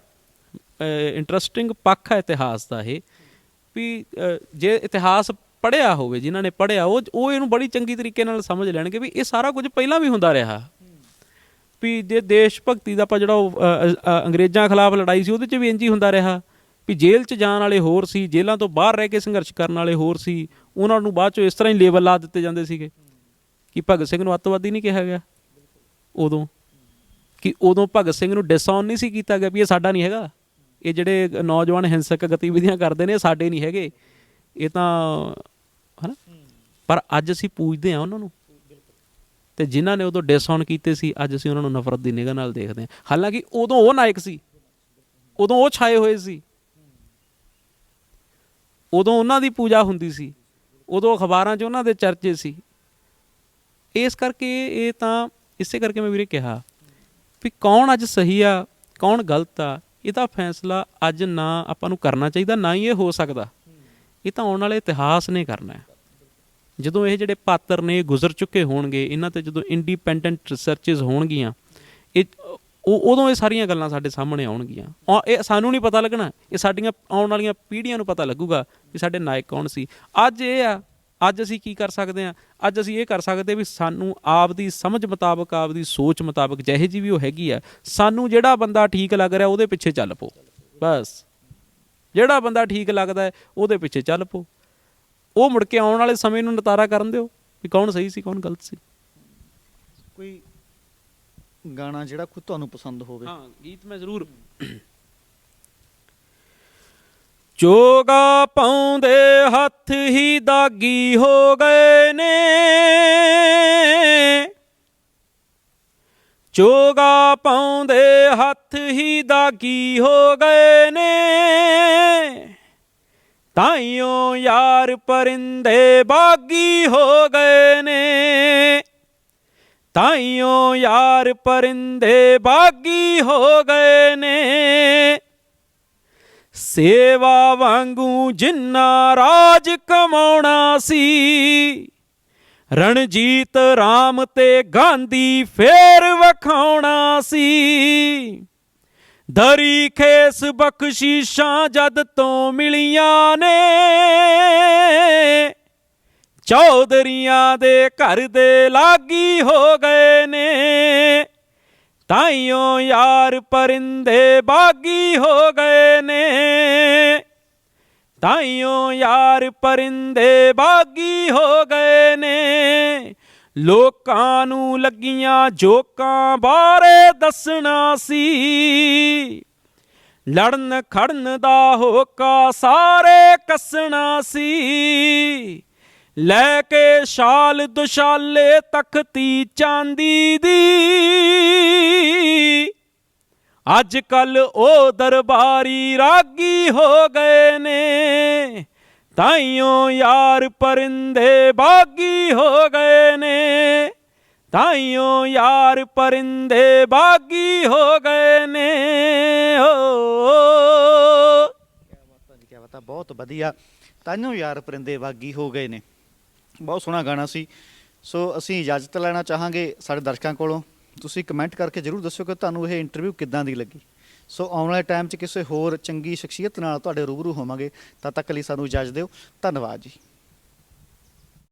S2: ਇੰਟਰਸਟਿੰਗ ਪੱਖ ਹੈ ਇਤਿਹਾਸ ਦਾ ਇਹ, ਵੀ ਜੇ ਇਤਿਹਾਸ ਪੜ੍ਹਿਆ ਹੋਵੇ, ਜਿਨ੍ਹਾਂ ਨੇ ਪੜ੍ਹਿਆ ਉਹ ਇਹਨੂੰ ਬੜੀ ਚੰਗੀ ਤਰੀਕੇ ਨਾਲ ਸਮਝ ਲੈਣਗੇ ਵੀ ਇਹ ਸਾਰਾ ਕੁਝ ਪਹਿਲਾਂ ਵੀ ਹੁੰਦਾ ਰਿਹਾ। ਵੀ ਜੇ ਦੇਸ਼ ਭਗਤੀ ਦਾ ਆਪਾਂ ਜਿਹੜਾ ਅੰਗਰੇਜ਼ਾਂ ਖਿਲਾਫ ਲੜਾਈ ਸੀ ਉਹਦੇ 'ਚ ਵੀ ਇੰਝ ਹੀ ਹੁੰਦਾ ਰਿਹਾ, ਵੀ ਜੇਲ੍ਹ 'ਚ ਜਾਣ ਵਾਲੇ ਹੋਰ ਸੀ, ਜੇਲ੍ਹਾਂ ਤੋਂ ਬਾਹਰ ਰਹਿ ਕੇ ਸੰਘਰਸ਼ ਕਰਨ ਵਾਲੇ ਹੋਰ ਸੀ, ਉਹਨਾਂ ਨੂੰ ਬਾਅਦ 'ਚੋਂ ਇਸ ਤਰ੍ਹਾਂ ਹੀ ਲੇਬਲ ਲਾ ਦਿੱਤੇ ਜਾਂਦੇ ਸੀਗੇ। ਕਿ ਭਗਤ ਸਿੰਘ ਨੂੰ ਅੱਤਵਾਦੀ ਨਹੀਂ ਕਿਹਾ ਗਿਆ ਉਦੋਂ? ਕਿ ਉਦੋਂ ਭਗਤ ਸਿੰਘ ਨੂੰ ਡਿਸਓਨ ਨਹੀਂ ਸੀ ਕੀਤਾ ਗਿਆ ਵੀ ਇਹ ਸਾਡਾ ਨਹੀਂ ਹੈਗਾ, ਇਹ ਜਿਹੜੇ ਨੌਜਵਾਨ ਹਿੰਸਕ ਗਤੀਵਿਧੀਆਂ ਕਰਦੇ ਨੇ ਇਹ ਸਾਡੇ ਨਹੀਂ ਹੈਗੇ, ਇਹ ਤਾਂ ਹੈ ਨਾ? ਪਰ ਅੱਜ ਅਸੀਂ ਪੂਜਦੇ ਹਾਂ ਉਹਨਾਂ ਨੂੰ, ਅਤੇ ਜਿਨ੍ਹਾਂ ਨੇ ਉਦੋਂ ਡਿਸਓਨ ਕੀਤੇ ਸੀ ਅੱਜ ਅਸੀਂ ਉਹਨਾਂ ਨੂੰ ਨਫ਼ਰਤ ਦੀ ਨਿਗਾਹ ਨਾਲ ਦੇਖਦੇ ਹਾਂ। ਹਾਲਾਂਕਿ ਉਦੋਂ ਉਹ ਨਾਇਕ ਸੀ, ਉਦੋਂ ਉਹ ਛਾਏ ਹੋਏ ਸੀ, ਉਦੋਂ ਉਹਨਾਂ ਦੀ ਪੂਜਾ ਹੁੰਦੀ ਸੀ, ਉਦੋਂ ਅਖਬਾਰਾਂ 'ਚ ਉਹਨਾਂ ਦੇ ਚਰਚੇ ਸੀ। ਇਸ ਕਰਕੇ ਇਹ ਤਾਂ ਇਸੇ ਕਰਕੇ ਮੈਂ ਵੀਰੇ ਕਿਹਾ ਵੀ ਕੌਣ ਅੱਜ ਸਹੀ ਆ ਕੌਣ ਗਲਤ ਆ, ਇਹਦਾ ਫੈਸਲਾ ਅੱਜ ਨਾ ਆਪਾਂ ਨੂੰ ਕਰਨਾ ਚਾਹੀਦਾ, ਨਾ ਹੀ ਇਹ ਹੋ ਸਕਦਾ। ਇਹ ਤਾਂ ਆਉਣ ਵਾਲੇ ਇਤਿਹਾਸ ਨੇ ਕਰਨਾ ਹੈ। ਜਦੋਂ ਇਹ ਜਿਹੜੇ ਪਾਤਰ ਨੇ ਗੁਜ਼ਰ ਚੁੱਕੇ ਹੋਣਗੇ, ਇਹਨਾਂ 'ਤੇ ਜਦੋਂ ਇੰਡੀਪੈਂਡੈਂਟ ਰਿਸਰਚਿਸ ਹੋਣਗੀਆਂ, ਉਦੋਂ ਇਹ ਸਾਰੀਆਂ ਗੱਲਾਂ ਸਾਡੇ ਸਾਹਮਣੇ ਆਉਣਗੀਆਂ। ਇਹ ਸਾਨੂੰ ਨਹੀਂ ਪਤਾ ਲੱਗਣਾ, ਇਹ ਸਾਡੀਆਂ ਆਉਣ ਵਾਲੀਆਂ ਪੀੜ੍ਹੀਆਂ ਨੂੰ ਪਤਾ ਲੱਗੂਗਾ ਵੀ ਸਾਡੇ ਨਾਇਕ ਕੌਣ ਸੀ। ਅੱਜ ਇਹ ਆ, ਅੱਜ ਅਸੀਂ ਕੀ ਕਰ ਸਕਦੇ ਹਾਂ? ਅੱਜ ਅਸੀਂ ਇਹ ਕਰ ਸਕਦੇ ਵੀ ਸਾਨੂੰ ਆਪ ਦੀ ਸਮਝ ਮੁਤਾਬਕ, ਆਪ ਦੀ ਸੋਚ ਮੁਤਾਬਕ, ਜਿਹੇ ਜੀ ਵੀ ਉਹ ਹੈਗੀ ਆ, ਸਾਨੂੰ ਜਿਹੜਾ ਬੰਦਾ ਠੀਕ ਲੱਗ ਰਿਹਾ ਉਹਦੇ ਪਿੱਛੇ ਚੱਲ ਪਓ। ਬਸ ਜਿਹੜਾ ਬੰਦਾ ਠੀਕ ਲੱਗਦਾ ਹੈ ਉਹਦੇ ਪਿੱਛੇ ਚੱਲ ਪਓ। ਉਹ ਮੁੜ ਕੇ ਆਉਣ ਵਾਲੇ ਸਮੇਂ ਨੂੰ ਨਤਾਰਾ ਕਰਨ ਦਿਓ ਵੀ ਕੌਣ ਸਹੀ ਸੀ ਕੌਣ ਗਲਤ ਸੀ।
S1: ਕੋਈ ਗਾਣਾ ਜਿਹੜਾ ਕੋਈ ਤੁਹਾਨੂੰ ਪਸੰਦ ਹੋਵੇ?
S2: ਹਾਂ, ਗੀਤ ਮੈਂ ਜ਼ਰੂਰ। ਚੋਗਾ ਪਾਉਂਦੇ ਹੱਥ ਹੀ ਦਾਗੀ ਹੋ ਗਏ ਨੇ, ਚੋਗਾ ਪਾਉਂਦੇ ਹੱਥ ਹੀ ਦਾਗੀ ਹੋ ਗਏ ਨੇ, ਤਾਈਓ ਯਾਰ ਪਰਿੰਦੇ ਬਾਗੀ ਹੋ ਗਏ ਨੇ, ਤਾਈਓ ਯਾਰ ਪਰਿੰਦੇ ਬਾਗੀ ਹੋ ਗਏ ਨੇ, ਸੇਵਾ ਵਾਂਗੂ ਜਿੰਨਾ ਰਾਜ ਕਮਾਉਣਾ ਸੀ, ਰਣਜੀਤ ਰਾਮ ਤੇ ਗਾਂਧੀ ਫੇਰ ਵਿਖਾਉਣਾ ਸੀ, ਦਰੀ ਖੇਸ ਬਖਸ਼ੀਸ਼ਾਂ ਜਦ ਤੋਂ ਮਿਲੀਆਂ ਨੇ, ਚੌਧਰੀਆਂ ਦੇ ਘਰ ਦੇ ਲਾਗੀ ਹੋ ਗਏ ਨੇ, ਤਾਈਓ ਯਾਰ ਪਰਿੰਦੇ ਬਾਗੀ ਹੋ ਗਏ ਨੇ, ਤਾਈਓ ਯਾਰ ਪਰਿੰਦੇ ਬਾਗੀ ਹੋ ਗਏ ਨੇ, ਲੋਕਾਂ ਨੂੰ ਲੱਗੀਆਂ ਜੋਕਾਂ ਬਾਰੇ ਦੱਸਣਾ ਸੀ, ਲੜਨ ਖੜਨ ਦਾ ਹੋਕਾ ਸਾਰੇ ਕੱਸਣਾ ਸੀ, ਲੈ ਕੇ ਸ਼ਾਲ ਦੁਸ਼ਾਲੇ ਤਖਤੀ ਚਾਂਦੀ ਦੀ, ਅੱਜ ਕੱਲ ਉਹ ਦਰਬਾਰੀ ਰਾਗੀ ਹੋ ਗਏ ਨੇ, ਤਾਈਓ ਯਾਰ ਪਰਿੰਦੇ ਬਾਗੀ ਹੋ ਗਏ ਨੇ, ਤਾਈਓ ਯਾਰ ਪਰਿੰਦੇ ਬਾਗੀ ਹੋ ਗਏ ਨੇ।
S1: ਕਿਆ ਬਾਤ ਹੈ, ਬਹੁਤ ਵਧੀਆ। ਤਾਈਓ ਯਾਰ ਪਰਿੰਦੇ ਬਾਗੀ ਹੋ ਗਏ ਨੇ, ਬਹੁਤ ਸੋਹਣਾ ਗਾਣਾ ਸੀ। ਸੋ ਅਸੀਂ ਇਜਾਜ਼ਤ ਲੈਣਾ ਚਾਹਾਂਗੇ ਸਾਡੇ ਦਰਸ਼ਕਾਂ ਕੋਲੋਂ। ਤੁਸੀਂ ਕਮੈਂਟ ਕਰਕੇ ਜ਼ਰੂਰ ਦੱਸਿਓ ਕਿ ਤੁਹਾਨੂੰ ਇਹ ਇੰਟਰਵਿਊ ਕਿੱਦਾਂ ਦੀ ਲੱਗੀ। ਸੋ ਆਉਣ ਵਾਲੇ ਟਾਈਮ 'ਚ ਕਿਸੇ ਹੋਰ ਚੰਗੀ ਸ਼ਖਸੀਅਤ ਨਾਲ ਤੁਹਾਡੇ ਰੂਬਰੂ ਹੋਵਾਂਗੇ। ਤਦ ਤੱਕ ਲਈ ਸਾਨੂੰ ਇਜਾਜ਼ਤ ਦਿਓ। ਧੰਨਵਾਦ ਜੀ।